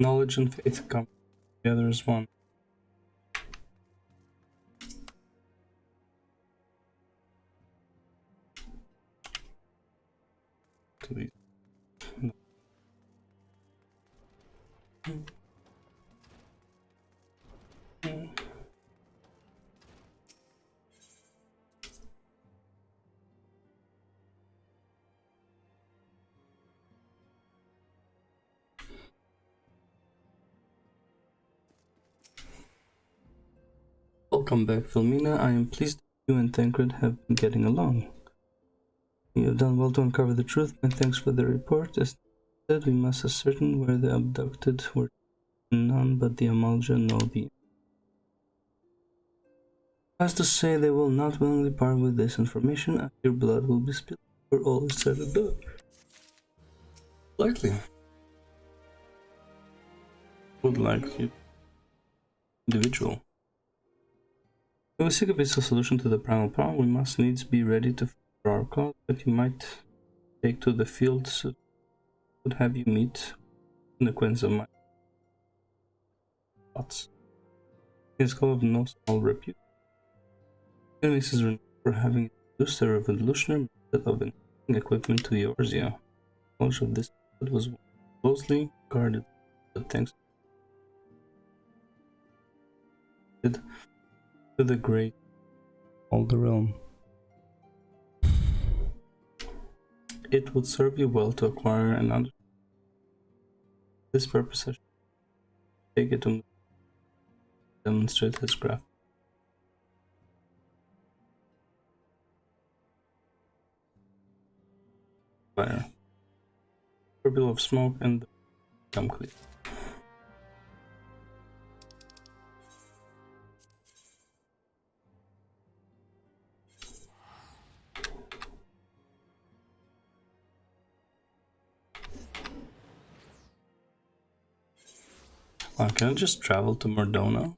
Knowledge and faith come together as one. No. Welcome back, Philomena. I am pleased that you and Tancred have been getting along. You have done well to uncover the truth, and thanks for the report. As said, we must ascertain where the abducted were. None but the Amalja know the. As to say, they will not willingly part with this information, as your blood will be spilled for all is said and done. Likely. Would like you. Individual. If we seek a peaceful solution to the primal problem, we must needs be ready to fight for our cause, but you might take to the field so would have you meet an acquaintance of mine. Thoughts. He is of no small repute. Phoenix is renowned for having introduced a revolutionary method of enhancing equipment to Eorzea. Knowledge of this method was closely guarded, but thanks to the great Older Realm. It would serve you well to acquire an understanding this purpose, I should take it to demonstrate his graph. Fire. A bill of smoke and become clear. Can I just travel to Mordona?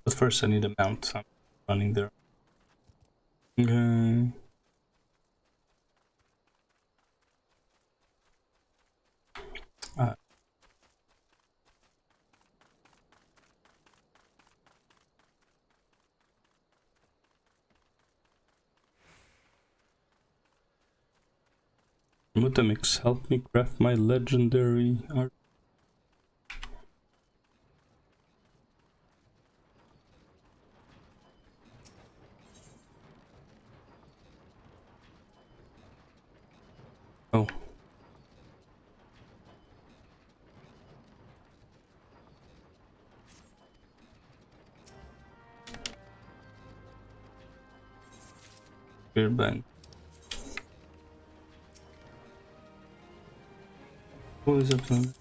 But first I need a mount. I'm running there. Okay. Mutamix, help me craft my legendary art. Oh. Beer bang. What is up, man?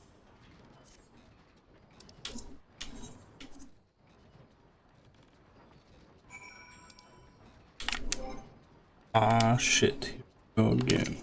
Ah, shit. Here we go again.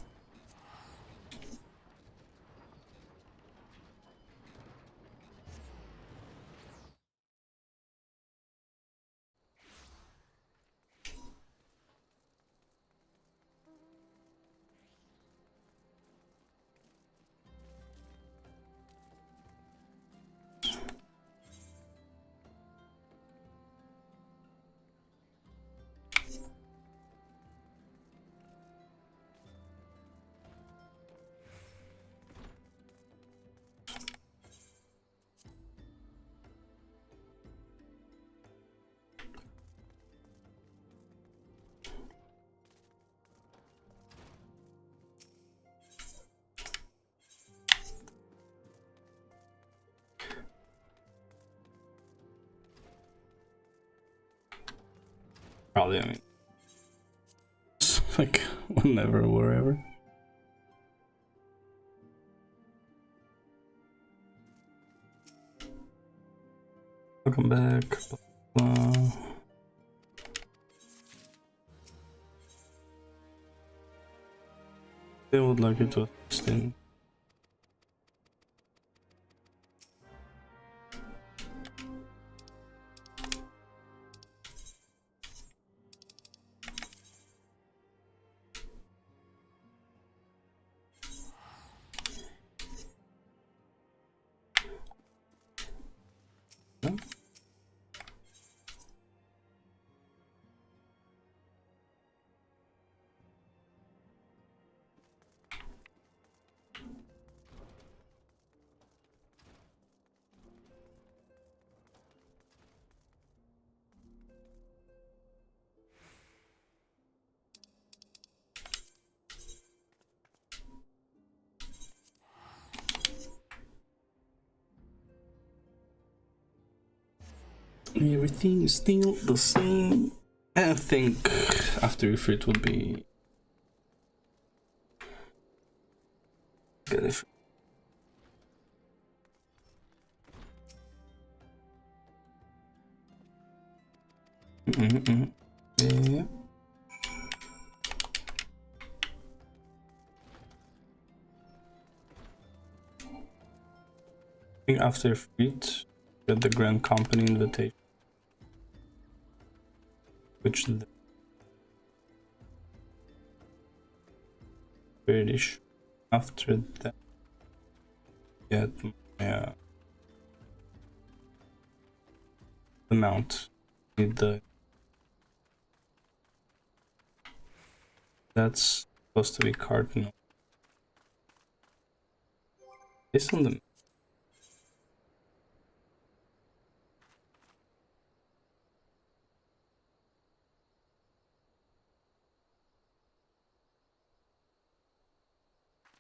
Probably, I mean, like, whenever, wherever. Welcome back. They would like it to assist in. Everything is still the same. I think after Ifrit would be good if yeah. I think after Ifrit, get the Grand Company invitation. Which the British after that get my the mount. Need the that's supposed to be cardinal. Based on the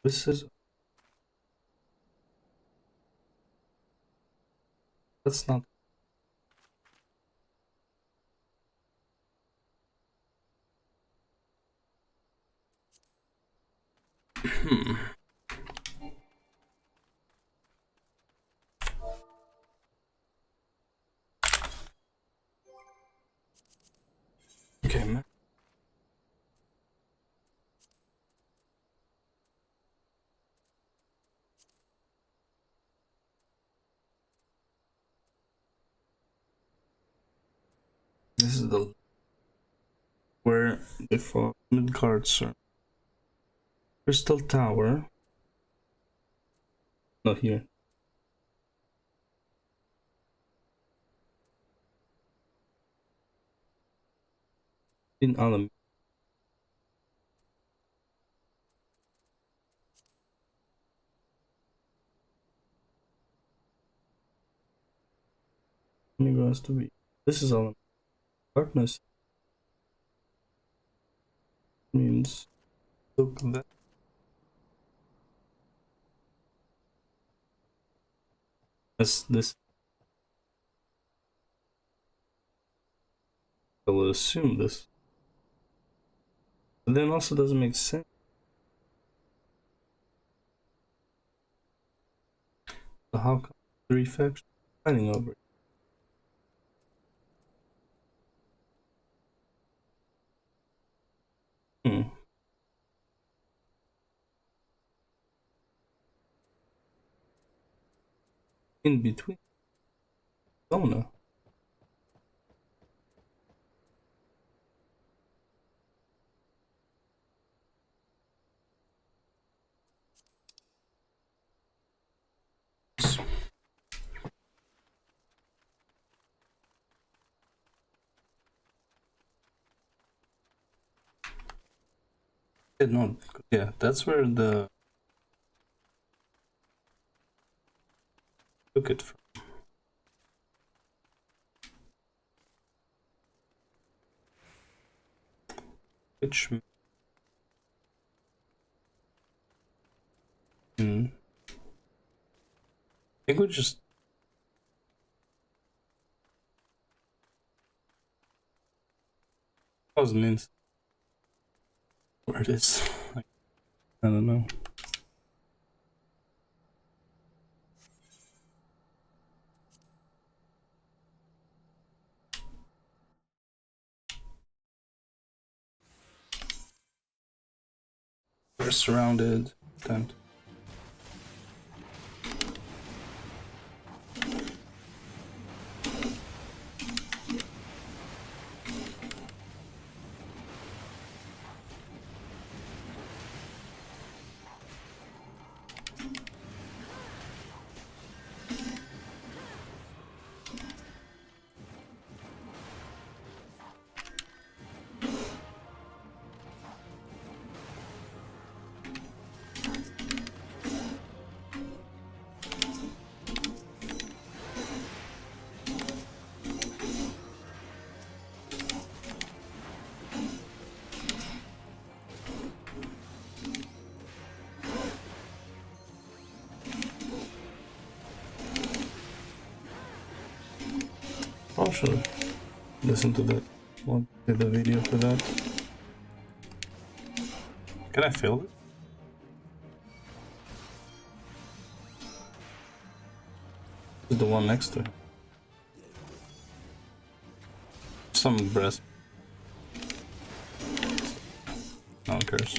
This is... That's not... Okay, man. This is the... where the farmed cards are. Crystal Tower. Not here. In Alam. Has to be. This is Alam. Darkness means look that. As this. I will assume this. But then also doesn't make sense. So how come 3 factions fighting over it? In between. Zona. Yeah, no, yeah, that's where the took it from. Which I think we just means where it is. I don't know. We're surrounded. Tent. I should listen to that. What did the video for that? Can I feel it? This is the one next to it. Some breast. No one cares.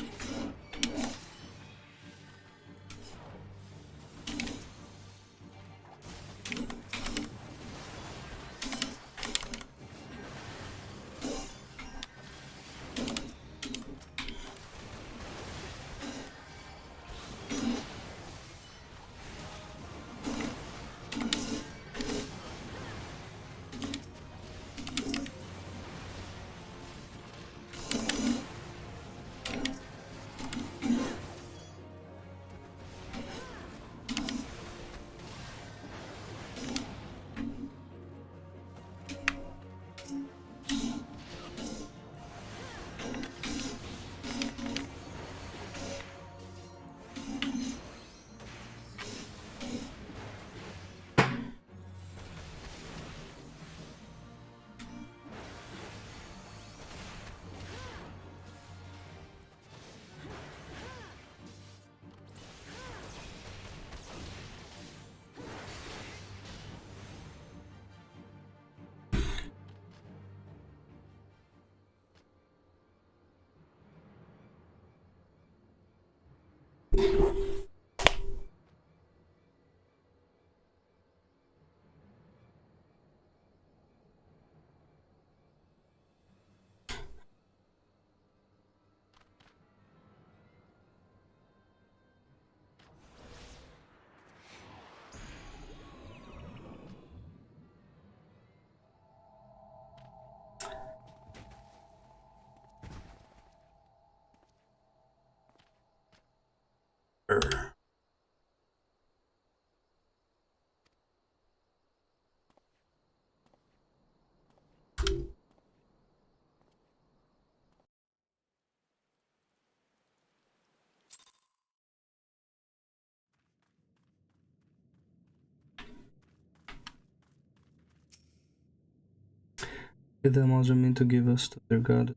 Did them also mean to give us to their god?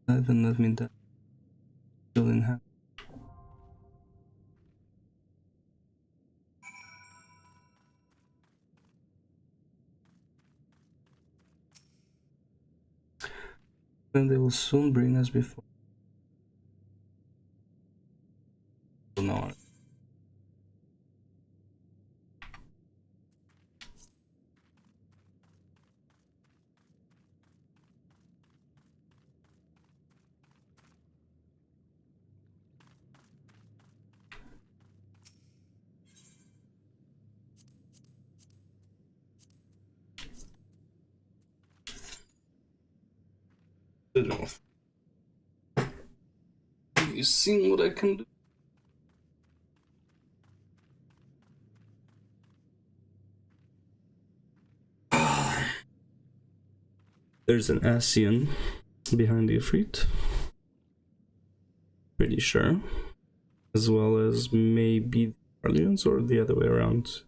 And let me die still in hand. Then they will soon bring us before. No. Have you seen what I can do? There's an Asian behind the Ifrit. Pretty sure. As well as maybe the Guardians or the other way around.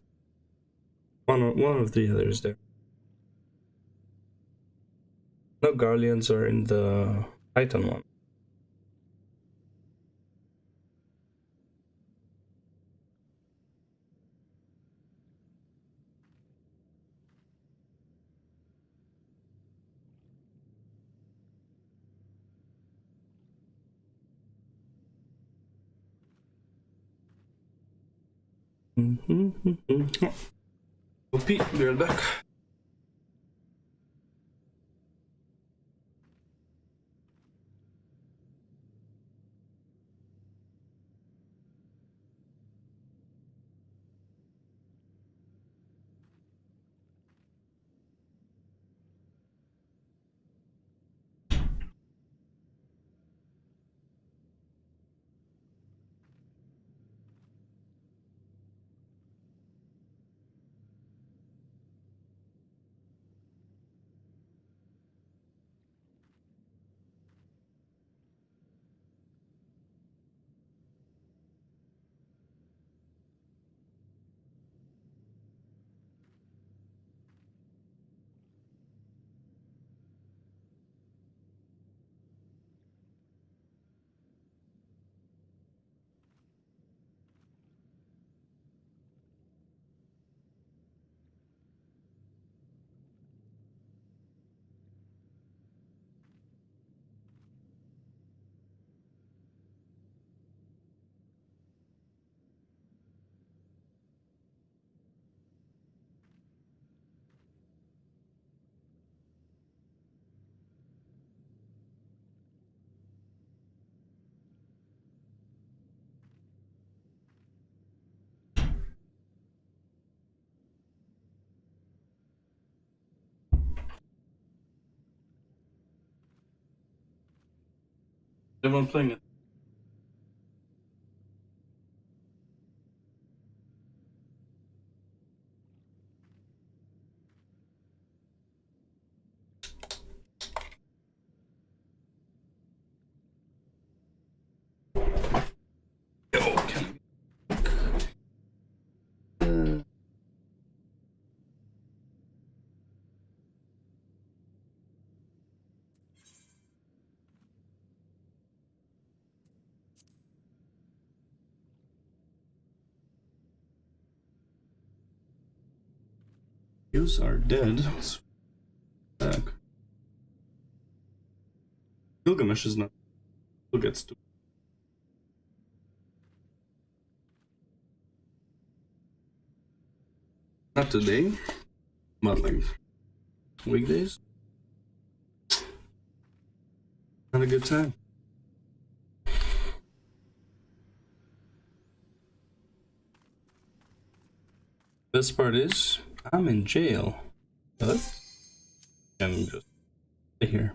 One of the others there. No, Guardians are in the Titan one. Oh, Pete, be right back. Everyone playing it. Yous are dead. Gilgamesh is not. Who gets to? Not today, but like weekdays. Had a good time. Best part is I'm in jail, but I'm just here.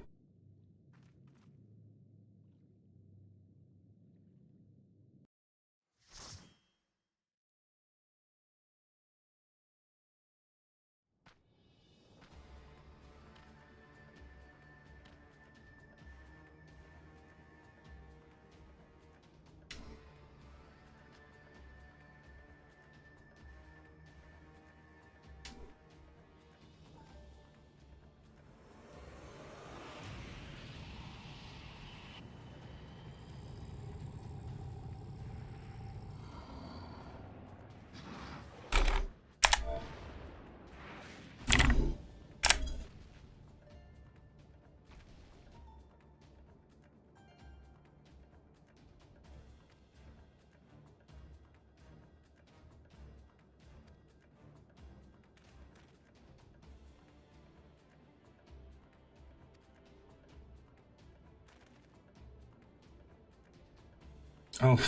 Oh.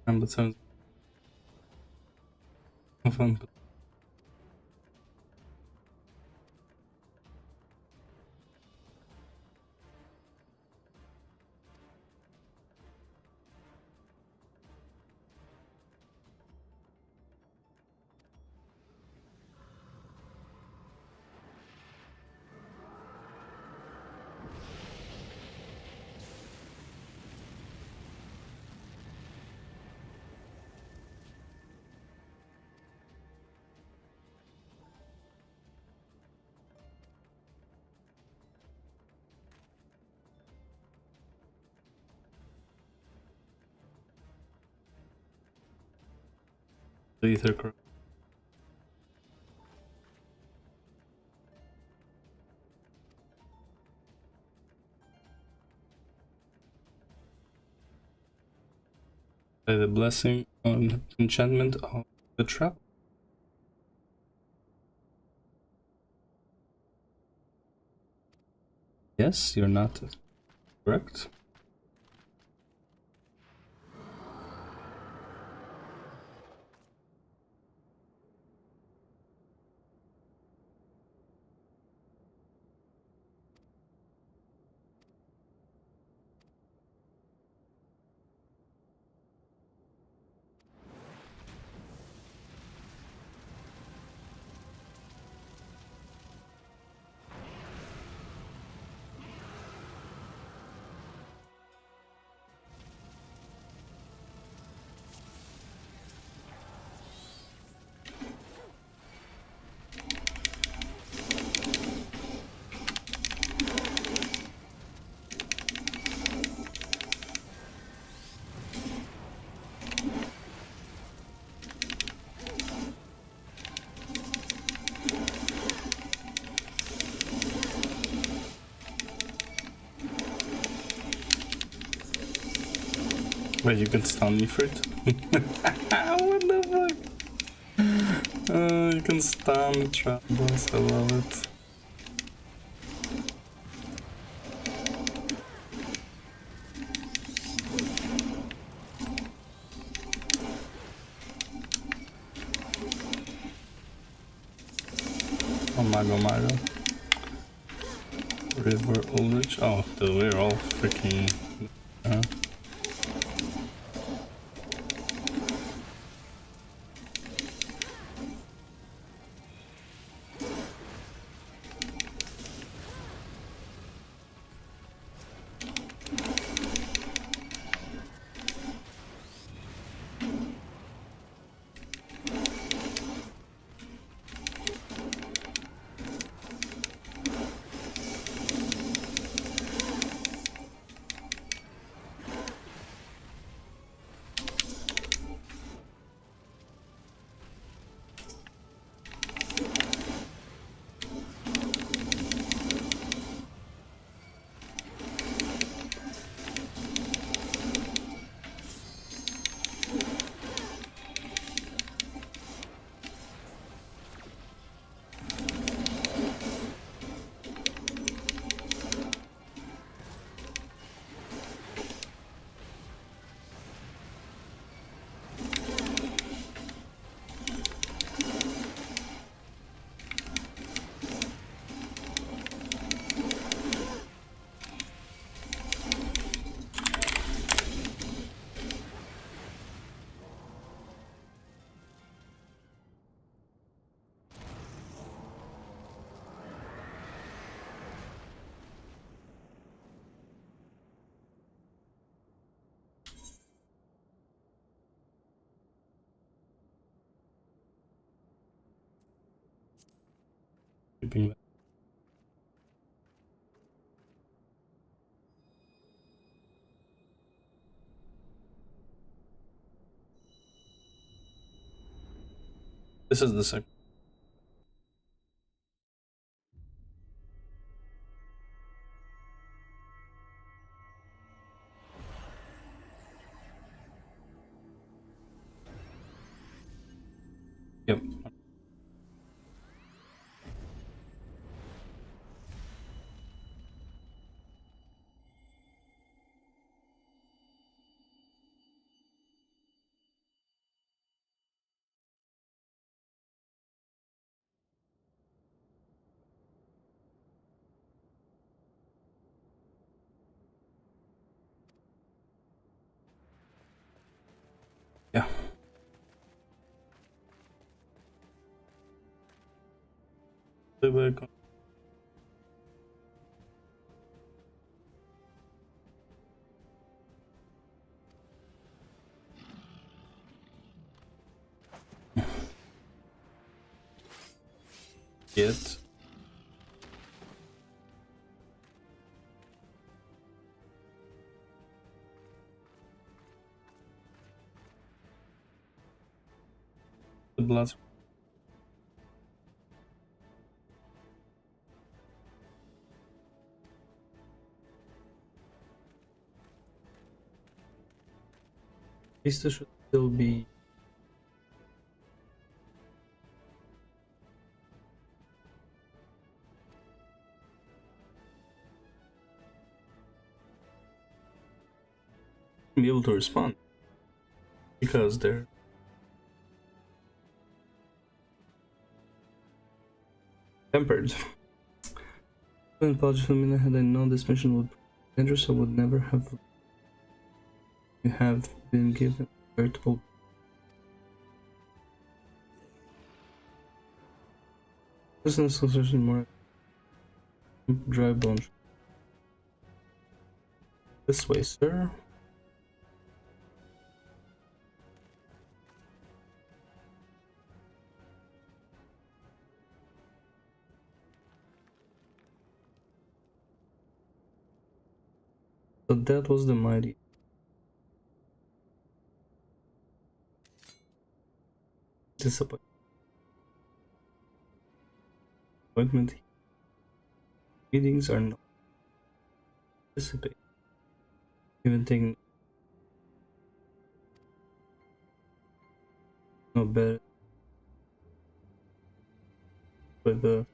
But sounds fun. The ether cross. By the blessing on enchantment of the trap. Yes, you're not correct. Wait, you can stun me for it? What the fuck? You can stun the trap boss, I love it. Oh Mago. River Ulrich. Oh, dude, we're all freaking. keeping that. This is the second. Yep. Yeah. Playback. Yet. The blood. This should still be able to respond because they're tempered. I apologize for a minute. Had I known this mission would be dangerous, I would never have. You have been given veritable. Business conversation more dry bone. This way, sir. So that was the mighty. Disappointment. Meetings are not anticipated. Even taking no better with the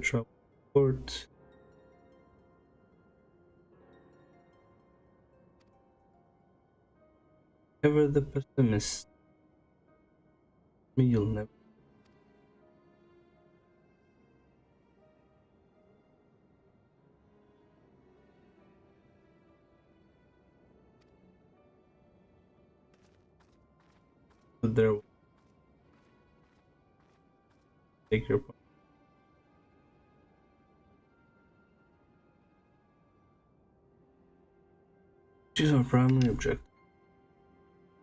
trouble court. Ever the pessimist. Me, you'll never. But there. Take your point. Which is our primary objective.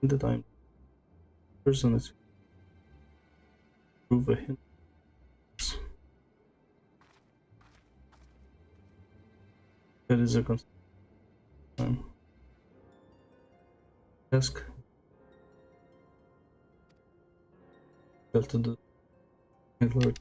In the time, person is prove a hint. That is a constant task. To do network.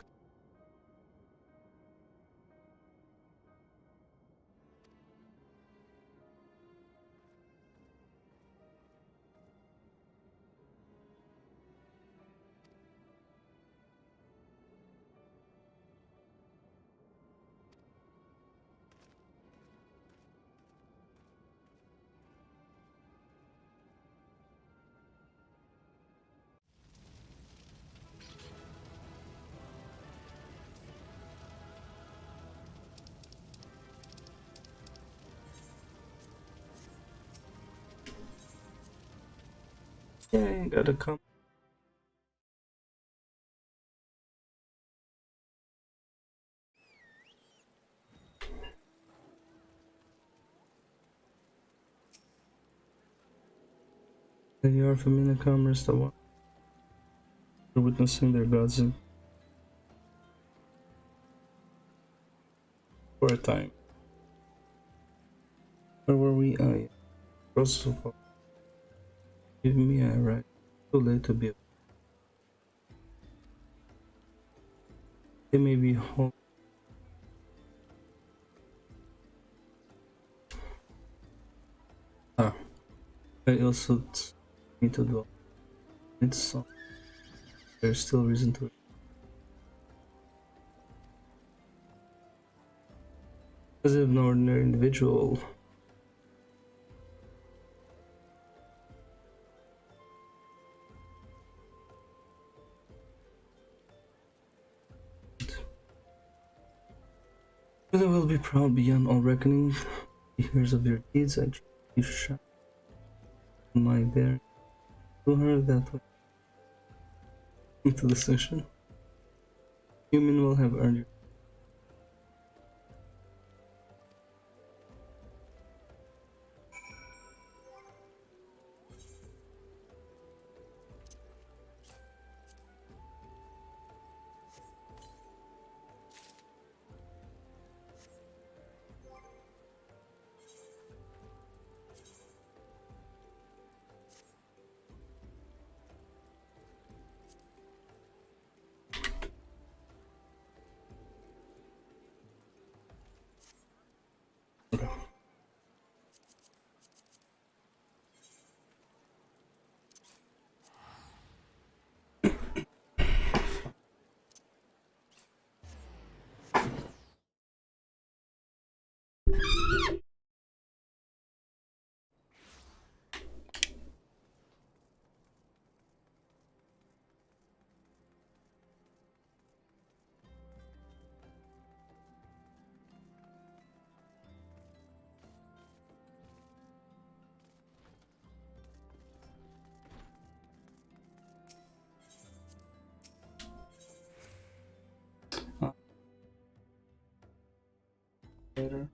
Yeah, gotta come. They are familiar commerce that want witnessing their gods for a time. Where were we? Oh yeah. Process of give me a right. Too late to be. They may be home. I also need to dwell. It's so there's still reason to. As if an ordinary individual. But I will be proud beyond all reckoning. Years of your deeds, I you shine my bear to her that way into the session. Human will have earned your. Later.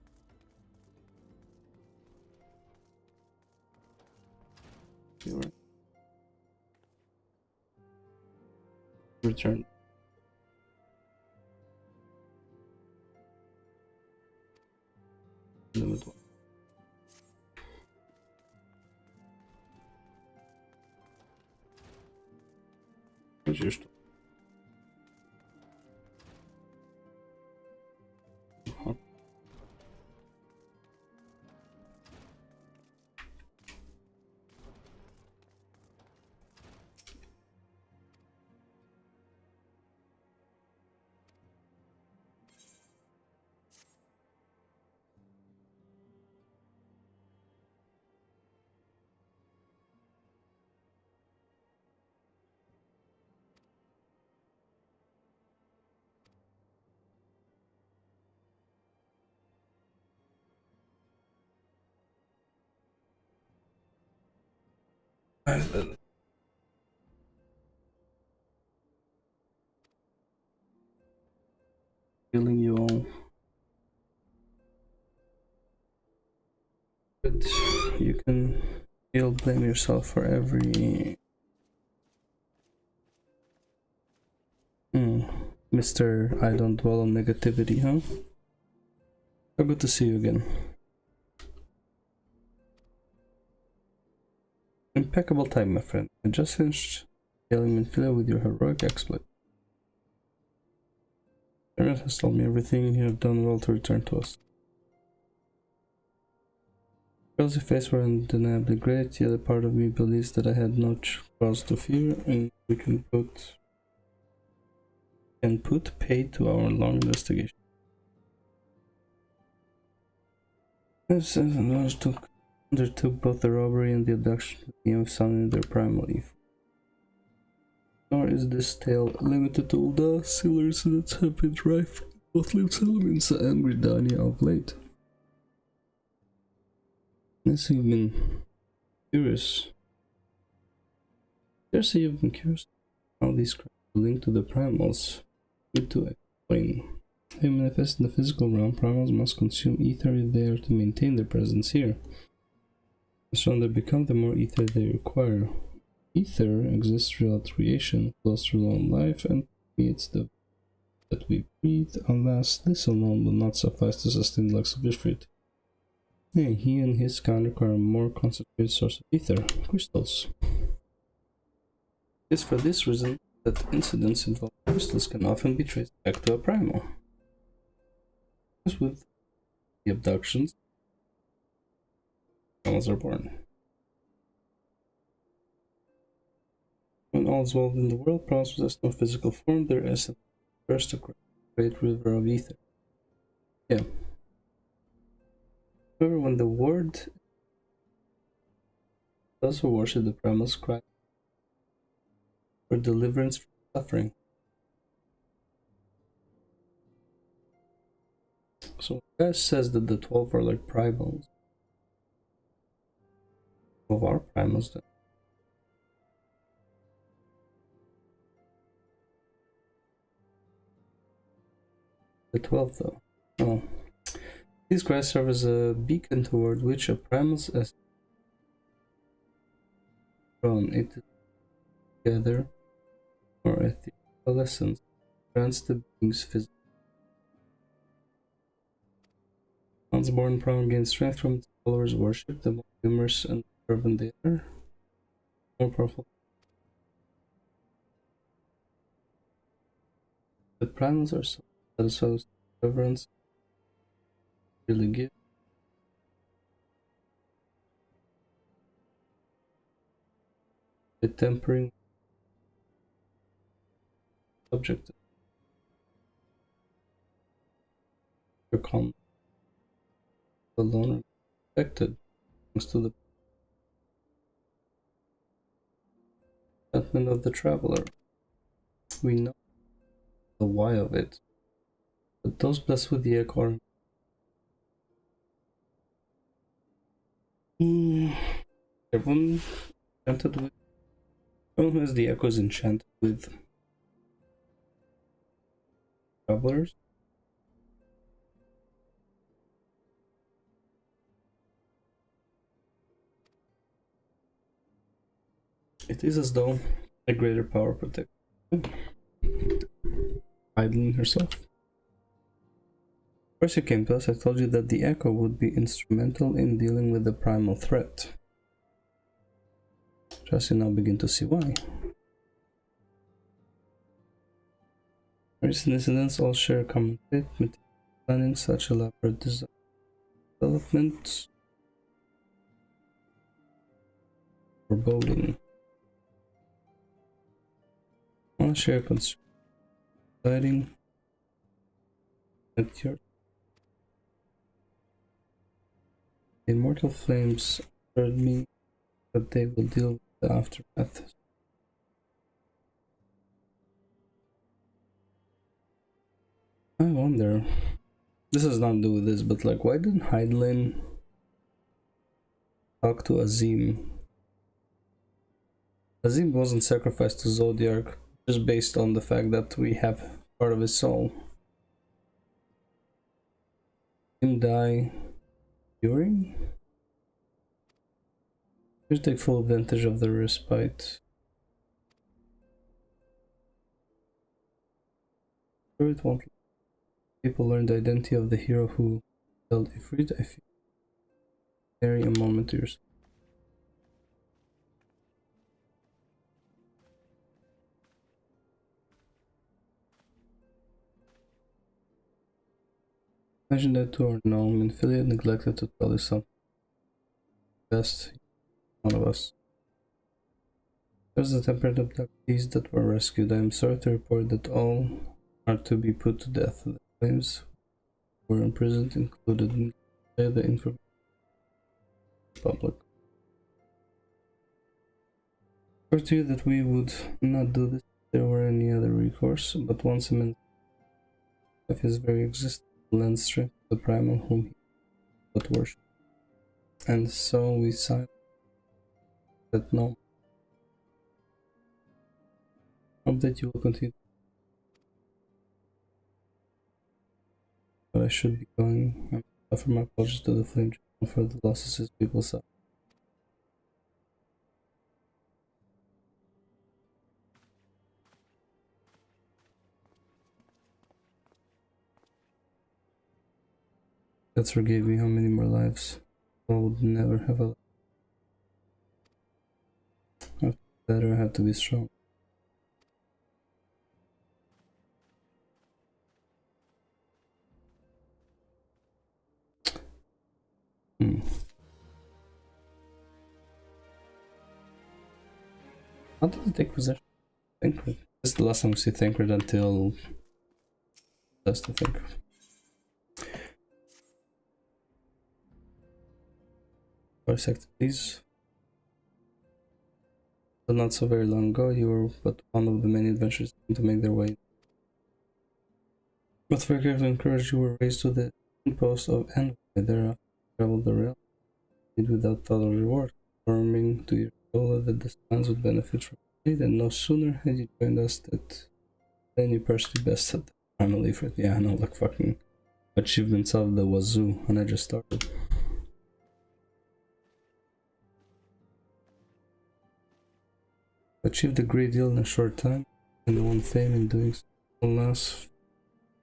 Return. Limit one. Where's your stuff? Feeling you all. But you can still blame yourself for every. Mr. I don't dwell on negativity, huh? So good to see you again. Impeccable time, my friend. I just finished scaling Minfilia with your heroic exploit. Ernest has told me everything. You have done well to return to us. Because the face were undeniably great, the other part of me believes that I had no cause to fear, and we can put pay to our long investigation. This undertook both the robbery and the abduction of the young son in their primal evil. Nor is this tale limited to Ul'dah. Similar incidents have been rife in both lived settlements and Gridania of late. Yes, you've been curious. Dare say you've been curious how these crimes are linked to the primals. Good to explain. They manifest in the physical realm. Primals must consume ether if they are to maintain their presence here. The stronger they become, the more ether they require. Ether exists throughout creation, flows through all life, and permeates the that we breathe. Alas, this alone will not suffice to sustain the likes of Ifrit. Hey, he and his kind require a more concentrated source of ether, crystals. It is for this reason that incidents involving crystals can often be traced back to a primal. As with the abductions, primals are born. When all is well in the world, primals possess no physical form, their essence burst across the great river of ether. Yeah. However, when the word those who worship the primals cry for deliverance from suffering. So Guy says that the 12 are like primals. 12 are primals then. The 12 though. Oh. These cries serve as a beacon toward which a primal's essence drawn into together or ethereal essence grants the being's physical. Once born primal gains strength from its followers' worship, the more numerous and fervent they are, more powerful. The primals are so satisfied with reverence really give. The tempering subject your calm alone affected thanks to the contentment of the traveler. We know the why of it, but those blessed with the echo are everyone enchanted with. Everyone who has the echo is enchanted with travelers. It is as though a greater power protects Hydaelyn herself. First you came to us, I told you that the echo would be instrumental in dealing with the primal threat. Just you now begin to see why. Recent incidents all share a common trait, planning such elaborate development, foreboding. All share concern, lighting at your the immortal flames assured me that they will deal with the aftermath. I wonder, this has nothing to do with this, but like, why didn't Hydaelyn talk to Azim? Azim wasn't sacrificed to Zodiac just based on the fact that we have part of his soul. Him die during? Just take full advantage of the respite. Sure, it won't. People learn the identity of the hero who held Ifrit. I feel carry a moment to yourself. Imagine that two are known. Minfilia neglected to tell you something. Best one of us. There's the temperate abductees that were rescued. I am sorry to report that all are to be put to death. The claims were imprisoned, included in the information public. I to you that we would not do this if there were any other recourse, but once a man of his very existence lends strength to the primal whom he but worship. And so we sign that no. Hope that you will continue. But I should be going. I offer my apologies to the Flame General for the losses his people suffered. God forgave me how many more lives I would never have a life. I have to be better, I have to be strong. How did it take possession of Thancred? This is the last time we see Thancred until dust, I think. For a second, please. But not so very long ago, you were but one of the many adventurers to make their way. With forgiveness and courage, you were raised to the post of EndWalker. Thereafter, traveled the realm, did without thought or reward, confirming to your soul that the lands would benefit from it. And no sooner had you joined us than you personally bested the family for it. Yeah, I know, like fucking achievements of the wazoo, and I just started. Achieved a great deal in a short time, and won fame in doing so. Alas,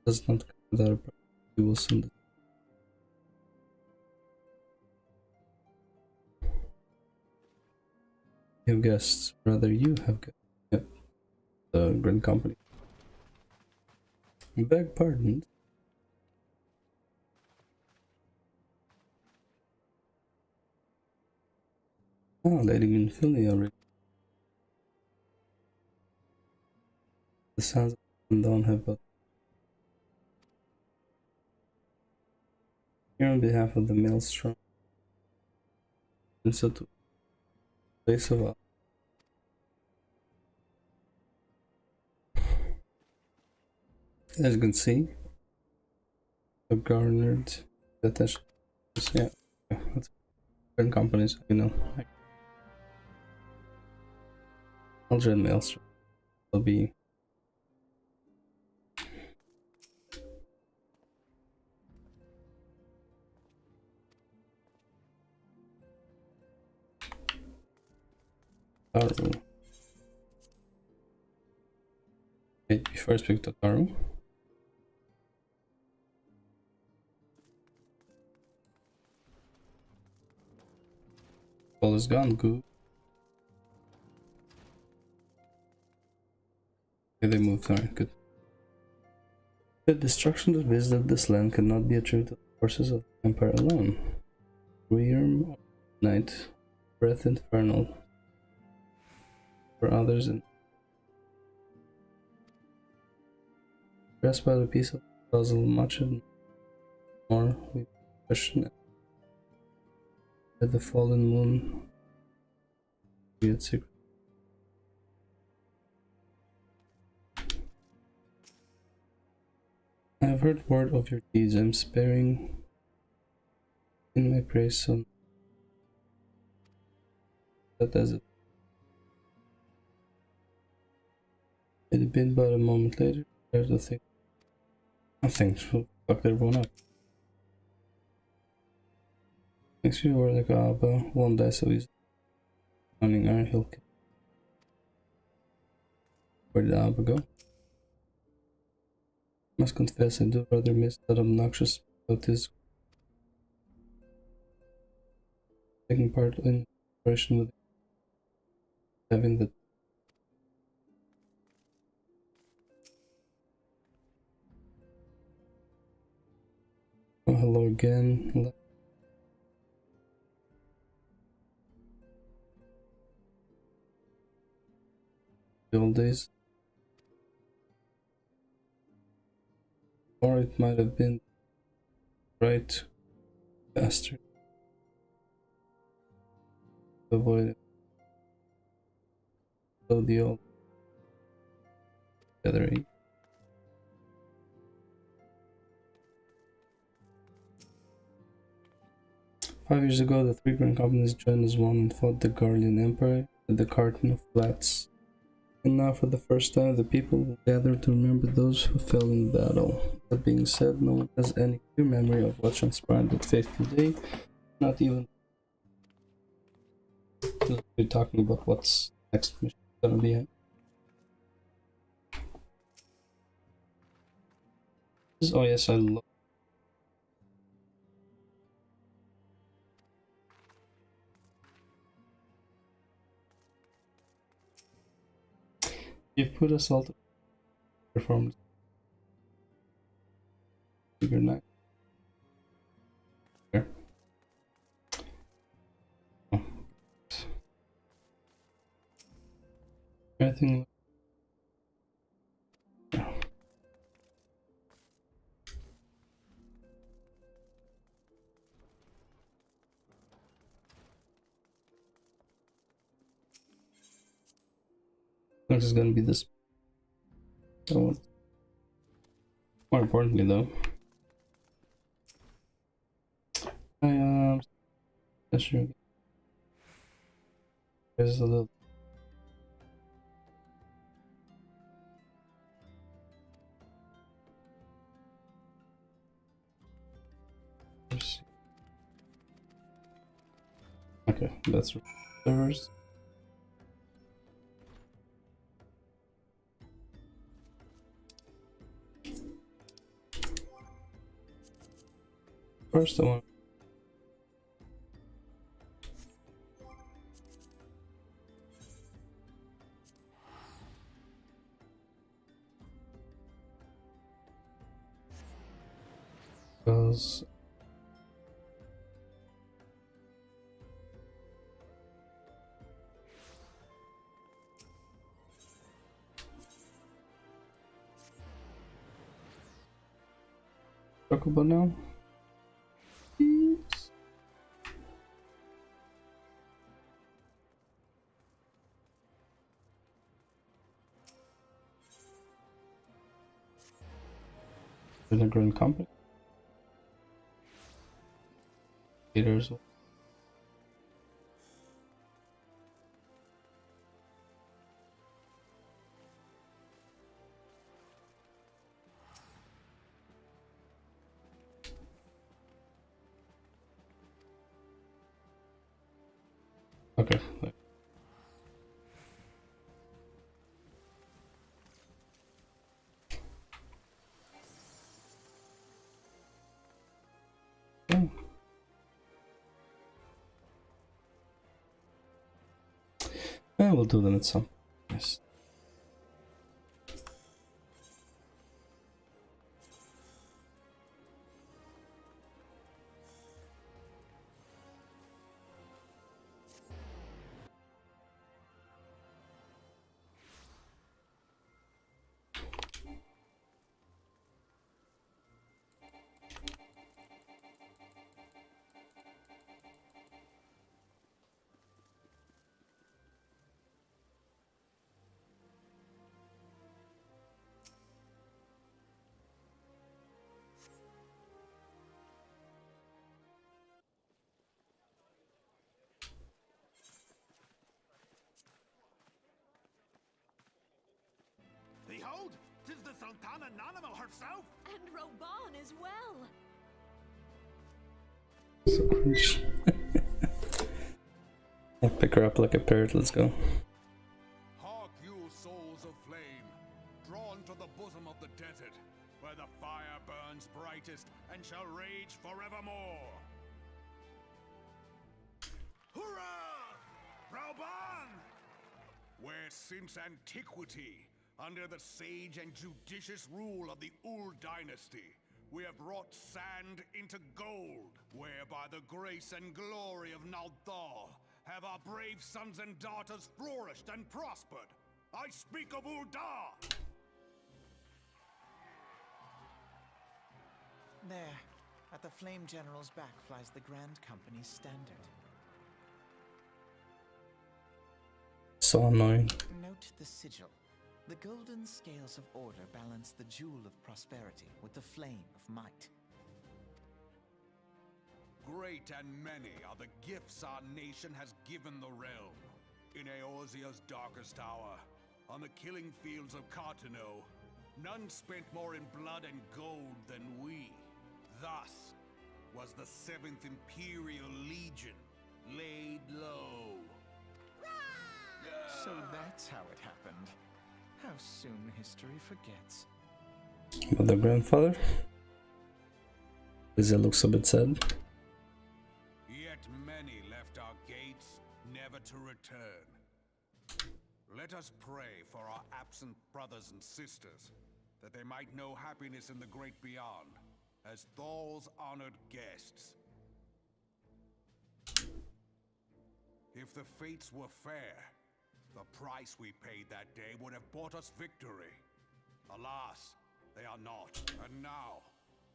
does not come without a price. You will soon. You have guests, rather you have guests. Yep, the Grand Company. I beg pardon. Ah, Lady Minfilia already. The sounds of Dawn have but here on behalf of the Maelstrom and so to place of as you can see, I've garnered the attention. Yeah, that's Grand companies, you know. Aldred Maelstrom will be Tataru. Wait, before I speak to Tataru. All is gone, good. Okay, they moved, alright, good. The destruction that visited this land cannot be attributed to the forces of the Empire alone. Realm Night, Breath Infernal, for others, and pressed by the piece of the puzzle, much and more we question it. At the fallen moon, weird secret. I have heard word of your deeds. I am sparing in my praise, so that as it. It had been but a moment later, there's the thing. Nothing, so fucked everyone up. Next few were like Abba, one die so easy. Running Iron Hill. Where did Abba go? Must confess, I do rather miss that obnoxious about his taking part in operation with having the oh, hello again. The old days. Or it might have been right faster. Avoid it. So the old gathering. Five years ago, the three grand companies joined as one and fought the Garlean Empire at the Carton of Flats. And now, for the first time, the people will gather to remember those who fell in battle. That being said, no one has any clear memory of what transpired that fateful day. Not even. We're talking about what's next mission gonna be. Oh yes, I love. You've put us all to perform figure night. There. Oh. Everything. Yeah. This is gonna be this. So, more importantly, though, sure. There's a little. Okay, that's servers. First, I want. Because talk about now. In a growing company. Leaders. Okay. Okay. And we'll do them at some. Yes. Behold, 'tis the Sultana Nanimo herself! And Roban as well! So cringe. I'll pick her up like a parrot, let's go. Hark you, souls of flame, drawn to the bosom of the desert, where the fire burns brightest and shall rage forevermore. Hurrah! Rauban! Where since antiquity, under the sage and judicious rule of the Ul dynasty, we have wrought sand into gold, where by the grace and glory of Nalthal have our brave sons and daughters flourished and prospered. I speak of Ul'dah! There, at the Flame General's back flies the Grand Company's standard. So annoying. Note the sigil. The golden scales of order balance the jewel of prosperity with the flame of might. Great and many are the gifts our nation has given the realm. In Eorzea's darkest hour, on the killing fields of Cartano, none spent more in blood and gold than we. Thus was the 7th Imperial Legion laid low. So that's how it happened. How soon history forgets. But the grandfather? Lizzie looks a bit sad. Yet many left our gates, never to return. Let us pray for our absent brothers and sisters, that they might know happiness in the great beyond, as Thal's honored guests. If the fates were fair, the price we paid that day would have bought us victory. Alas, they are not. And now,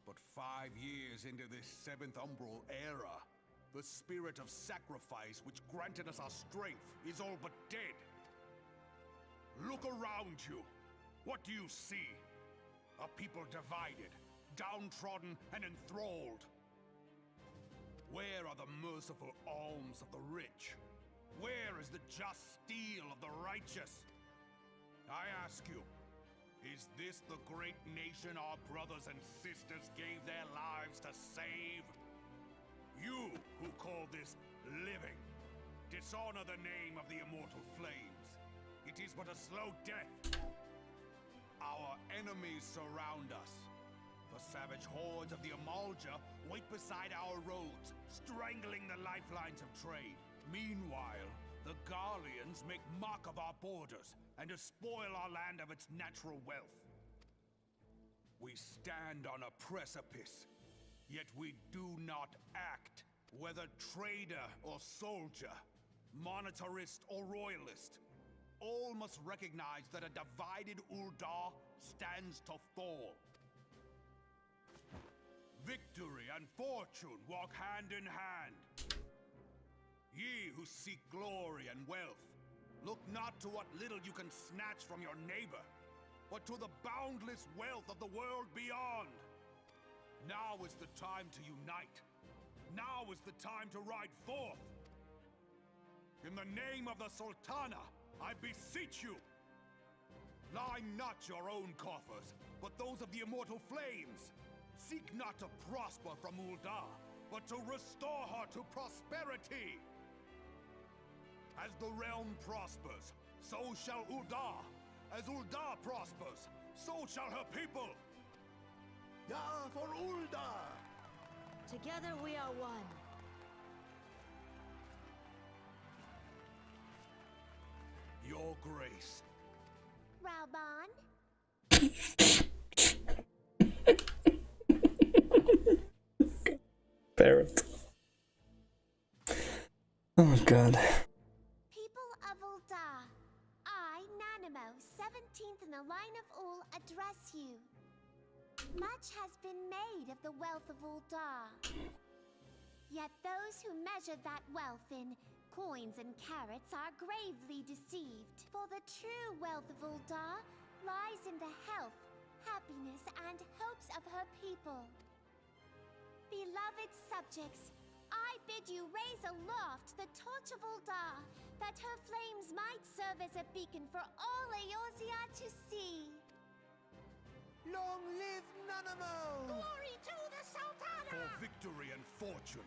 but 5 years into this 7th Umbral era, the spirit of sacrifice which granted us our strength is all but dead. Look around you. What do you see? A people divided, downtrodden, and enthralled. Where are the merciful alms of the rich? Where is the just steel of the righteous? I ask you, is this the great nation our brothers and sisters gave their lives to save? You who call this living, dishonor the name of the immortal flames. It is but a slow death. Our enemies surround us. The savage hordes of the Amalja wait beside our roads, strangling the lifelines of trade. Meanwhile, the Garleans make mock of our borders and despoil our land of its natural wealth. We stand on a precipice, yet we do not act. Whether trader or soldier, monetarist or royalist, all must recognize that a divided Ul'dah stands to fall. Victory and fortune walk hand in hand. Ye who seek glory and wealth, look not to what little you can snatch from your neighbor, but to the boundless wealth of the world beyond. Now is the time to unite. Now is the time to ride forth. In the name of the Sultana, I beseech you, line not your own coffers, but those of the immortal flames. Seek not to prosper from Ul'dah, but to restore her to prosperity. As the realm prospers, so shall Ul'dah. As Ul'dah prospers, so shall her people. Ya for Ul'dah! Together we are one. Your grace. Raubon? Parrot. Oh god. People of Ul'dah, I, Nanimo, 17th in the line of Ul, address you. Much has been made of the wealth of Ul'dah. Yet those who measure that wealth in coins and carats are gravely deceived. For the true wealth of Ul'dah lies in the health, happiness, and hopes of her people. Beloved subjects, I bid you raise aloft the torch of Ul'dah, that her flames might serve as a beacon for all Eorzea to see. Long live Nanamo! Glory to the Sultana! For victory and fortune,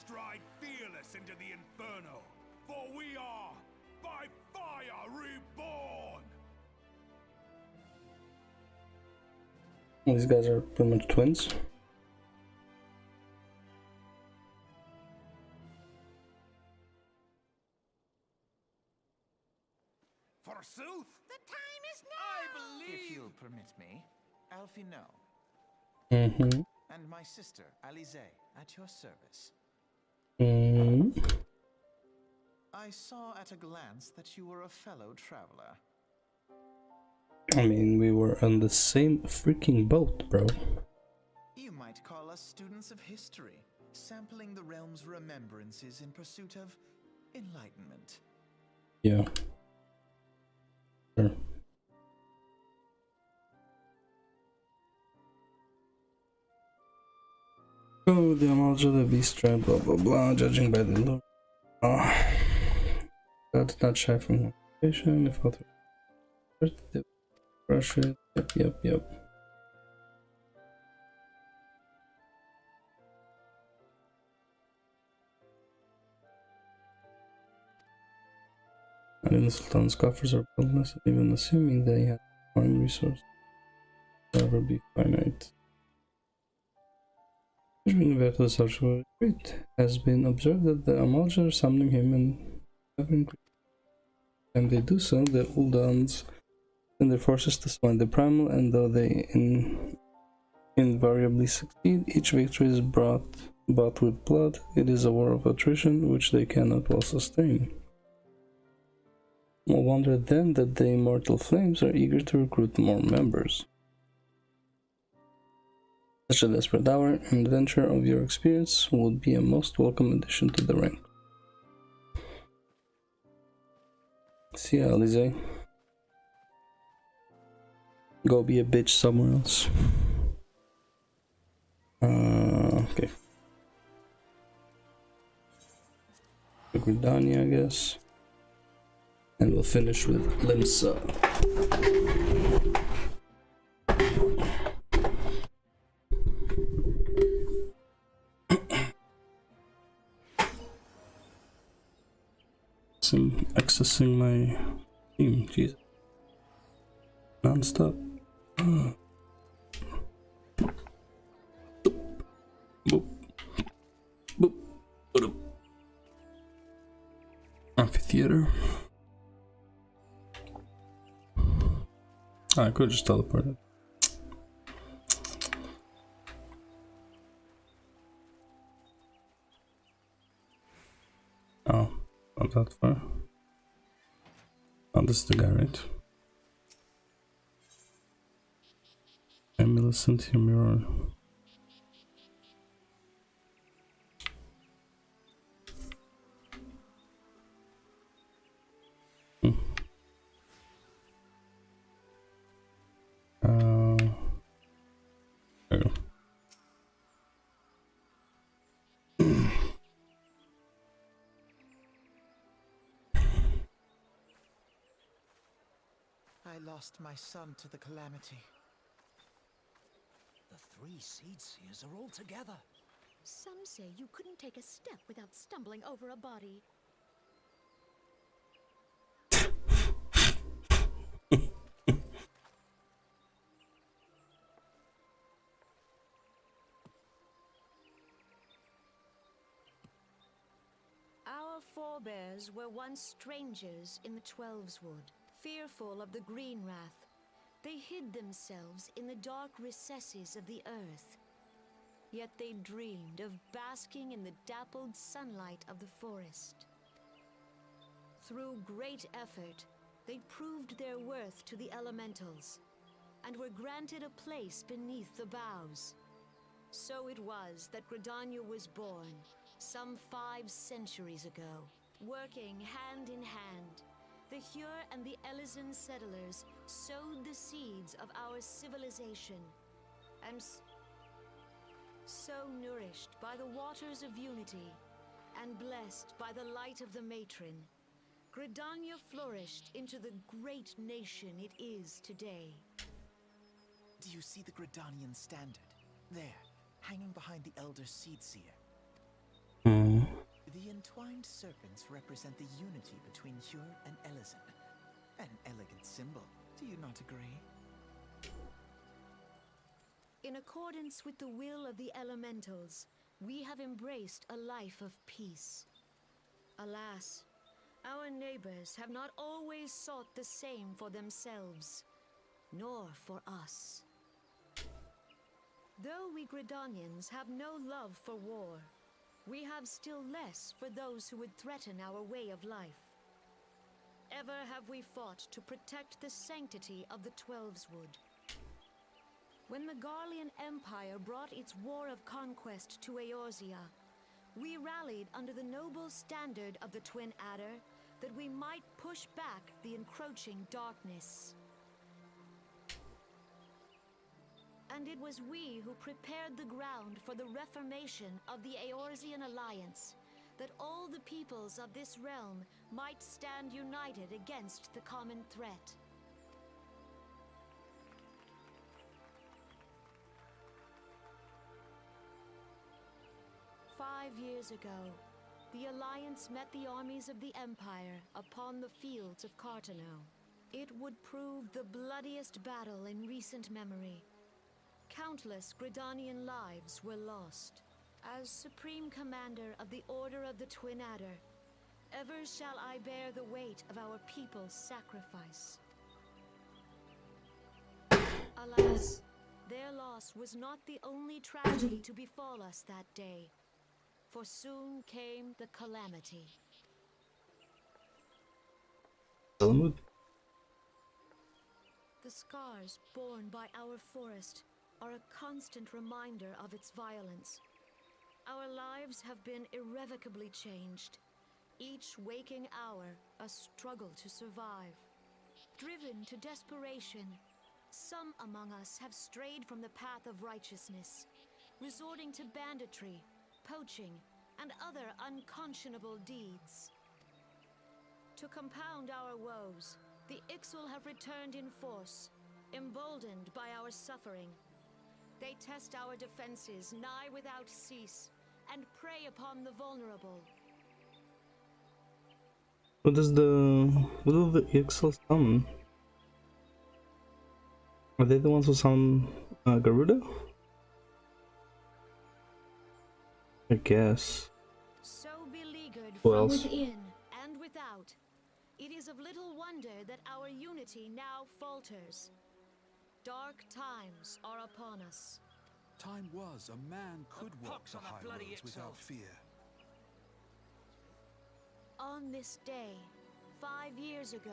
stride fearless into the inferno, for we are, by fire, reborn! These guys are pretty much twins. Forsooth! The time is now! I believe! If you'll permit me, Alfie no. Mm-hmm. And my sister, Alize, at your service. Mm-hmm. I saw at a glance that you were a fellow traveler. I mean, we were on the same freaking boat, bro. You might call us students of history, sampling the realm's remembrances in pursuit of enlightenment. Yeah. Sure. Oh, the Amalja, the beast tribe, blah blah blah, judging by the look. That's not shy from location, if author brush it. Yep. And in the Sultan's coffers are boundless, even assuming they had foreign resources. Never be finite. Bringing back to the social it has been observed that the Amalja are summoning him and having time they do so, the Uldans send their forces to find the primal, and though they invariably succeed, each victory is bought with blood. It is a war of attrition which they cannot well sustain. No wonder then that the Immortal Flames are eager to recruit more members. Such a desperate hour and adventure of your experience would be a most welcome addition to the rank. See ya, Alize. Go be a bitch somewhere else. Okay. Gridania, I guess. And we'll finish with Limsa. Accessing my team, Jesus. Non-stop. Boop. Boop. Boop. Boop. Amphitheater. I could just teleport it. Oh, not that far. Oh, this is the guy, right? Millicent, your mirror. There you go. I lost my son to the calamity. The 3 Seed Seers are all together. Some say you couldn't take a step without stumbling over a body. Our forebears were once strangers in the Twelveswood, fearful of the Green Wrath. They hid themselves in the dark recesses of the earth. Yet they dreamed of basking in the dappled sunlight of the forest. Through great effort, they proved their worth to the elementals, and were granted a place beneath the boughs. So it was that Gridania was born, some 5 centuries ago. Working hand in hand, the Hyur and the Elysian settlers sowed the seeds of our civilization, and so nourished by the waters of unity, and blessed by the light of the matron, Gridania flourished into the great nation it is today. Do you see the Gridanian standard? There, hanging behind the Elder Seed Seer. The entwined serpents represent the unity between Hyur and Elysian. An elegant symbol, do you not agree? In accordance with the will of the elementals, we have embraced a life of peace. Alas, our neighbors have not always sought the same for themselves, nor for us. Though we Gridanians have no love for war, we have still less for those who would threaten our way of life. Ever have we fought to protect the sanctity of the Twelveswood. When the Garlean Empire brought its war of conquest to Eorzea, we rallied under the noble standard of the Twin Adder that we might push back the encroaching darkness. And it was we who prepared the ground for the reformation of the Eorzean Alliance, that all the peoples of this realm might stand united against the common threat. "5 years ago, the Alliance met the armies of the Empire upon the fields of Cartano. It would prove the bloodiest battle in recent memory. Countless Gridanian lives were lost. As Supreme Commander of the Order of the Twin Adder, Ever shall I bear the weight of our people's sacrifice. Alas, their loss was not the only tragedy to befall us that day, for soon came the calamity. Talmud? The scars borne by our forest are a constant reminder of its violence. Our lives have been irrevocably changed. Each waking hour, a struggle to survive. Driven to desperation, some among us have strayed from the path of righteousness, resorting to banditry, poaching, and other unconscionable deeds. To compound our woes, the Ixal have returned in force, emboldened by our suffering. They test our defenses nigh without cease, and prey upon the vulnerable. What do the Ixals summon? Are they the ones who summon Garuda? I guess. So beleaguered Who from else? within and without, it is of little wonder that our unity now falters. Dark times are upon us. Time was a man could walk the high roads without fear. On this day, 5 years ago,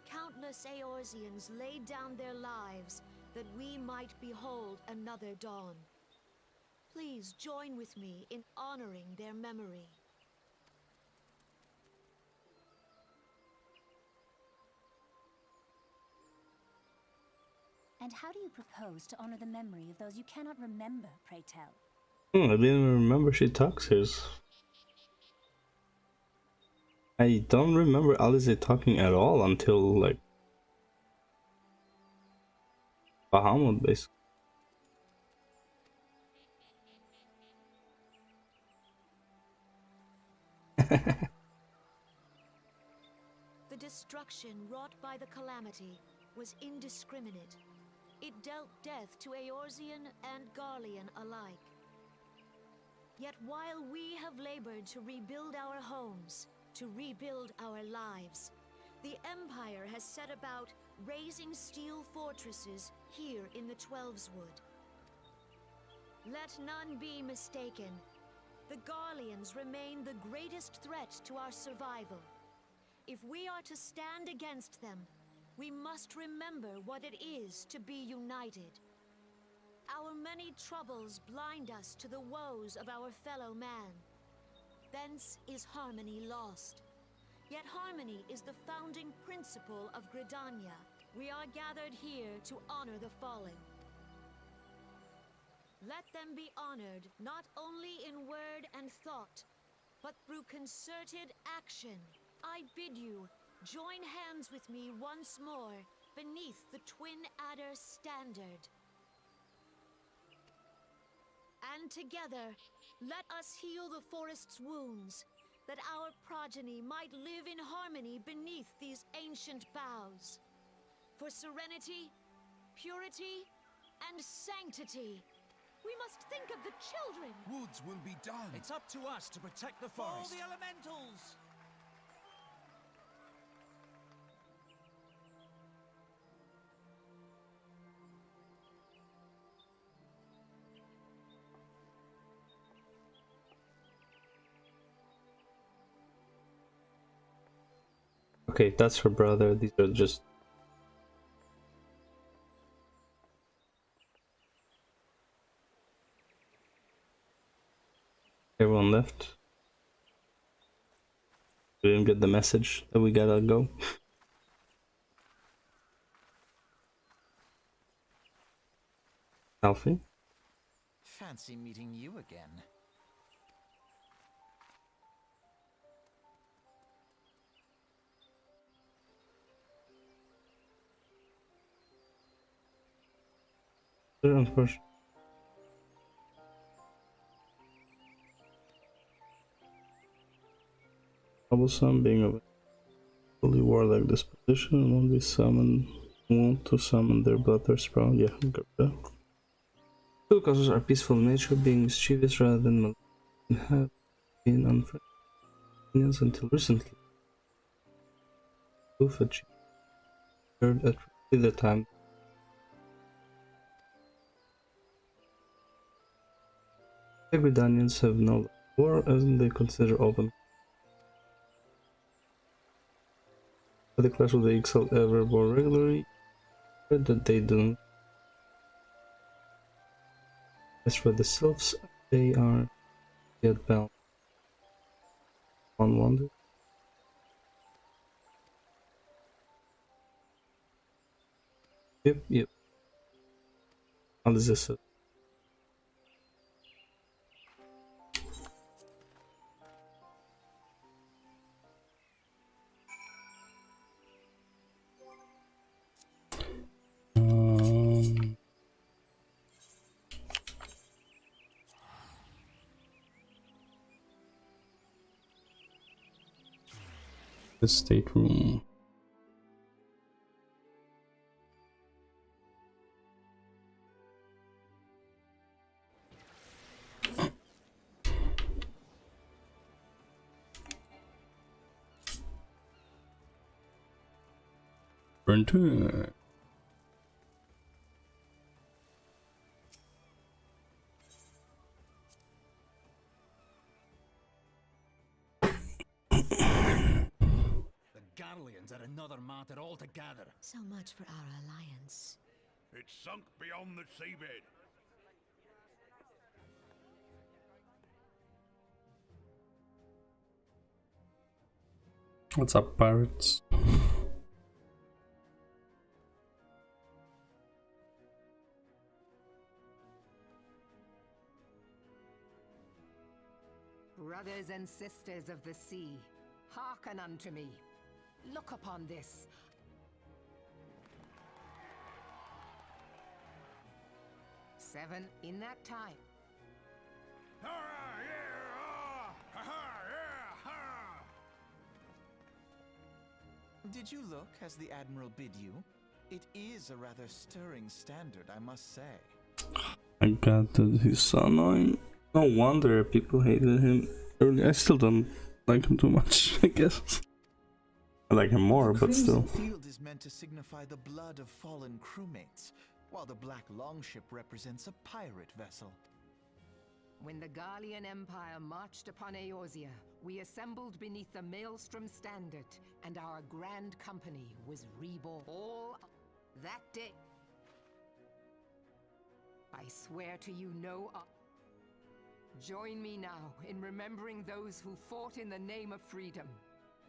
countless Eorzeans laid down their lives that we might behold another dawn. Please join with me in honoring their memory. And how do you propose to honor the memory of those you cannot remember, pray tell? I didn't even remember she talks hers. I don't remember Alize talking at all until like Bahamut, basically. The destruction wrought by the calamity was indiscriminate. It dealt death to Eorzean and Garlean alike. Yet while we have labored to rebuild our homes, to rebuild our lives, the Empire has set about raising steel fortresses here in the Twelveswood. Let none be mistaken. The Garleans remain the greatest threat to our survival. If we are to stand against them, we must remember what it is to be united. Our many troubles blind us to the woes of our fellow man. Thence is harmony lost. Yet harmony is the founding principle of Gridania. We are gathered here to honor the fallen. Let them be honored not only in word and thought, but through concerted action. I bid you, join hands with me once more beneath the Twin Adder standard. And together, let us heal the forest's wounds, that our progeny might live in harmony beneath these ancient boughs. For serenity, purity, and sanctity, we must think of the children. Woods will be done. It's up to us to protect the forest. All the elementals! Okay, that's her brother. These are just everyone left. We didn't get the message that we gotta go. Alfie? Fancy meeting you again. Unfortunately. Troublesome being of a fully warlike disposition and only want to summon their bloodthirst spawn. Yeah, got that. Two causes are peaceful in nature, being mischievous rather than malignant, have been unfriendly. until recently. Proof achieved at roughly the time. Hydaelyans have no war as they consider open. The Clash of the Exile ever more regularly, but that they don't. As for the Sylphs, they are yet bound. One wonder. Yep. How does this? The stateroom. Burn. Garleans are another matter altogether. So much for our alliance. It's sunk beyond the seabed. What's up, pirates? Brothers and sisters of the sea, hearken unto me. Look upon this. Seven in that time. Did you look as the Admiral bid you? It is a rather stirring standard, I must say. I got that he's so annoying. No wonder people hated him early. I still don't like him too much, I guess. I like him more, but still. The field is meant to signify the blood of fallen crewmates, while the black longship represents a pirate vessel. When the Garlean Empire marched upon Eorzea, we assembled beneath the Maelstrom Standard, and our grand company was reborn. All that day. I swear to you no other. Join me now in remembering those who fought in the name of freedom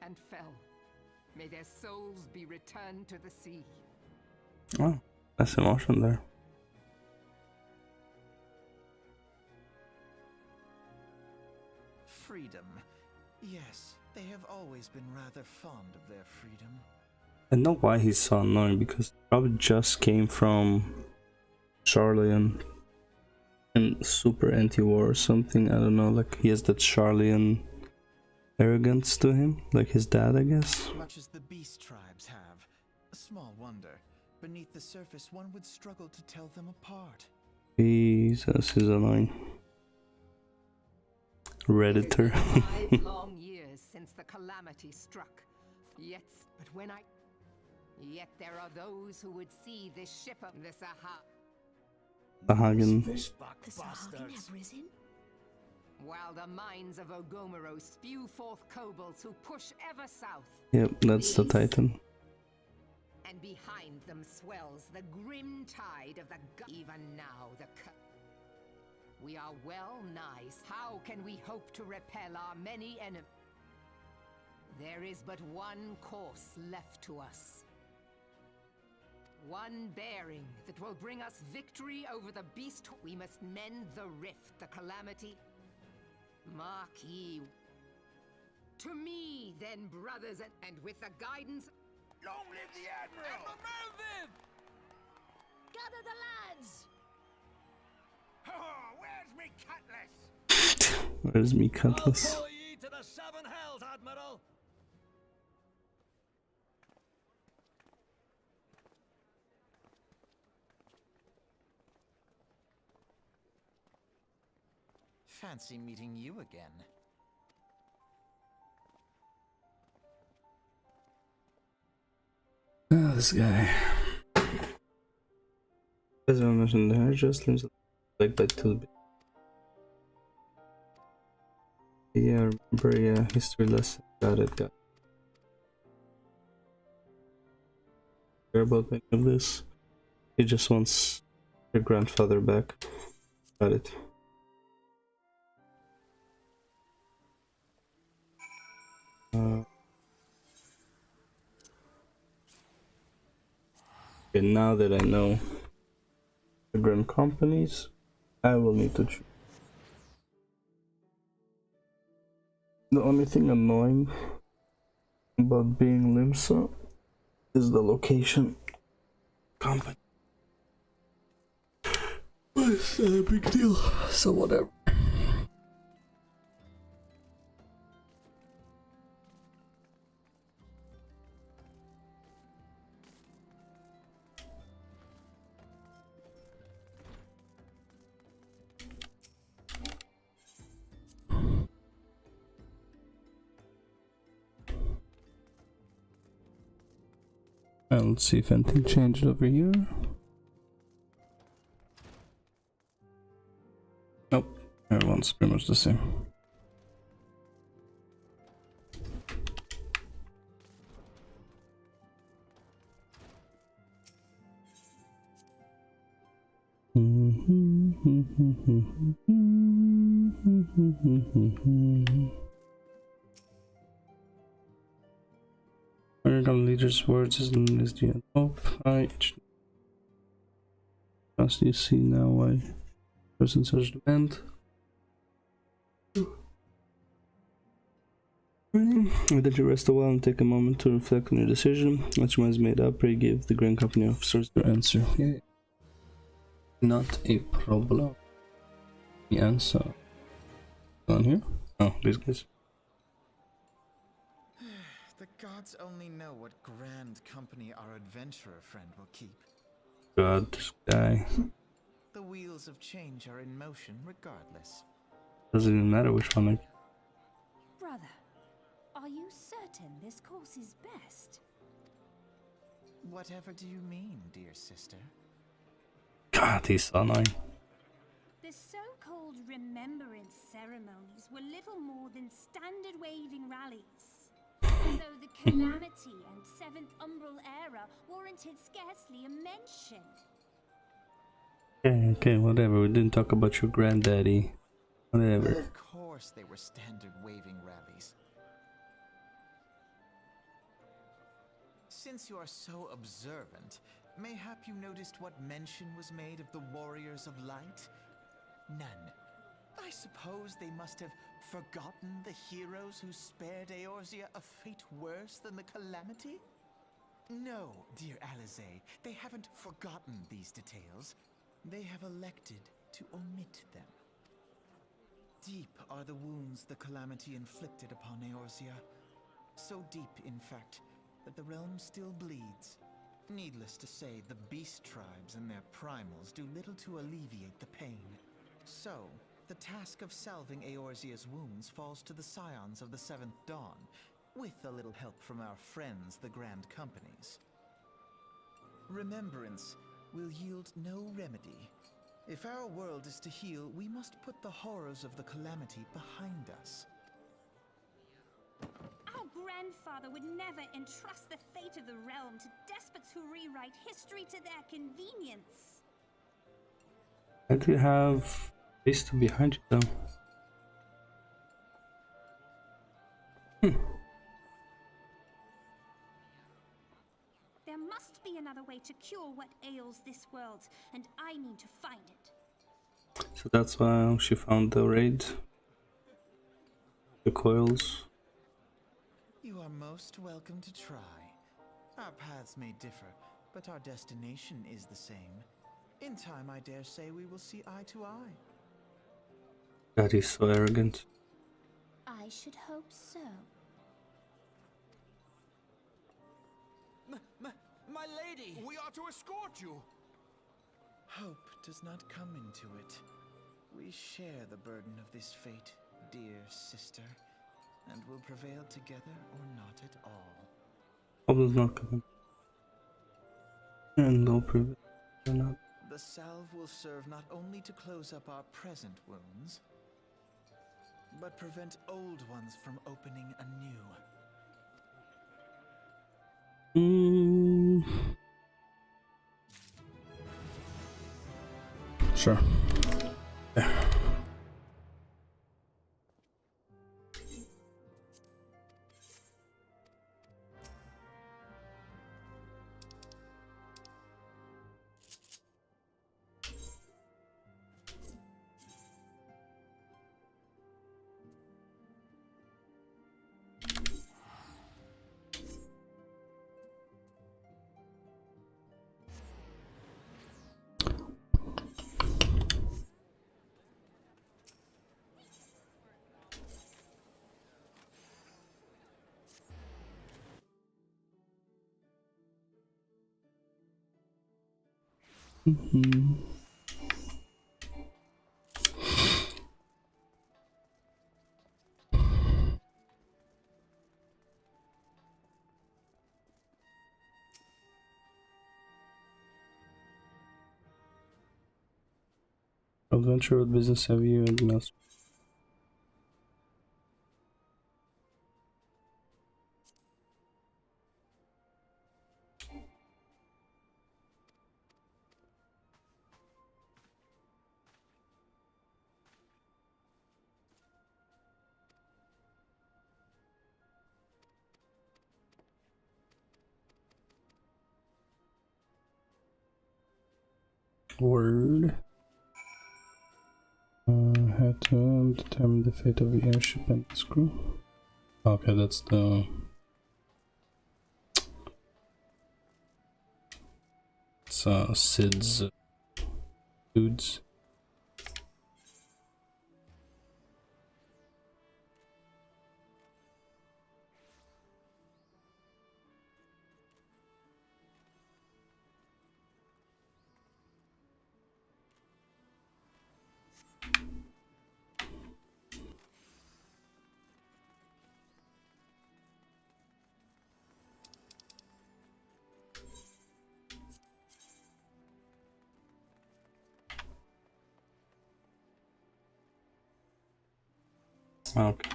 and fell. May their souls be returned to the sea. Oh, that's emotion there. Freedom. Yes, they have always been rather fond of their freedom. I know why he's so annoying, because he probably just came from Charlian and super anti-war or something. I don't know, like he has that Charlian arrogance to him, like his dad, I guess. Much as the beast tribes have. A small wonder. Beneath the surface, one would struggle to tell them apart. Jesus, he's annoying. Redditor. 5 long years since the calamity struck. Yet there are those who would see this ship of the Sahagin. The Sahagin have risen? While the mines of Ogomoro spew forth kobolds who push ever south. Yep, that's the Titan. And behind them swells the grim tide of the even now the we are well nigh. How can we hope to repel our many enemies? There is but one course left to us. One bearing that will bring us victory over the beast. We must mend the rift, the calamity. Mark ye. To me, then, brothers, and with the guidance. Long live the Admiral! Melvin! Gather the lads! Where's me cutlass? Where's me cutlass? I'll pull ye to the 7 hells, Admiral! Fancy meeting you again. Ah, this guy. As I mentioned, the hair just limbs like by 2 bit. Yeah, I remember, yeah, history lesson. Got it. Care about any of this. He just wants your grandfather back. Got it. Okay, now that I know the grand companies, I will need to choose. The only thing annoying about being Limsa is the location company. But it's not a big deal, so whatever. And let's see if anything changed over here. Nope, everyone's pretty much the same. Original leader's words is the hope. As you see now why person such demand. Let you rest a while and take a moment to reflect on your decision. Once your mind is made up, pray give the Grand Company officers their answer. Yeah. Not a problem. The answer. On here? Oh, these guys. The gods only know what grand company our adventurer friend will keep. God, this guy. The wheels of change are in motion regardless. Doesn't even matter which one. Brother, are you certain this course is best? Whatever do you mean, dear sister? God, he's so annoying. The so-called remembrance ceremonies were little more than standard waving rallies. So the Calamity and 7th Umbral Era warranted scarcely a mention. Okay, whatever. We didn't talk about your granddaddy. Whatever. Of course they were standard waving rallies. Since you are so observant, mayhap you noticed what mention was made of the Warriors of Light? None. I suppose they must have forgotten the heroes who spared Eorzea a fate worse than the Calamity? No, dear Alize, they haven't forgotten these details. They have elected to omit them. Deep are the wounds the Calamity inflicted upon Eorzea. So deep, in fact, that the realm still bleeds. Needless to say, the beast tribes and their primals do little to alleviate the pain. So, the task of salving Eorzea's wounds falls to the scions of the 7th Dawn, with a little help from our friends, the Grand Companies. Remembrance will yield no remedy. If our world is to heal, we must put the horrors of the Calamity behind us. Our grandfather would never entrust the fate of the realm to despots who rewrite history to their convenience. Don't you have this to behind you though? There must be another way to cure what ails this world, and I need to find it. So that's why she found the raid. The coils. You are most welcome to try. Our paths may differ, but our destination is the same. In time, I dare say we will see eye to eye. That is so arrogant. I should hope so. My lady! We are to escort you! Hope does not come into it. We share the burden of this fate, dear sister, and will prevail together or not at all. Hope does not come in. And no previous or not. The salve will serve not only to close up our present wounds, but prevent old ones from opening anew. Sure. Yeah. Adventure, what business have you and else? Word. Had to determine the fate of the airship and its crew. Okay, that's the... It's Sid's dudes. Okay.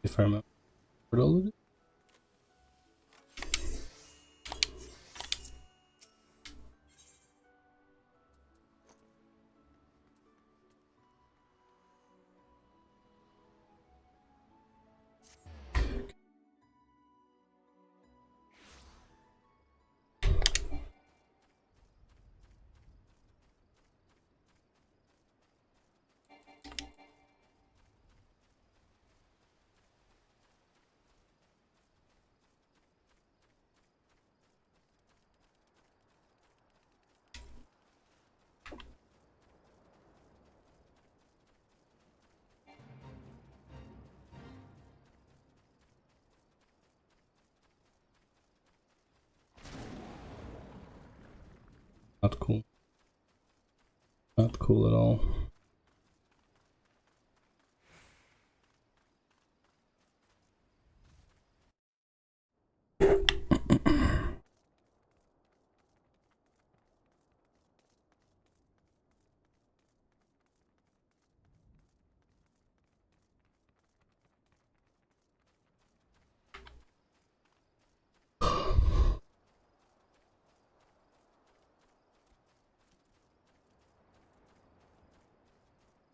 If I remember all of it. Not cool. Not cool at all.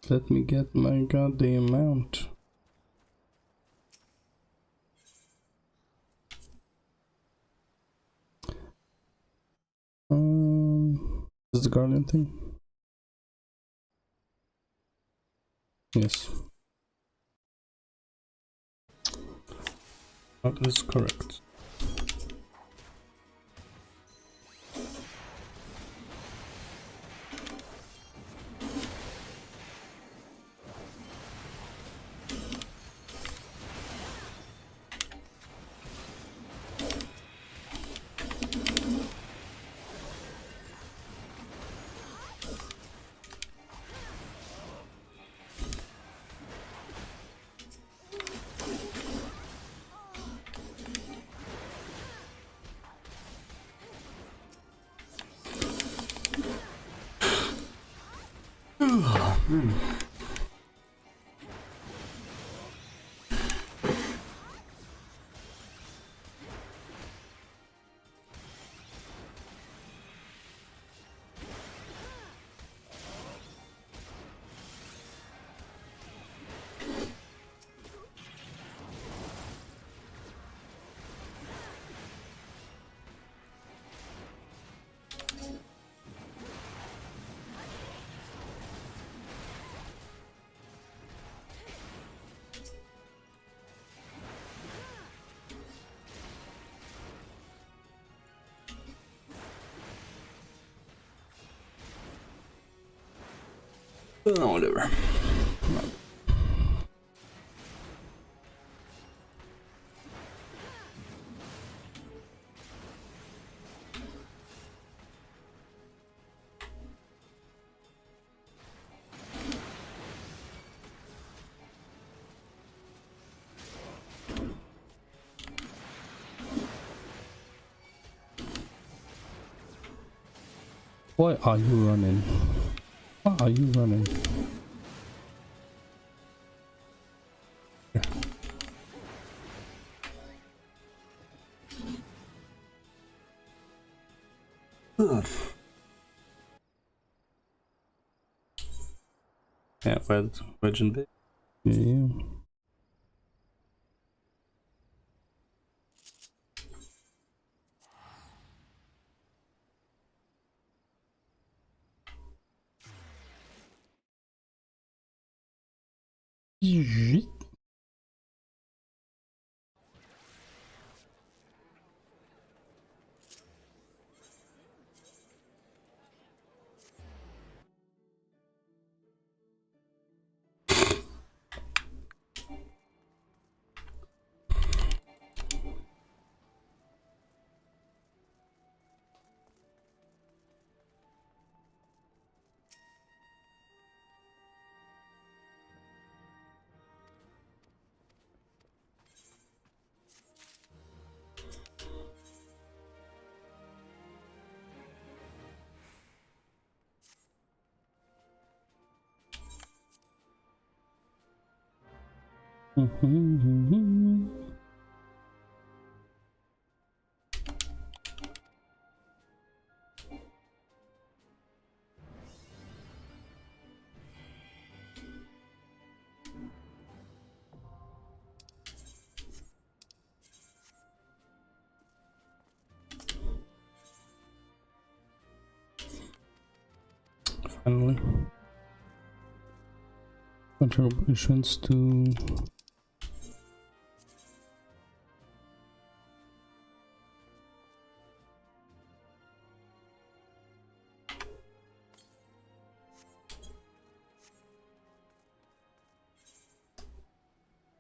Let me get my goddamn mount. Is the guardian thing? Yes. That is correct. Whatever. Why are you running? Why are you running? Yeah, wedge and bit. Yeah. Finally, contributions to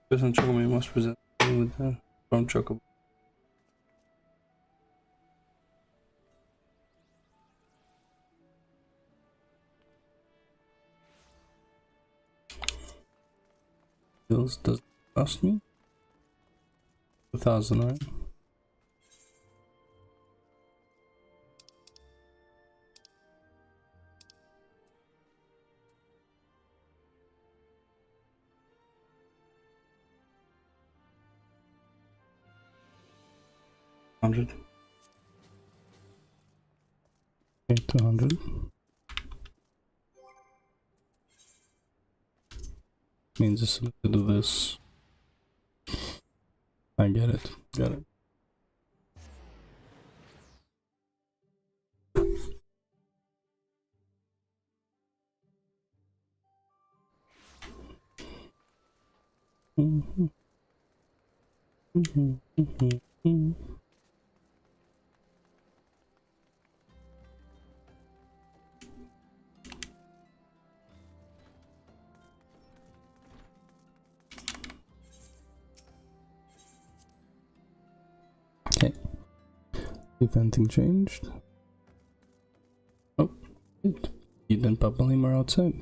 Person Chocobo must present with the from Chocobo. Does it cost me 2,000, right? $100. Okay, 200. Means it's to do this. I get it. Got it. Okay. If anything changed. Oh, Eden and Papalim are outside.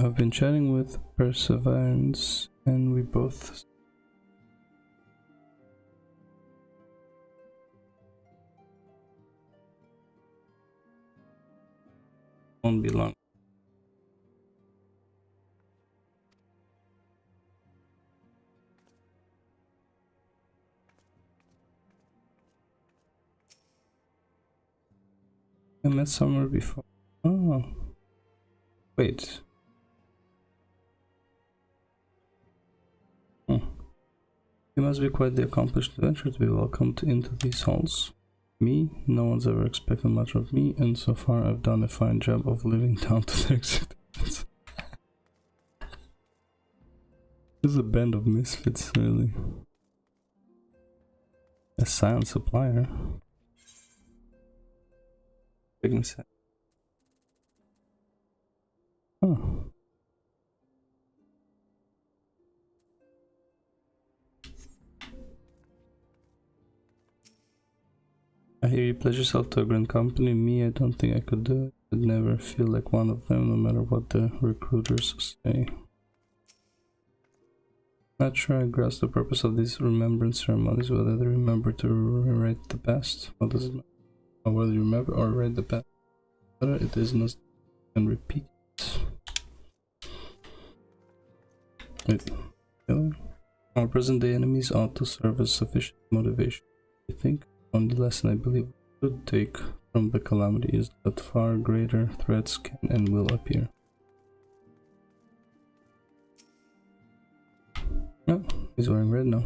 I've been chatting with Perseverance, and we both won't be long. I met somewhere before. Oh, wait. Oh. You must be quite the accomplished adventurer to be welcomed into these halls. Me? No one's ever expected much of me, and so far I've done a fine job of living down to their expectations. This is a band of misfits, really. A silent supplier. Oh. I hear you pledge yourself to a grand company. Me, I don't think I could do it. I'd never feel like one of them, no matter what the recruiters say. Not sure I grasp the purpose of these remembrance ceremonies, whether they remember to rewrite the past. What does it matter? Or whether you remember or write the past. Whether it is not and repeat. Wait. Our present day enemies ought to serve as sufficient motivation. I think only lesson I believe we should take from the calamity is that far greater threats can and will appear. Oh, he's wearing red now.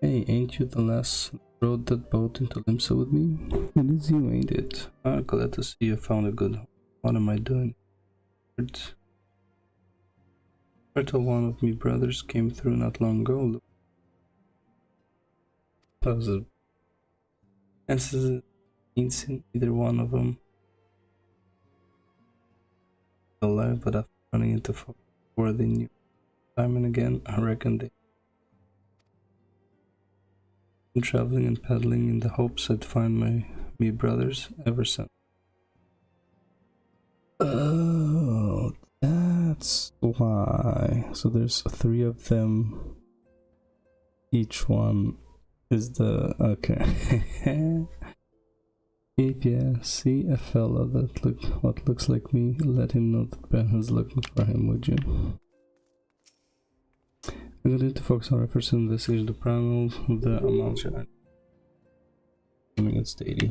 Hey, ain't you the last that rode that boat into Limsa with me? It is you, ain't it? Ah, glad to see you found a good home. What am I doing? Till one of me brothers came through not long ago. That was a... This is in either one of them alive, but after running into folk before they knew time and again, I reckon they been traveling and peddling in the hopes I'd find me brothers ever since. Oh, that's why. So there's 3 of them. Each one is the... okay. Yeah, see a fella that what looks like me, let him know that Ben is looking for him, would you? I'm going to focus our efforts to investigate the primal, the amount of coming at steady.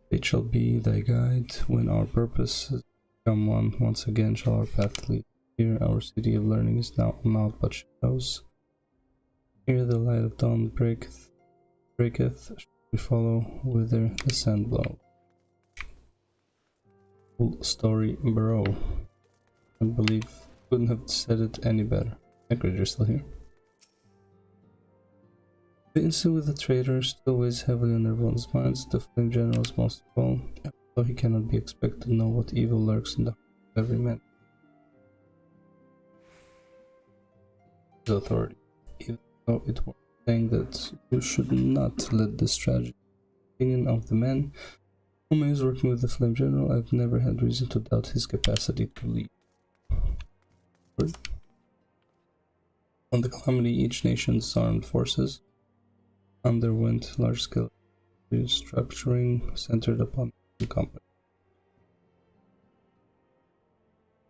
It shall be thy guide when our purpose has become one. Once again shall our path lead. Here our city of learning is now naught but shadows. Here the light of dawn breaketh. We follow whither the sand blows. Full story, bro. I believe couldn't have said it any better. Hagrid, you're still here. The incident with the traitor still weighs heavily on everyone's minds. The Flame General is most of all, though he cannot be expected to know what evil lurks in the heart of every man. His authority, even though it was saying that you should not let this tragic opinion of the man whom I was working with the Flame General, I've never had reason to doubt his capacity to lead. On the calamity, each nation's armed forces underwent large-scale restructuring centered upon the company.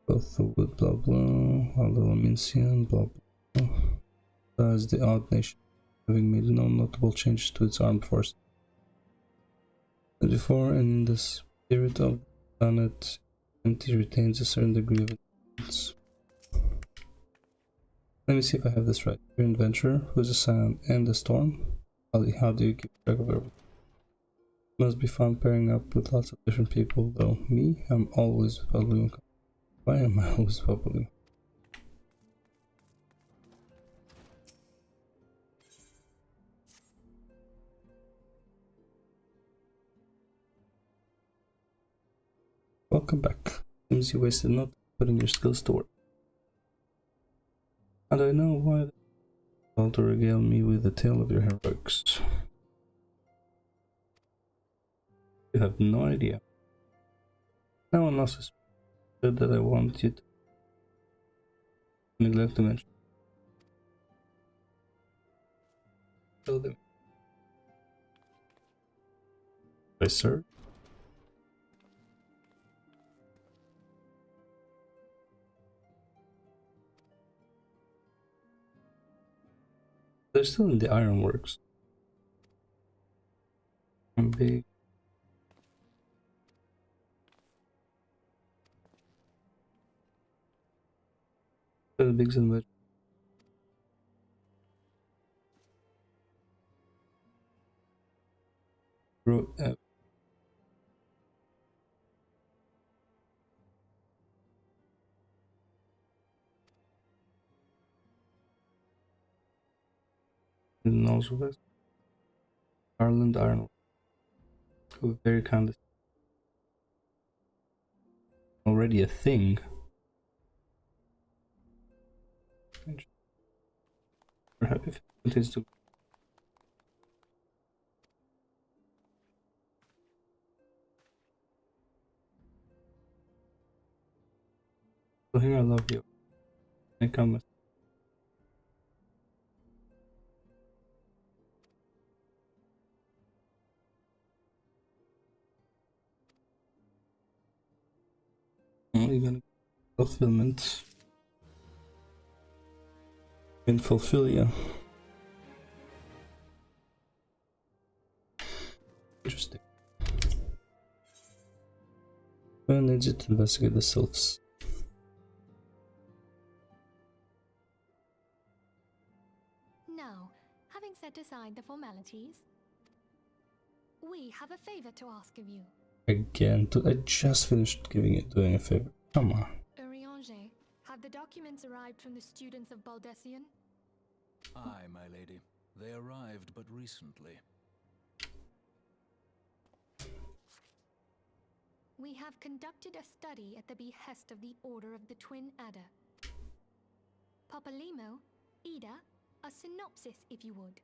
Both the wood, blah blah, although Amincian, blah blah. As the odd nation, having made no notable changes to its armed forces. As before, and in the spirit of the planet, it retains a certain degree of independence. Let me see if I have this right. You're an adventurer who is a silent and a storm. How do you keep track of everything? Must be fun pairing up with lots of different people, though. Me, I'm always bubbling. Why am I always bubbling? Welcome back. Seems you wasted not putting your skills to work. And I know why they to regale me with the tale of your heroics. You have no idea. No one else is that I want you to neglect to mention. Tell them. Yes, sir. They're still in the ironworks. I'm big. The bigs and veg. Northwest. Ireland Iron. Very kind of already a thing. We're happy if it continues to. So here I love you. I come. Only gonna fulfillment. Can fulfill you. Interesting. Who needs you to investigate the sylphs? Now, having set aside the formalities, we have a favor to ask of you. Again, I just finished doing a favor. Come on. Urianger, have the documents arrived from the students of Baldessian? Aye, my lady. They arrived but recently. We have conducted a study at the behest of the Order of the Twin Adder. Papalimo, Ida, a synopsis if you would.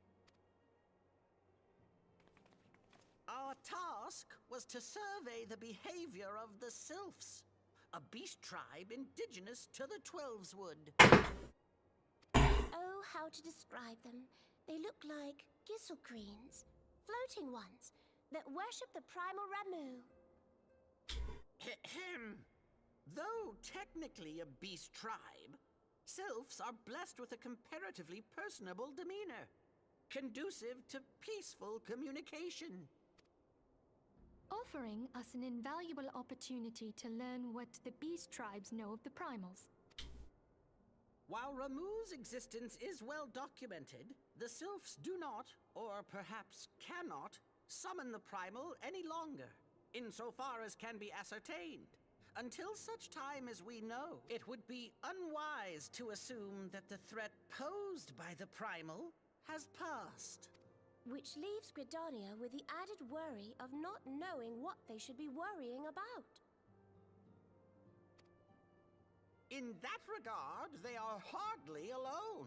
Our task was to survey the behavior of the sylphs, a beast tribe indigenous to the Twelveswood. Oh, how to describe them. They look like gisselcreens, floating ones, that worship the primal Ramu. Though technically a beast tribe, sylphs are blessed with a comparatively personable demeanor, conducive to peaceful communication. Offering us an invaluable opportunity to learn what the beast tribes know of the primals. While Ramu's existence is well documented, the sylphs do not, or perhaps cannot, summon the primal any longer, insofar as can be ascertained. Until such time as we know, it would be unwise to assume that the threat posed by the primal has passed. Which leaves Gridania with the added worry of not knowing what they should be worrying about. In that regard, they are hardly alone.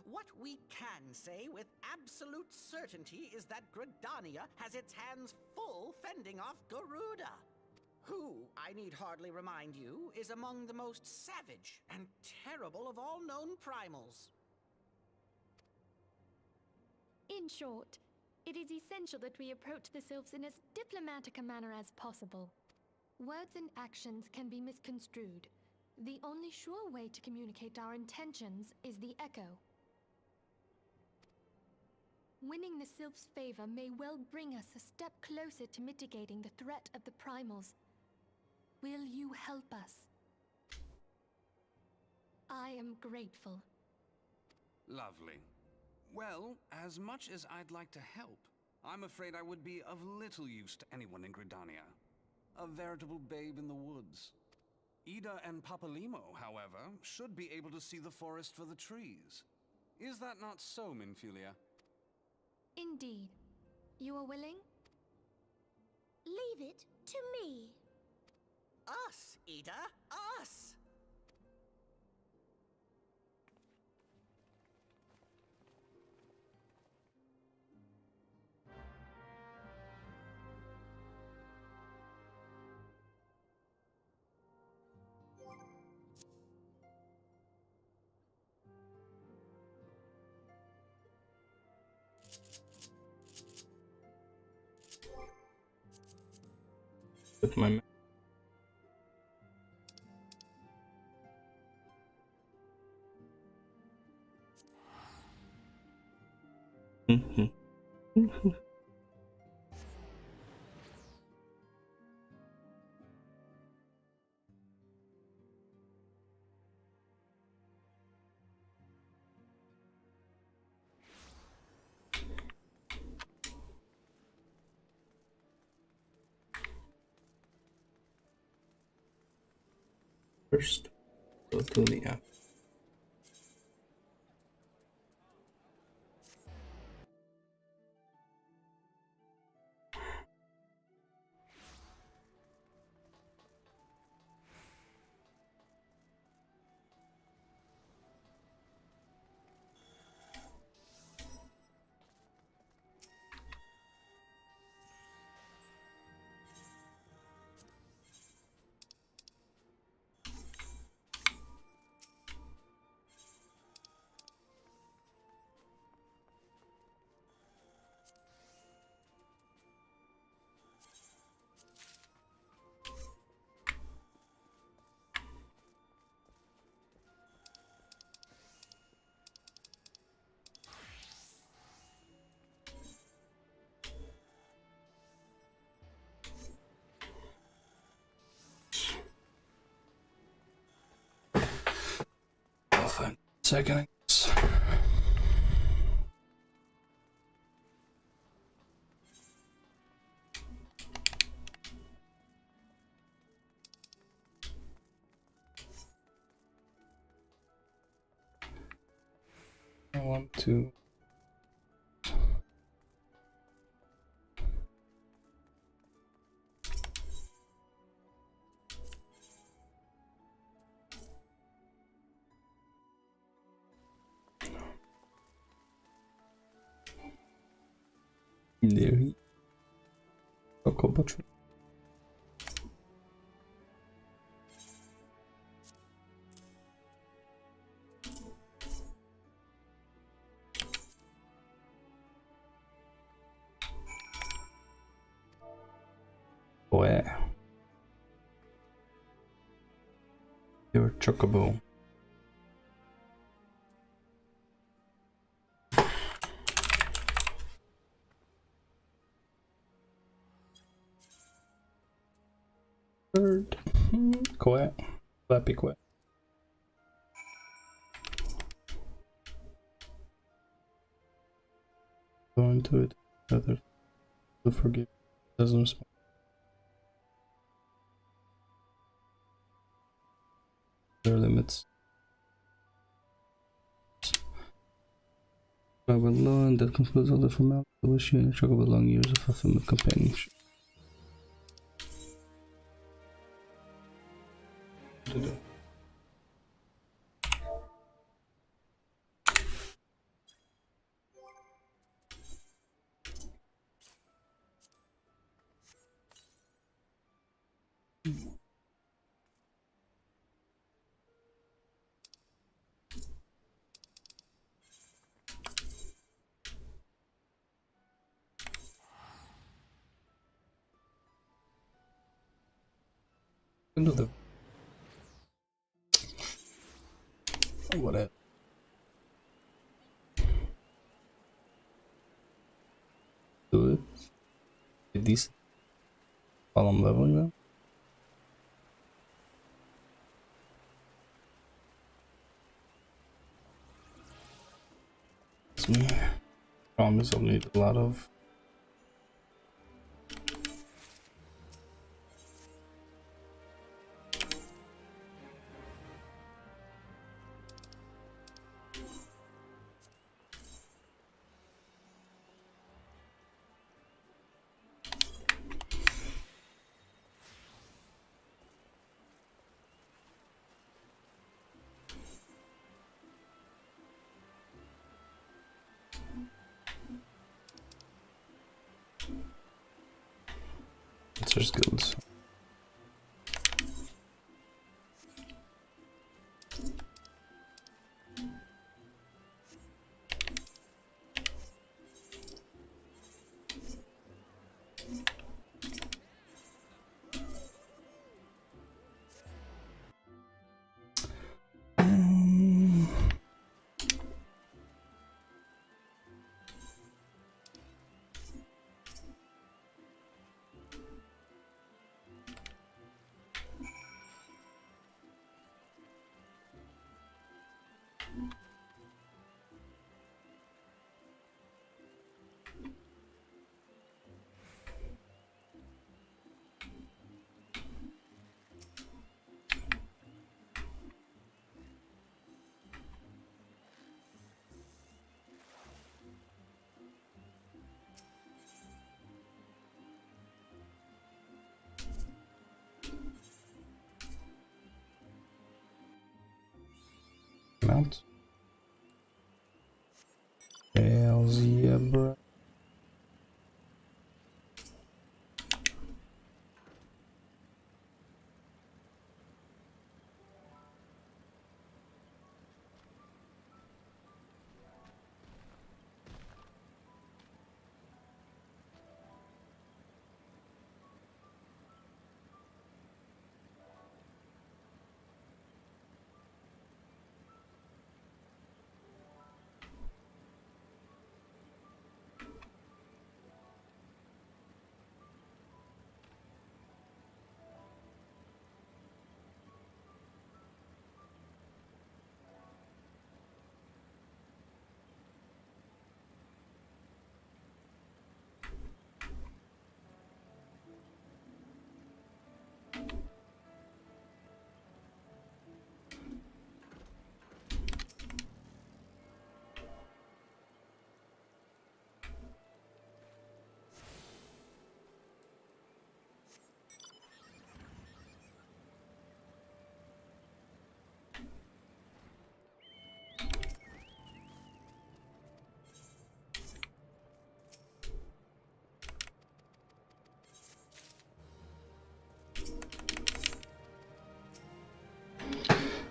What we can say with absolute certainty is that Gridania has its hands full fending off Garuda, who, I need hardly remind you, is among the most savage and terrible of all known primals. In short, it is essential that we approach the sylphs in as diplomatic a manner as possible. Words and actions can be misconstrued. The only sure way to communicate our intentions is the echo. Winning the sylphs' favor may well bring us a step closer to mitigating the threat of the primals. Will you help us? I am grateful. Lovely. Well, as much as I'd like to help, I'm afraid I would be of little use to anyone in Gridania. A veritable babe in the woods. Ida and Papalimo, however, should be able to see the forest for the trees. Is that not so, Minfilia? Indeed. You are willing? Leave it to me. Us, Ida, us! with my first go to the app. I'll find a second, I guess. I want to there he Chocobo tree. Where? Your chocobo. Third. Quack. Flappy quack. Go into it. Others to forgive. Doesn't smell. Their limits. Travel law, and that concludes all the formalities. I wish you and your chocobo long years of fulfillment companionship. Into the whatever. Do it. Get decent while I'm leveling them. It's me. Promise I'll need a lot of. There's guilds. mount. Zebra.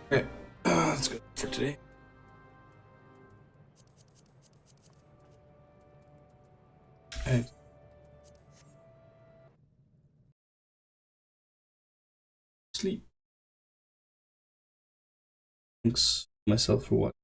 Okay, that's good for today. Okay. Sleep. Thanks myself for watching.